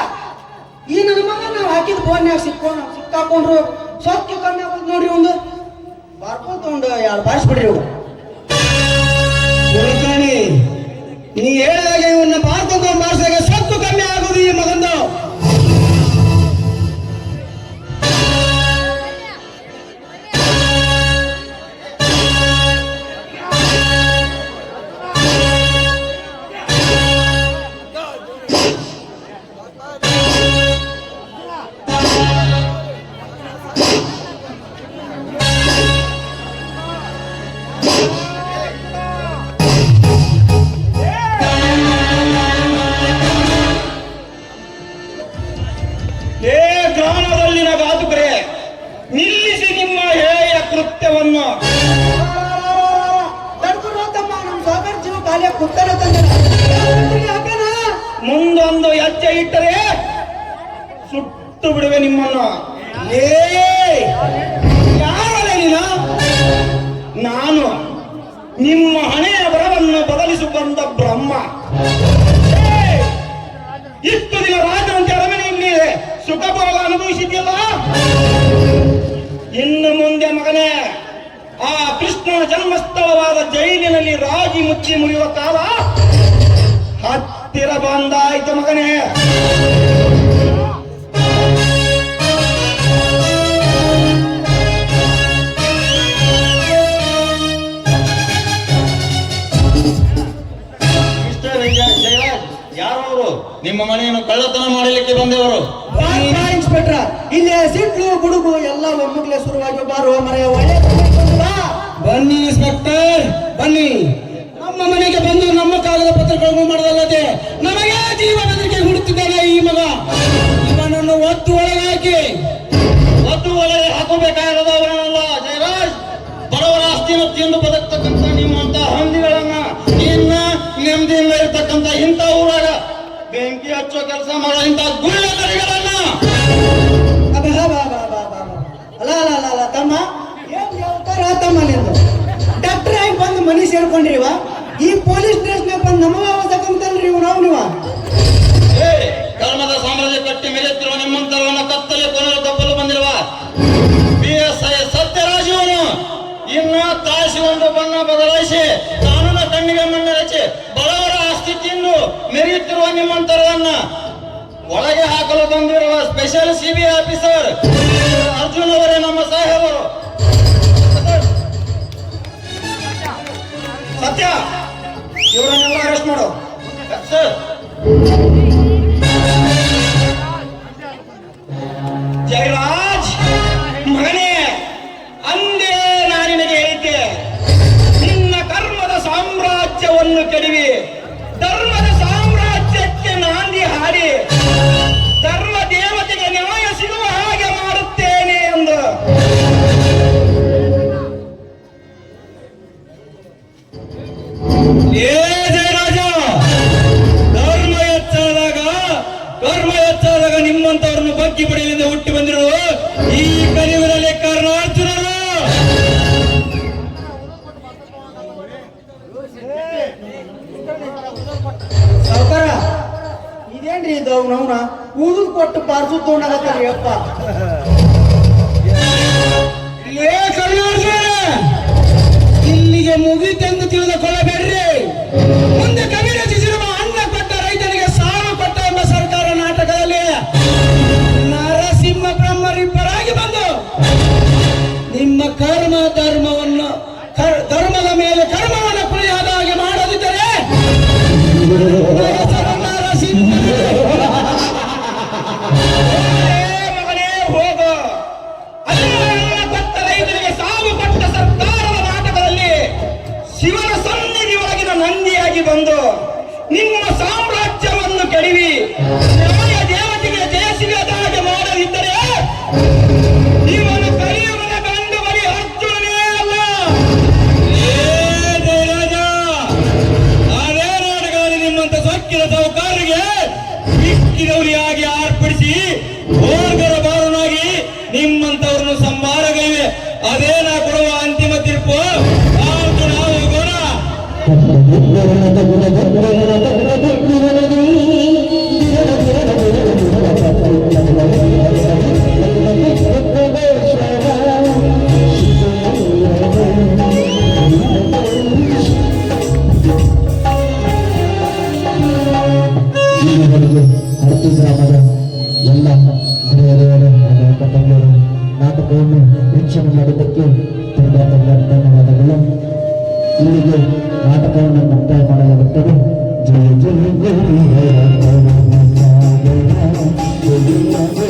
ಈ ನನ್ನ ಮಗ ನಾವು ಹಾಕಿದ ಬೋನ್ಯಾಗ ಸಿಕ್ಕಾಕೊಂಡ್ರು ಸತ್ಯ ಕಮ್ಮಿ ಆಗೋದು ನೋಡ್ರಿ. ಒಂದು ಬಾರ್ಕೋಲ್ ತಗೊಂಡು ಎರಡು ಬಾರಿಸ್ಬಿಡ್ರಿ ಇವು. ಗುರುಕಾಣಿ, ನೀ ಹೇಳಿದಾಗ ಇವನ್ನ ಬಾರ್ಕೊಂಡು ಬಾರಿಸಿದಾಗ ಸತ್ತು ಕಮ್ಮಿ ಆಗುದು ಈ ಮಗಂದು. ಗ್ರಾಮದಲ್ಲಿನ ಘಾತುಕರೇ, ನಿಲ್ಲಿಸಿ ನಿಮ್ಮ ಹೇಯ ಕೃತ್ಯವನ್ನು. ತಡ್ಕೊಂಡು ಹೋಗ್ತಮ್ಮ, ನಮ್ಮ ಸಾವುಕಾರ ಜೀವ ಖಾಲಿಯಾಗಿ ಕುತ್ತಾರ ತಂದ ಮುಂದೊಂದು ಹೆಜ್ಜೆ ಇಟ್ಟರೆ ಸುಟ್ಟು ಬಿಡುವೆ ನಿಮ್ಮನ್ನು. ಯಾರಲ್ಲ ನೀನು? ನಾನು ನಿಮ್ಮ ಹಣೆಯ ಬರವನ್ನು ಬದಲಿಸಿ ಬಂದ ಬ್ರಹ್ಮ. ಇಷ್ಟು ದಿನ ರಾಜವಂತೆ ಅರಮನೆಯಲ್ಲಿ ಸುಖಭೋಗ ಅನುಭವಿಸಿದ್ಯಲ್ಲ, ಇನ್ನು ಮುಂದೆ ಮಗನೇ ಆ ಕೃಷ್ಣನ ಜನ್ಮಸ್ಥಳವಾದ ಜೈಲಿನಲ್ಲಿ ರಾಜಿ ಮುಚ್ಚಿ ಮುರಿಯುವ ಕಾಲ ಹತ್ತಿರ ಬಂದಾಯ್ತು ಮಗನೇ. ಯಾರವರು? ನಿಮ್ಮ ಮನೆಯನ್ನು ಕಳ್ಳತನ ಮಾಡಲಿಕ್ಕೆ ಬಂದವರು. ಇನ್ಸ್ಪೆಕ್ಟರ್, ಇಲ್ಲಿ ಸಿಟ್ಲು ಗುಡುಗು ಎಲ್ಲ ಒಮ್ಮಕ್ಲೆ ಶುರುವಾಗಿ ಬಾರುವ ಮರೆಯ ಒಳ್ಳೆ ಬನ್ನಿ ಇನ್ಸ್ಪೆಕ್ಟರ್, ಬನ್ನಿ. ನಮ್ಮ ಮನೆಗೆ ಬಂದು ನಮ್ಮ ಕಾಗದ ಪತ್ರಗಳನ್ನು ಮಾಡದಲ್ಲದೆ ನಮಗೆ ಜೀವ ಬೆದರಿಕೆ ಹುಡುಕ್ತಿದ್ದಾನೆ ಈ ಮಗ. ಇವನನ್ನು ಒತ್ತು ಒಳಗೆ ಹಾಕಬೇಕಾಗದವರಲ್ಲ ಜಯರಾಜ್. ಬಡವರ ಆಸ್ತಿಯನ್ನು ತಿಂದು ಬದುಕ್ತಕ್ಕಂಥ ನಿಮ್ಮಂತ ಹಂದಿಗಳನ್ನ ಇನ್ನ ನೆಮ್ಮದಿಯಿಂದ ಇರ್ತಕ್ಕಂಥ ಇಂಥ ಊರಾಗ ಬೆಂಕಿ ಹಚ್ಚೋ ಕೆಲಸ ಮಾಡೋ ಇಂಥ ಗುಳ್ಳೆಗರಿಗಳನ್ನ. ಅಲ್ಲ ಅಲ್ಲ ಅಲ್ಲ ಅಲ್ಲ ತಮ್ಮ, ಏನ್ ಹೇಳ್ತಾರ ತಮ್ಮ ನಿಂದು? ಡಾಕ್ಟರ್ ಆಗಿ ಬಂದು ಮನಿ ಸೇರ್ಕೊಂಡ್ರಿವ, ಈ ಪೊಲೀಸ್ ಸ್ಟೇಷನ್ ಬಂದು ನಮ್ಮ ಅವಸಕಂತಲ್ರಿ ಇವ್ ನಾವು ನೀವ. ಧರ್ಮದ ಸಾಮ್ರಾಜ್ಯ ಕಟ್ಟಿ ಮೇಲೆತ್ತಿರುವ ನಿಮ್ಮಂತರವನ್ನ ಕತ್ತಲೆ ಕೊನೆಯ ತಪ್ಪಲು ಬಂದಿರುವ PSI ಸತ್ಯರಾಜವನು ಇನ್ನ ತಾಯಿಸಿ ಒಂದು ಬಣ್ಣ ಬದಲಾಯಿಸಿ ಕಾನೂನ ಕಣ್ಣಿಗೆ ಮಣ್ಣೆರಚಿ ಬಡವರ ಆಸ್ತಿ ತಿಂದು ಮೆರೆಯುತ್ತಿರುವ ನಿಮ್ಮಂತರವನ್ನ ಒಳಗೆ ಹಾಕಲು ಬಂದಿರುವ ಸ್ಪೆಷಲ್ CBI ಆಫೀಸರ್ ಅರ್ಜುನ್ ಅವರೇ ನಮ್ಮ ಸಾಹೇಬರು. ಸತ್ಯ, ಇವರನ್ನೆಲ್ಲ ಅರೆಸ್ಟ್ ಮಾಡು. ಸರ್, ಜಯರಾಜ್ ಮಗನೇ, ಅಂದೇ ನಾನಿನಗೆ ಹೇಳಿದ್ದೆ, ನಿನ್ನ ಕರ್ಮದ ಸಾಮ್ರಾಜ್ಯವನ್ನು ಕೆಡವಿ ಧರ್ಮದ ಸಾಮ್ರಾಜ್ಯಕ್ಕೆ ನಾಂದಿ ಹಾಡಿ ಧರ್ಮ ದೇವತೆಗೆ ನ್ಯಾಯ ಸಿಗುವ ಹಾಗೆ ಮಾಡುತ್ತೇನೆ ಎಂದು. ಏ ಜಯರಾಜ, ಧರ್ಮ ಹೆಚ್ಚಾದಾಗ ನಿಮ್ಮಂತವ್ರನ್ನು ಬಗ್ಗಿ ಪಡೆಯಲಿಂದ ಹುಟ್ಟಿ ಬಂದಿರುವ ಈ ಕಲಿಯುಗದಲ್ಲಿ ಕರ್ನಾರ್ಜುನರು. ಸಾವುಕಾರ, ಇದೇನ್ರಿ ಇದು? ಅವನವನ ಕೂದಲು ಕೊಟ್ಟು ಪಾರ್ಸು ತಗೊಂಡಾಗತ್ತಾರ ಯಪ್ಪ. ಇಲ್ಲಿಗೆ ಮುಗಿತೆಂದು ತಿಳಿದುಕೊಳ್ಳಬೇಡ್ರಿ. ಮುಂದೆ ಕವಿ ರಚಿಸಿರುವ ಅನ್ನ ಕೊಟ್ಟ ರೈತನಿಗೆ ಸಾಲು ಕೊಟ್ಟ ಎಂಬ ಸರ್ಕಾರ ನಾಟಕದಲ್ಲಿ ನರಸಿಂಹ ಬ್ರಹ್ಮರಿಬ್ಬರಾಗಿ ಬಂದು ನಿಮ್ಮ ಧರ್ಮದ ಮೇಲೆ ಕರ್ಮವನ್ನು ಕುಳಿಯಾದ ಹಾಗೆ ಮಾಡದಿದ್ದರೆ ನರಸಿಂಹ ಹೋಗರ ಬಾರನಾಗಿ ನಿಮ್ಮಂತವ್ರನ್ನು ಸಂಹಾರಗೈವೆ. ಅದೇ ನಾ ಕೊಡುವ ಅಂತಿಮ ತೀರ್ಪು. ಆಯ್ತು, ನಾವು ಹೋಗೋಣ. ಹರತಿ ಗ್ರಾಮದ ಎಲ್ಲ ಗೆಳೆಯರು ಹಾಗೂ ಅಕ್ಕ ತಂಗಿಯರು ನಾಟಕವನ್ನು ವೀಕ್ಷಣೆ ಮಾಡಿದ್ದಕ್ಕೆ ತುಂಬಾ ಧನ್ಯವಾದಗಳು. ಇಲ್ಲಿಗೆ ನಾಟಕವನ್ನು ಮುಕ್ತಾಯ ಮಾಡಲಾಗುತ್ತದೆ. ಜಯ ಜಯ ಜಯ ಜಯ ಜಯ ಜಯ